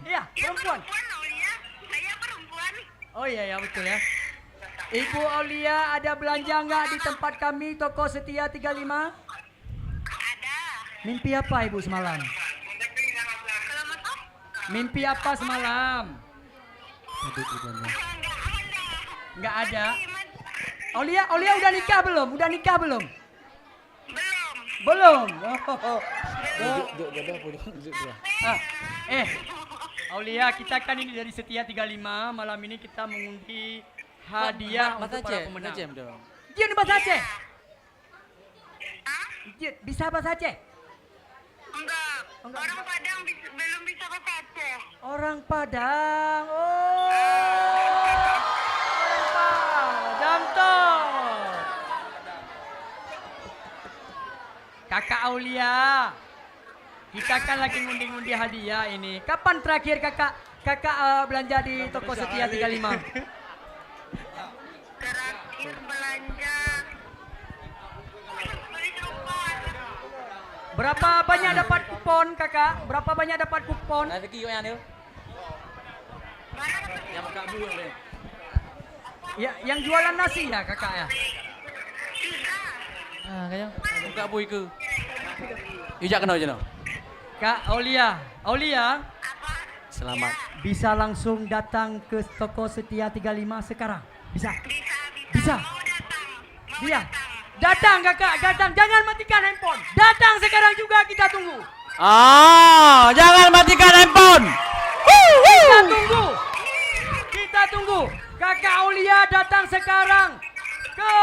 Iya, perempuan. Aulia. Saya perempuan. Oh iya ya, betul ya. Ibu Aulia ada belanja nggak di tempat kami toko Setia 35? Ada. Mimpi apa ibu semalam? Mimpi apa semalam? Nggak ada. Aulia udah nikah belum? Udah nikah belum? Belum. Oh. Aulia, kita kan ini dari Setia 35. Malam ini kita mengundi hadiah untuk para pemenang. Dia di bahasa Aceh? Dia bisa bahasa Aceh? Enggak. Orang Padang belum bisa bahasa Aceh. Orang Padang. Oh. Orang Padang toh. Kakak Aulia. Kita kan lagi ngundi-ngundi hadiah ini. Kapan terakhir kakak belanja di toko Setia 35? Terakhir belanja. Berapa banyak dapat kupon kakak? Berapa banyak dapat kupon? Nanti kau yang ni. Yang buka bulu ni. Ya, yang jualan nasi ya kakak ya? Kayaknya buka bulu ke. Ijak kena je no. Kak Aulia, Selamat. bisa langsung datang ke toko Setia 35 sekarang? Bisa. Iya. Datang kakak, datang. Jangan matikan handphone. Datang sekarang juga, kita tunggu. Jangan matikan handphone. Kita tunggu. Kakak Aulia datang sekarang ke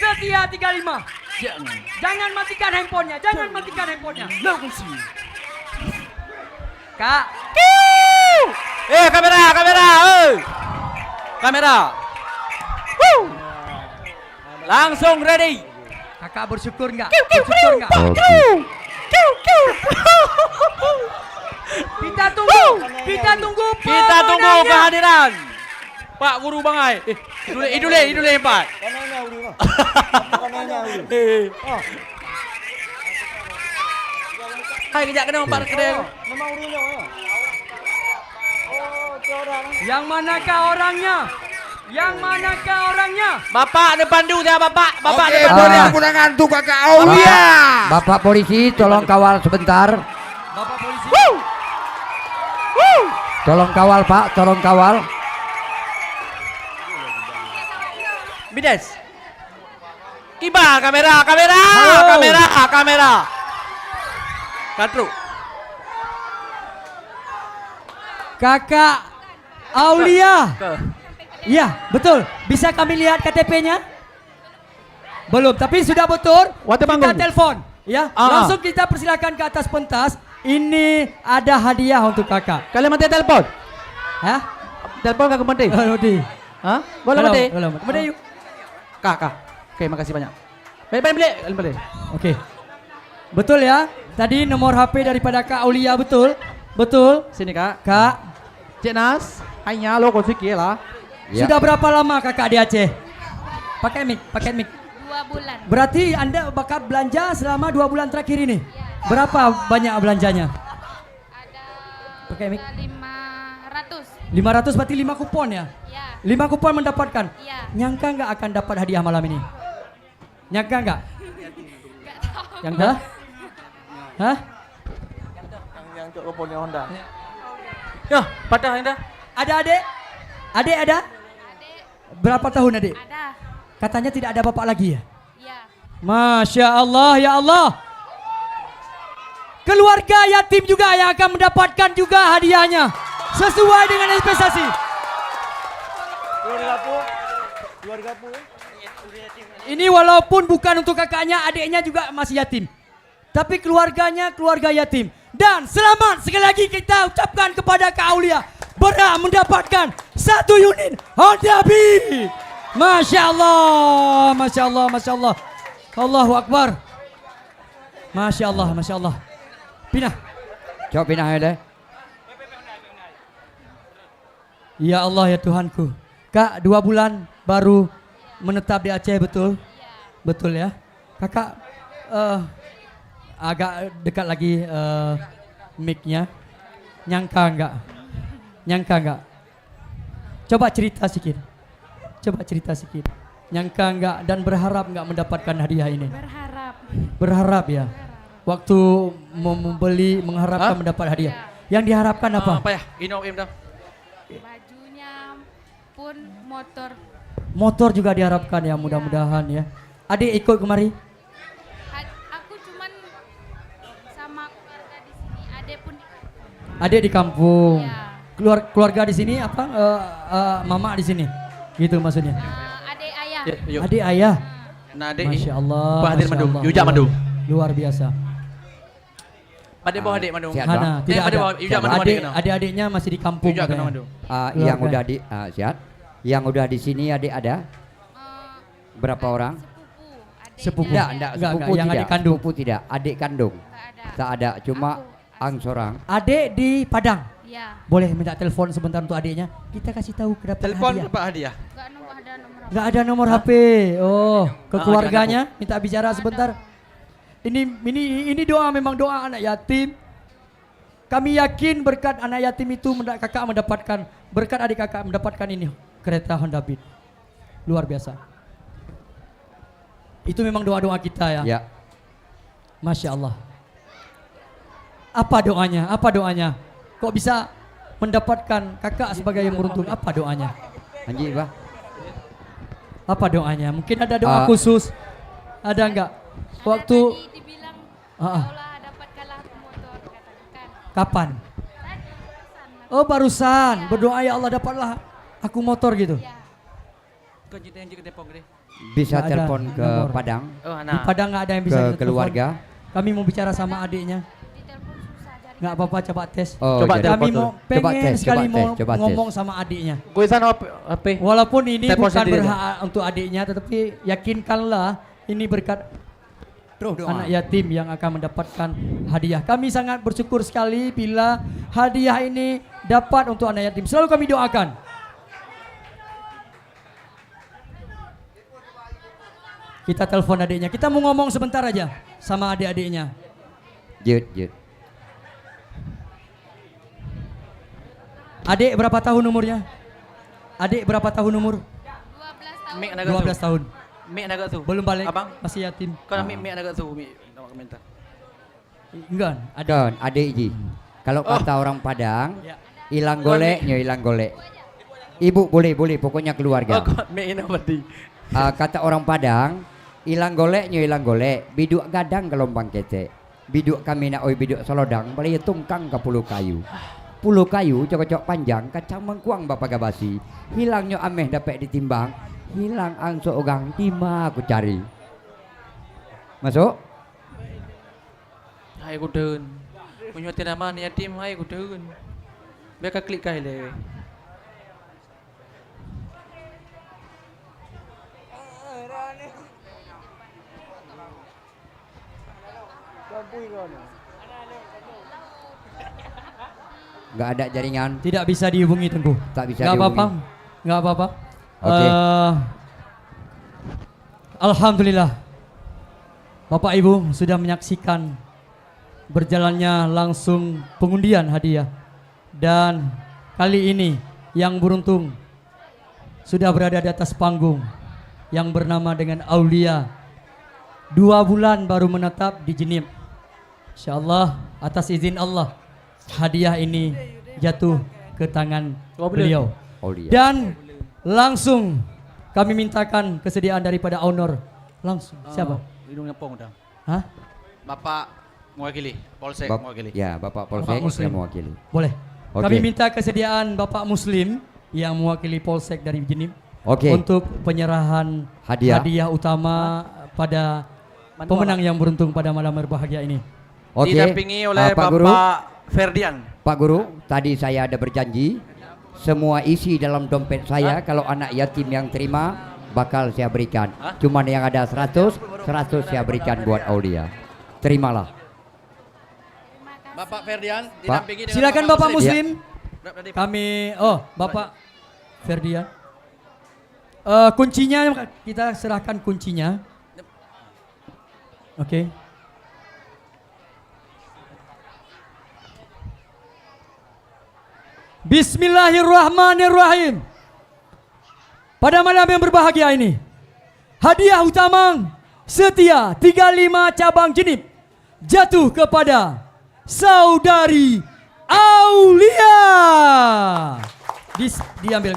Setia 35. Jangan matikan handphonenya. Kak. Kamera. Kamera. Langsung ready. Kakak bersyukur enggak? Kita tunggu kehadiran Pak Guru Bangai. Idule Pak. Hai kejap kena Pak kedai. Yang manakah orangnya? Bapak depan dulu ya Bapak. Bapak Oke, depan dulu ya. boleh ngantu kakak Aulia. Bapak polisi, tolong kawal sebentar. Bapak polisi. Tolong kawal Pak, tolong kawal. Bides. Kibar kamera. Katru. Kakak Aulia. Iya, betul. Bisa kami lihat KTP-nya? Belum, tapi sudah betul. Kita telepon, ya. Langsung kita persilakan ke atas pentas. Ini ada hadiah untuk kakak. Kalian mati telepon? Hah? Telepon kakak mati? Mati. Hah? Boleh mati? Mati yuk. Kak. Oke, makasih banyak. Balik. Oke. Betul ya? Tadi nomor HP daripada Kak Aulia betul? Sini Kak. Kak. Cik Nas, hanya lo kau sikit lah. Ya. Sudah berapa lama kakak di Aceh? Pakai mic. 2 bulan. Berarti Anda bakal belanja selama 2 bulan terakhir ini? Ya. Berapa banyak belanjanya? Ada pakai mic. 500. 500 berarti 5 kupon ya? Ya. 5 kupon mendapatkan? Ya. Nyangka nggak akan dapat hadiah malam ini? Nyangka nggak? Enggak tahu. Yang dah? Hah? Yang untuk kuponnya Honda. Ya, patah Honda. Ada adik? Adik ada? Berapa tahun adik? Ada. Katanya tidak ada bapak lagi ya? Iya. Masya Allah, ya Allah. Keluarga yatim juga yang akan mendapatkan juga hadiahnya. Sesuai dengan investasi. Ini walaupun bukan untuk kakaknya, adiknya juga masih yatim. Tapi keluarganya keluarga yatim. Dan selamat sekali lagi kita ucapkan kepada Kak Aulia berhak mendapatkan 1 unit Honda Beat. Masya Allah, Masya Allah, Masya Allah. Allahu Akbar. Masya Allah, Masya Allah. Pinah. Coba pindah ya deh. Ya Allah ya Tuhanku. Kak 2 bulan baru menetap di Aceh, betul? Betul ya. Kakak agak dekat lagi mic-nya. Nyangka enggak? Nyangka enggak? Coba cerita sedikit. Coba cerita sedikit. Nyangka enggak dan berharap enggak mendapatkan hadiah ini? Berharap. Berharap ya. Waktu membeli mengharapkan mendapat hadiah. Yang diharapkan apa? Apa ya? Ino im dah. Bajunya pun motor. Motor juga diharapkan ya, mudah-mudahan ya. Adik ikut kemari? Aku cuman sama keluarga di sini. Adek pun Adik di kampung. Ya. Keluarga di sini apa? Mama di sini. Gitu maksudnya. Adek ayah. Yuk. Adik ayah. Nah, adik. Masya Allah. Bahadir Masya madu. Allah. Yujak madu. Luar biasa. Pada bawah adik madu. Siap. Hana, tidak pada ada. bawah yujak madu adik. Adik-adiknya masih di kampung. Yujak kena katanya. madu. Yang udah di siap. Yang udah di sini adik ada? Berapa orang? Sepupu. Enggak, Enggak, sepupu yang tidak. adik kandung. Sepupu tidak, adik kandung. Tak ada, cuma ang seorang. Adik di Padang. Ya. Boleh minta telepon sebentar untuk adiknya? Kita kasih tahu kedatangan Telepon hadiah. Pak hadiah. Enggak ada nomor HP. Oh, ke keluarganya minta bicara sebentar. Ini doa, memang doa anak yatim. Kami yakin berkat anak yatim itu kakak mendapatkan, berkat adik kakak mendapatkan ini kereta Honda Beat. Luar biasa. Itu memang doa-doa kita ya. Ya. Masya Allah. Apa doanya? Apa doanya? Kok bisa mendapatkan kakak sebagai yang beruntung? Apa doanya? Anji, Pak. Apa doanya? Mungkin ada doa khusus. Ada enggak? Waktu dibilang Allah dapatkanlah motor katakan. kapan? Oh, barusan. Berdoa ya Allah dapatlah aku motor gitu. Kau cerita yang ke Depok deh. Bisa Nggak ada telepon ke nomor. Padang, Oh, Di nah. Padang nggak ada yang bisa ke kita telepon. keluarga. Kami mau bicara sama adiknya. Nggak apa-apa, coba tes. Oh, Coba jadi- telepon Kami tuh. mau Coba pengen tes, sekali coba mau tes, coba tes. ngomong sama adiknya. Gue sana apa? Walaupun ini Telepon bukan sendiri berhak untuk adiknya, tetapi yakinkanlah ini berkat anak yatim yang akan mendapatkan hadiah. Kami sangat bersyukur sekali bila hadiah ini dapat untuk anak yatim. Selalu kami doakan. Kita telepon adiknya. Kita mau ngomong sebentar aja sama adik-adiknya. Jut. Adik berapa tahun umurnya? Adik berapa tahun umur? 12 tahun. Mik naga 12 tahun. Mik naga tu. Belum balik. Abang, Masih yatim. kau nak mik naga tu. Mik nak komentar. Enggak. Adik. Dan adik Ji. Kalau kata orang Padang, Ya. hilang goleknya hilang golek. Ibu boleh, pokoknya Oh, keluarga. kau mik ini berarti. Kata orang Padang, hilang goleknya hilang golek. Biduk gadang ke lompang kecek. Biduk kami nak oi biduk solodang, boleh tungkang ke puluh kayu. Puluh kayu cocok panjang, kacang mengkuang bapak gabasi. Hilangnya ameh dapat ditimbang. Hilang angso ogang, tima aku cari. Masuk? Hai aku đơn. Punya nama ni yatim, hai aku đơn. Biar kau klik kai le. Nggak ada jaringan, Tidak bisa dihubungi Tengku. tak bisa Nggak apa-apa. dihubungi. Nggak apa-apa. Oke. Alhamdulillah. Bapak Ibu sudah menyaksikan berjalannya langsung pengundian hadiah. Dan kali ini yang beruntung sudah berada di atas panggung yang bernama dengan Aulia. 2 bulan baru menetap di Jenib. Insyaallah atas izin Allah hadiah ini jatuh ke tangan beliau. Aulia. Dan langsung kami mintakan kesediaan daripada owner. Langsung. Siapa? Hidungnya pong dah. Hah? Bapak mewakili, Polsek mewakili. Ya, Bapak Polsek Bapak Muslim. yang mewakili. Boleh. Oke. Kami minta kesediaan Bapak Muslim yang mewakili Polsek dari Jenib. Oke. untuk penyerahan Hadiah. utama pada Bantuan, pemenang yang beruntung pada malam berbahagia ini. Oke. Didampingi oleh Pak Guru. Bapak Ferdian. Pak Guru, tadi saya ada berjanji semua isi dalam dompet saya kalau anak yatim yang terima bakal saya berikan. Cuman yang ada 100 saya berikan buat Aulia. Terimalah. Bapak Ferdian didampingi dengan Silakan Bapak Muslim. Ya. Kami Bapak Ferdian. Kuncinya kita serahkan kuncinya. Oke. Bismillahirrahmanirrahim. Pada malam yang berbahagia ini, hadiah utama setia 35 cabang jenip jatuh kepada Saudari Aulia. Diambil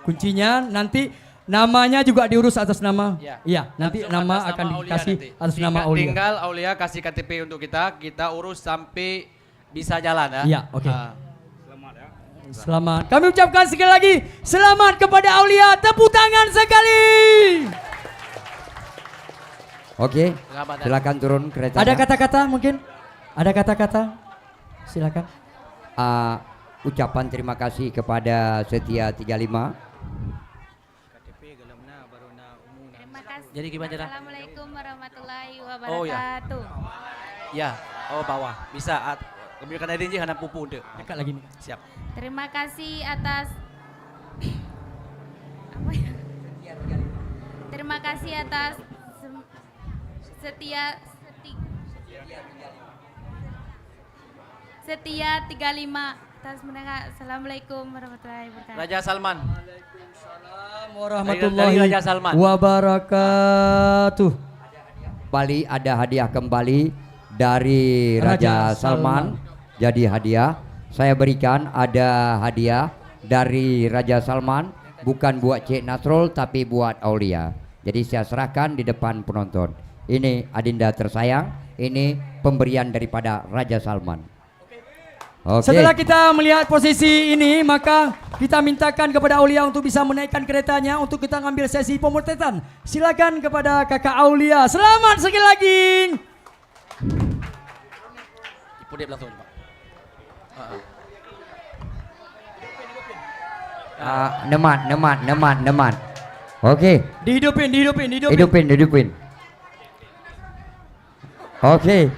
kuncinya, nanti namanya juga diurus atas nama. Iya, nanti nama akan dikasih atas nama Aulia. Tinggal Aulia kasih KTP untuk kita urus sampai bisa jalan ya. Iya, oke. Selamat. Kami ucapkan sekali lagi selamat kepada Aulia. Tepuk tangan sekali. Oke. Silakan turun keretanya. Ada kata-kata mungkin? Ada kata-kata? Silakan. Ucapan terima kasih kepada Setia 35. Terima kasih. Jadi gimana cara? Assalamualaikum warahmatullahi Oh, ya. wabarakatuh. Ya, bawah. Bisa kemudian ada dia karena pupu untuk. Dekat lagi nih. Siap. Terima kasih atas apa ya? Terima kasih atas setia 35 atas mendengar. Assalamualaikum warahmatullahi wabarakatuh. Raja Salman. Waalaikumsalam warahmatullahi Dari Raja Salman. wabarakatuh. Kembali ada hadiah kembali dari Raja Salman. Jadi hadiah saya berikan, ada hadiah dari Raja Salman, bukan buat Cik Nasrul tapi buat Aulia. Jadi saya serahkan di depan penonton. Ini adinda tersayang, ini pemberian daripada Raja Salman. Oke. Setelah kita melihat posisi ini, maka kita mintakan kepada Aulia untuk bisa menaikkan keretanya untuk kita ngambil sesi pemotretan. Silakan kepada Kakak Aulia. Selamat sekali lagi. Pudip langsung Pak. Nemat. Oke. Dihidupin. Oke.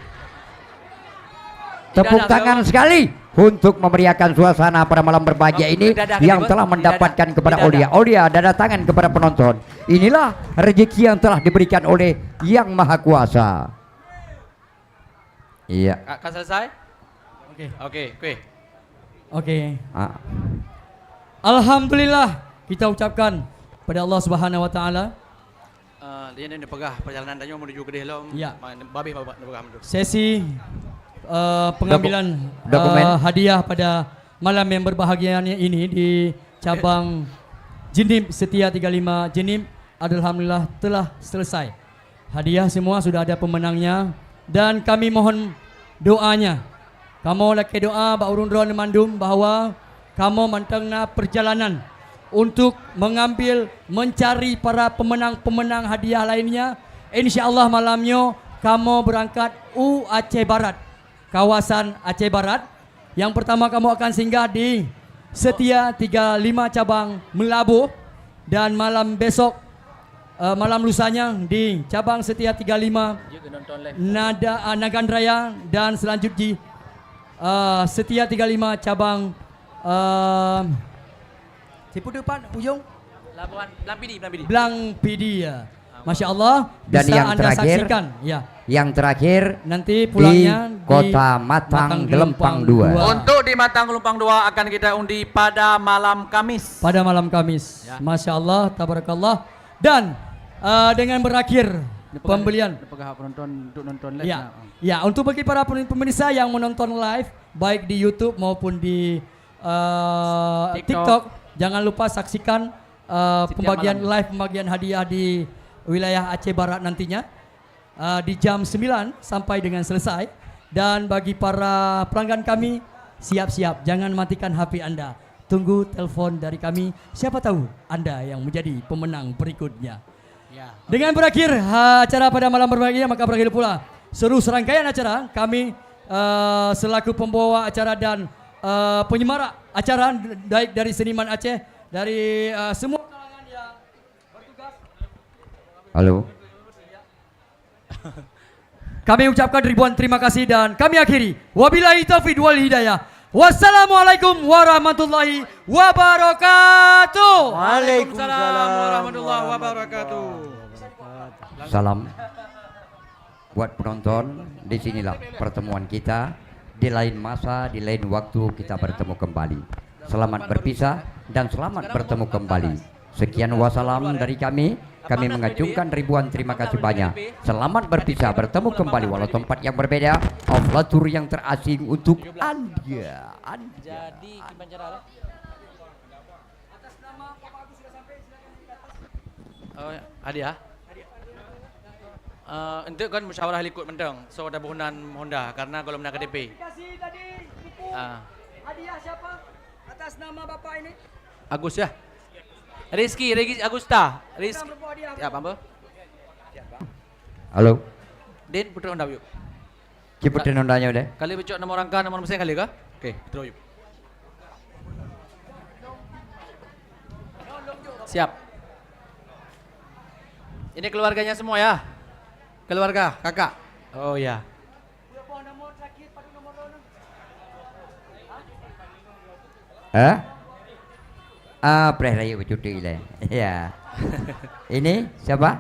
Tepuk tangan sekali untuk memeriahkan suasana pada malam berbahagia ini yang telah mendapatkan kepada Aulia. Aulia dada tangan kepada penonton. Inilah rezeki yang telah diberikan oleh Yang Maha Kuasa. Iya. Akan selesai? Oke. Alhamdulillah kita ucapkan pada Allah Subhanahu wa taala. Dia ni pegah perjalanan tanya menuju ke Delom. Ya. Babi pegah menurut. Sesi pengambilan hadiah pada malam yang berbahagia ini di cabang Jenip Setia 35 Jenip alhamdulillah telah selesai. Hadiah semua sudah ada pemenangnya dan kami mohon doanya. Kamu laki doa Pak Urundron Mandum bahawa kamu mantengna perjalanan untuk mengambil mencari para pemenang-pemenang hadiah lainnya. InsyaAllah malamnya kamu berangkat Aceh Barat, kawasan Aceh Barat. Yang pertama kamu akan singgah di Setia 35 cabang Melabuh dan malam besok malam lusanya di cabang Setia 35 Nagandraya dan selanjutnya Setia 35 cabang Siapa depan ujung? Belang Pidi ya. Masya Allah. Dan bisa yang anda terakhir, saksikan, ya. Yang terakhir nanti pulangnya di Kota Matang Gelempang 2. Untuk di Matang Gelempang 2 akan kita undi pada malam Kamis. Pada malam Kamis. Ya. Masya Allah, tabarakallah. Dan dengan berakhir pembelian. Penonton untuk nonton live. Ya. Ya, untuk bagi para pemirsa yang menonton live baik di YouTube maupun di TikTok, jangan lupa saksikan pembagian live pembagian hadiah di wilayah Aceh Barat nantinya di jam 9 sampai dengan selesai. Dan bagi para pelanggan kami, siap-siap jangan matikan HP Anda. tunggu telepon dari kami. Siapa tahu Anda yang menjadi pemenang berikutnya. Ya. Dengan berakhir acara pada malam berbahagia, maka berakhir pula seluruh serangkaian acara. Kami selaku pembawa acara dan penyemarak acara, baik dari seniman Aceh, dari semua kalangan yang bertugas. Halo. Kami ucapkan ribuan terima kasih dan kami akhiri. Wabillahi taufiq wal hidayah. Wassalamualaikum warahmatullahi wabarakatuh. Waalaikumsalam warahmatullahi wabarakatuh. Salam buat penonton. Disinilah pertemuan kita. Di lain masa, di lain waktu kita bertemu kembali. Selamat berpisah dan selamat bertemu kembali. Sekian wassalam dari kami. Kami mengacungkan ribuan terima kasih banyak. Selamat berpisah, bertemu kembali walau tempat yang berbeda. Aflatur yang terasing untuk Anda. Jadi Kibanjara. Atas nama Bapak Agus sudah sampai, silakan di atas. Oh, hadiah. Untuk kan musyawarah likut menteng. So ada buhunan Honda karena kalau menang KTP. Kasih tadi tipu. Hadiah siapa? Atas nama Bapak ini. Agus ya. Rizky Agusta. Rizky. Ya, apa? Halo. Din putra Honda yuk. Cepat nondanya udah. Kali becok nomor rangka nomor mesin kali kah? Okey, terus yuk. Siap. Ini keluarganya semua ya. Keluarga, kakak. Oh ya. Preh bercuti lah. Ya. Ini siapa?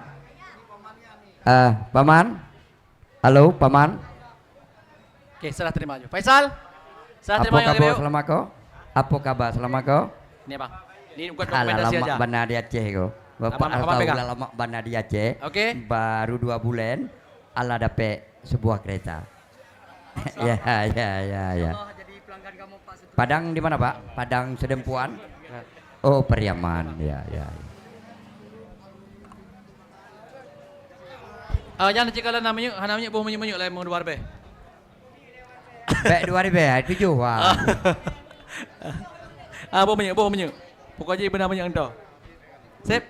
Paman. Halo, Paman. Okey, serah terima aja. Faisal. Serah terima Apa yang kabar selama kau? Apa kabar selama kau? Ini apa? Ini bukan dokumentasi aja. Lama bana di Aceh kau. Bapak Abang pegang. tahu lama bana di Aceh. Okey. Baru 2 bulan Allah dapat sebuah kereta. Ya. Padang di mana, Pak? Padang Sedempuan. Oh, Periaman. Ya. Jangan cakap lah namanya boh menyuk-menyuk lah mau 2 ribu. Baik 2 ribu 7. Wah. Boh menyuk. Pokoknya benar menyuk entah. Sip.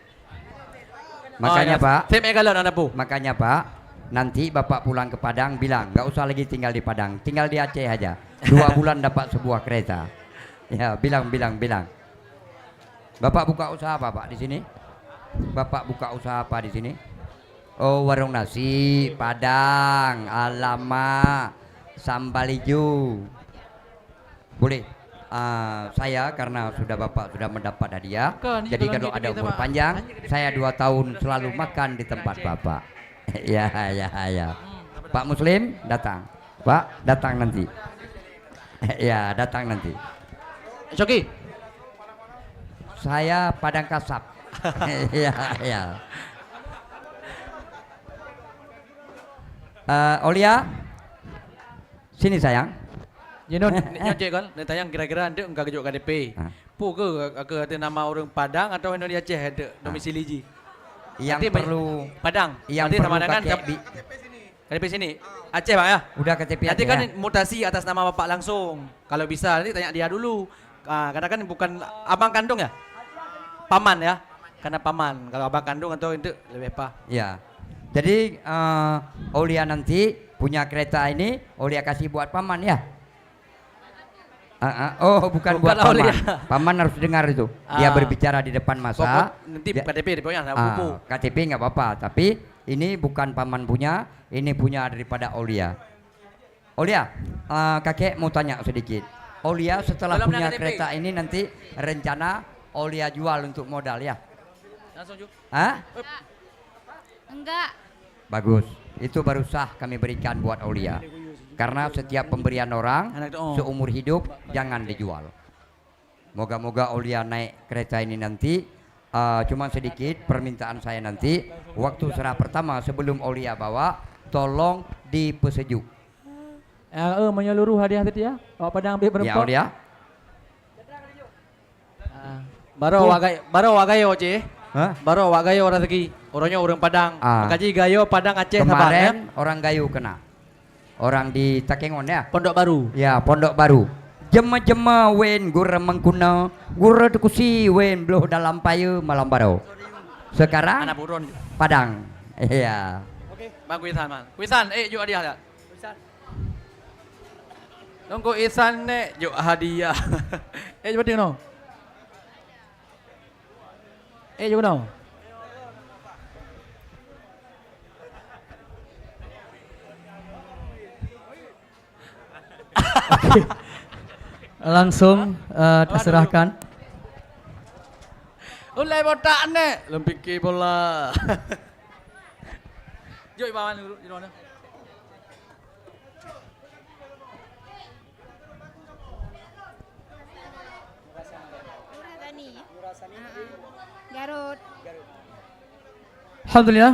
Makanya Pak. Sip kalau nak dapur. Makanya Pak, nanti Bapak pulang ke Padang bilang, nggak usah lagi tinggal di Padang, tinggal di Aceh aja. 2 bulan dapat sebuah kereta. Ya, bilang. Bapak buka usaha apa Pak di sini? Bapak buka usaha apa di sini? Oh, warung nasi Padang, alamak, sambal hijau. Boleh. Saya karena Bapak sudah mendapat hadiah, jadi kalau ada umur panjang, saya 2 tahun selalu makan di tempat Bapak. Ya. Pak Muslim datang. Pak datang nanti. Ya, datang nanti. Coki. Saya Padang Kasap. Ya. Olia, sini sayang. Jenon, nyocek kan? Dia tanya kira-kira anda enggak kejuk KDP. Pu ke ada nama orang Padang atau yang di Aceh ada domisili ji? Yang perlu Padang. Yang nanti perlu sama dengan KTP sini. Aceh Pak ya? Udah KTP Nanti Aceh, kan ya? mutasi atas nama Bapak langsung. Kalau bisa nanti tanya dia dulu. Karena kan bukan abang kandung ya? Paman ya? Karena paman. Kalau abang kandung atau itu lebih apa? Ya. Jadi Olia nanti punya kereta ini Olia kasih buat paman ya? Oh bukan buat paman. Olia. Paman harus dengar itu. Dia berbicara di depan masa. Nanti KTP pokoknya buku. KTP nggak apa-apa. Tapi ini bukan paman punya. Ini punya daripada Olia. Olia, kakek mau tanya sedikit. Olia setelah Belum punya KTP. kereta ini nanti rencana Olia jual untuk modal ya? Langsung Ju. Enggak. Bagus. Itu baru sah kami berikan buat Olia. Karena setiap pemberian orang seumur hidup jangan dijual. Moga-moga Olia naik kereta ini nanti. Cuma sedikit permintaan saya nanti. Waktu serah pertama sebelum Olia bawa, tolong dipesejuk. Menyeluruh hadiah tadi ya. Awak Padang ambil berempat. Ya Olia. Baru wagayo Oce. Baru wagayo orang lagi. Orangnya orang Padang. Makaji gayo Padang Aceh Sabang ya. Kemarin orang Gayo kena. Orang di Takengon ya. Pondok Baru. Ya, Pondok Baru. Jema-jema wen gura mengkuna, gura tukusi wen beluh dalam payu malam baru. Sekarang Anak buron. Padang. Iya. Bang Kuisan, man. Kuisan, yuk hadiah lihat. Dong Kuisan yuk hadiah. Coba tengok no. Coba no. Langsung terserahkan. Ulai botak lempiki bola. Yuk bawa dulu di mana? Garut. Alhamdulillah.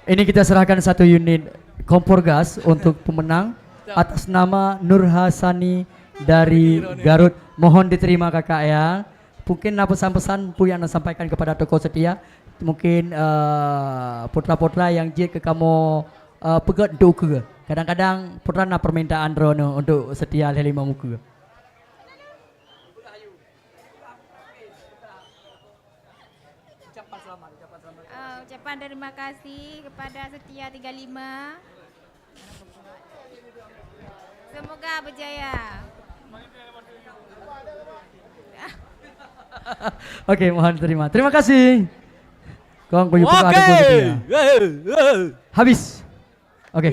Ini kita serahkan satu unit kompor gas untuk pemenang atas nama Nur Hasani dari Garut. Mohon diterima kakak ya. Mungkin pesan-pesan Pu yang nak sampaikan kepada toko setia. Mungkin putra-putra yang jik ke kamu pegat duka. Kadang-kadang putra nak permintaan drono untuk setia lima muka. Ucapan terima kasih kepada Setia 35. Semoga berjaya. Oke, mohon terima. Terima kasih. Kong punya ada Habis. Oke.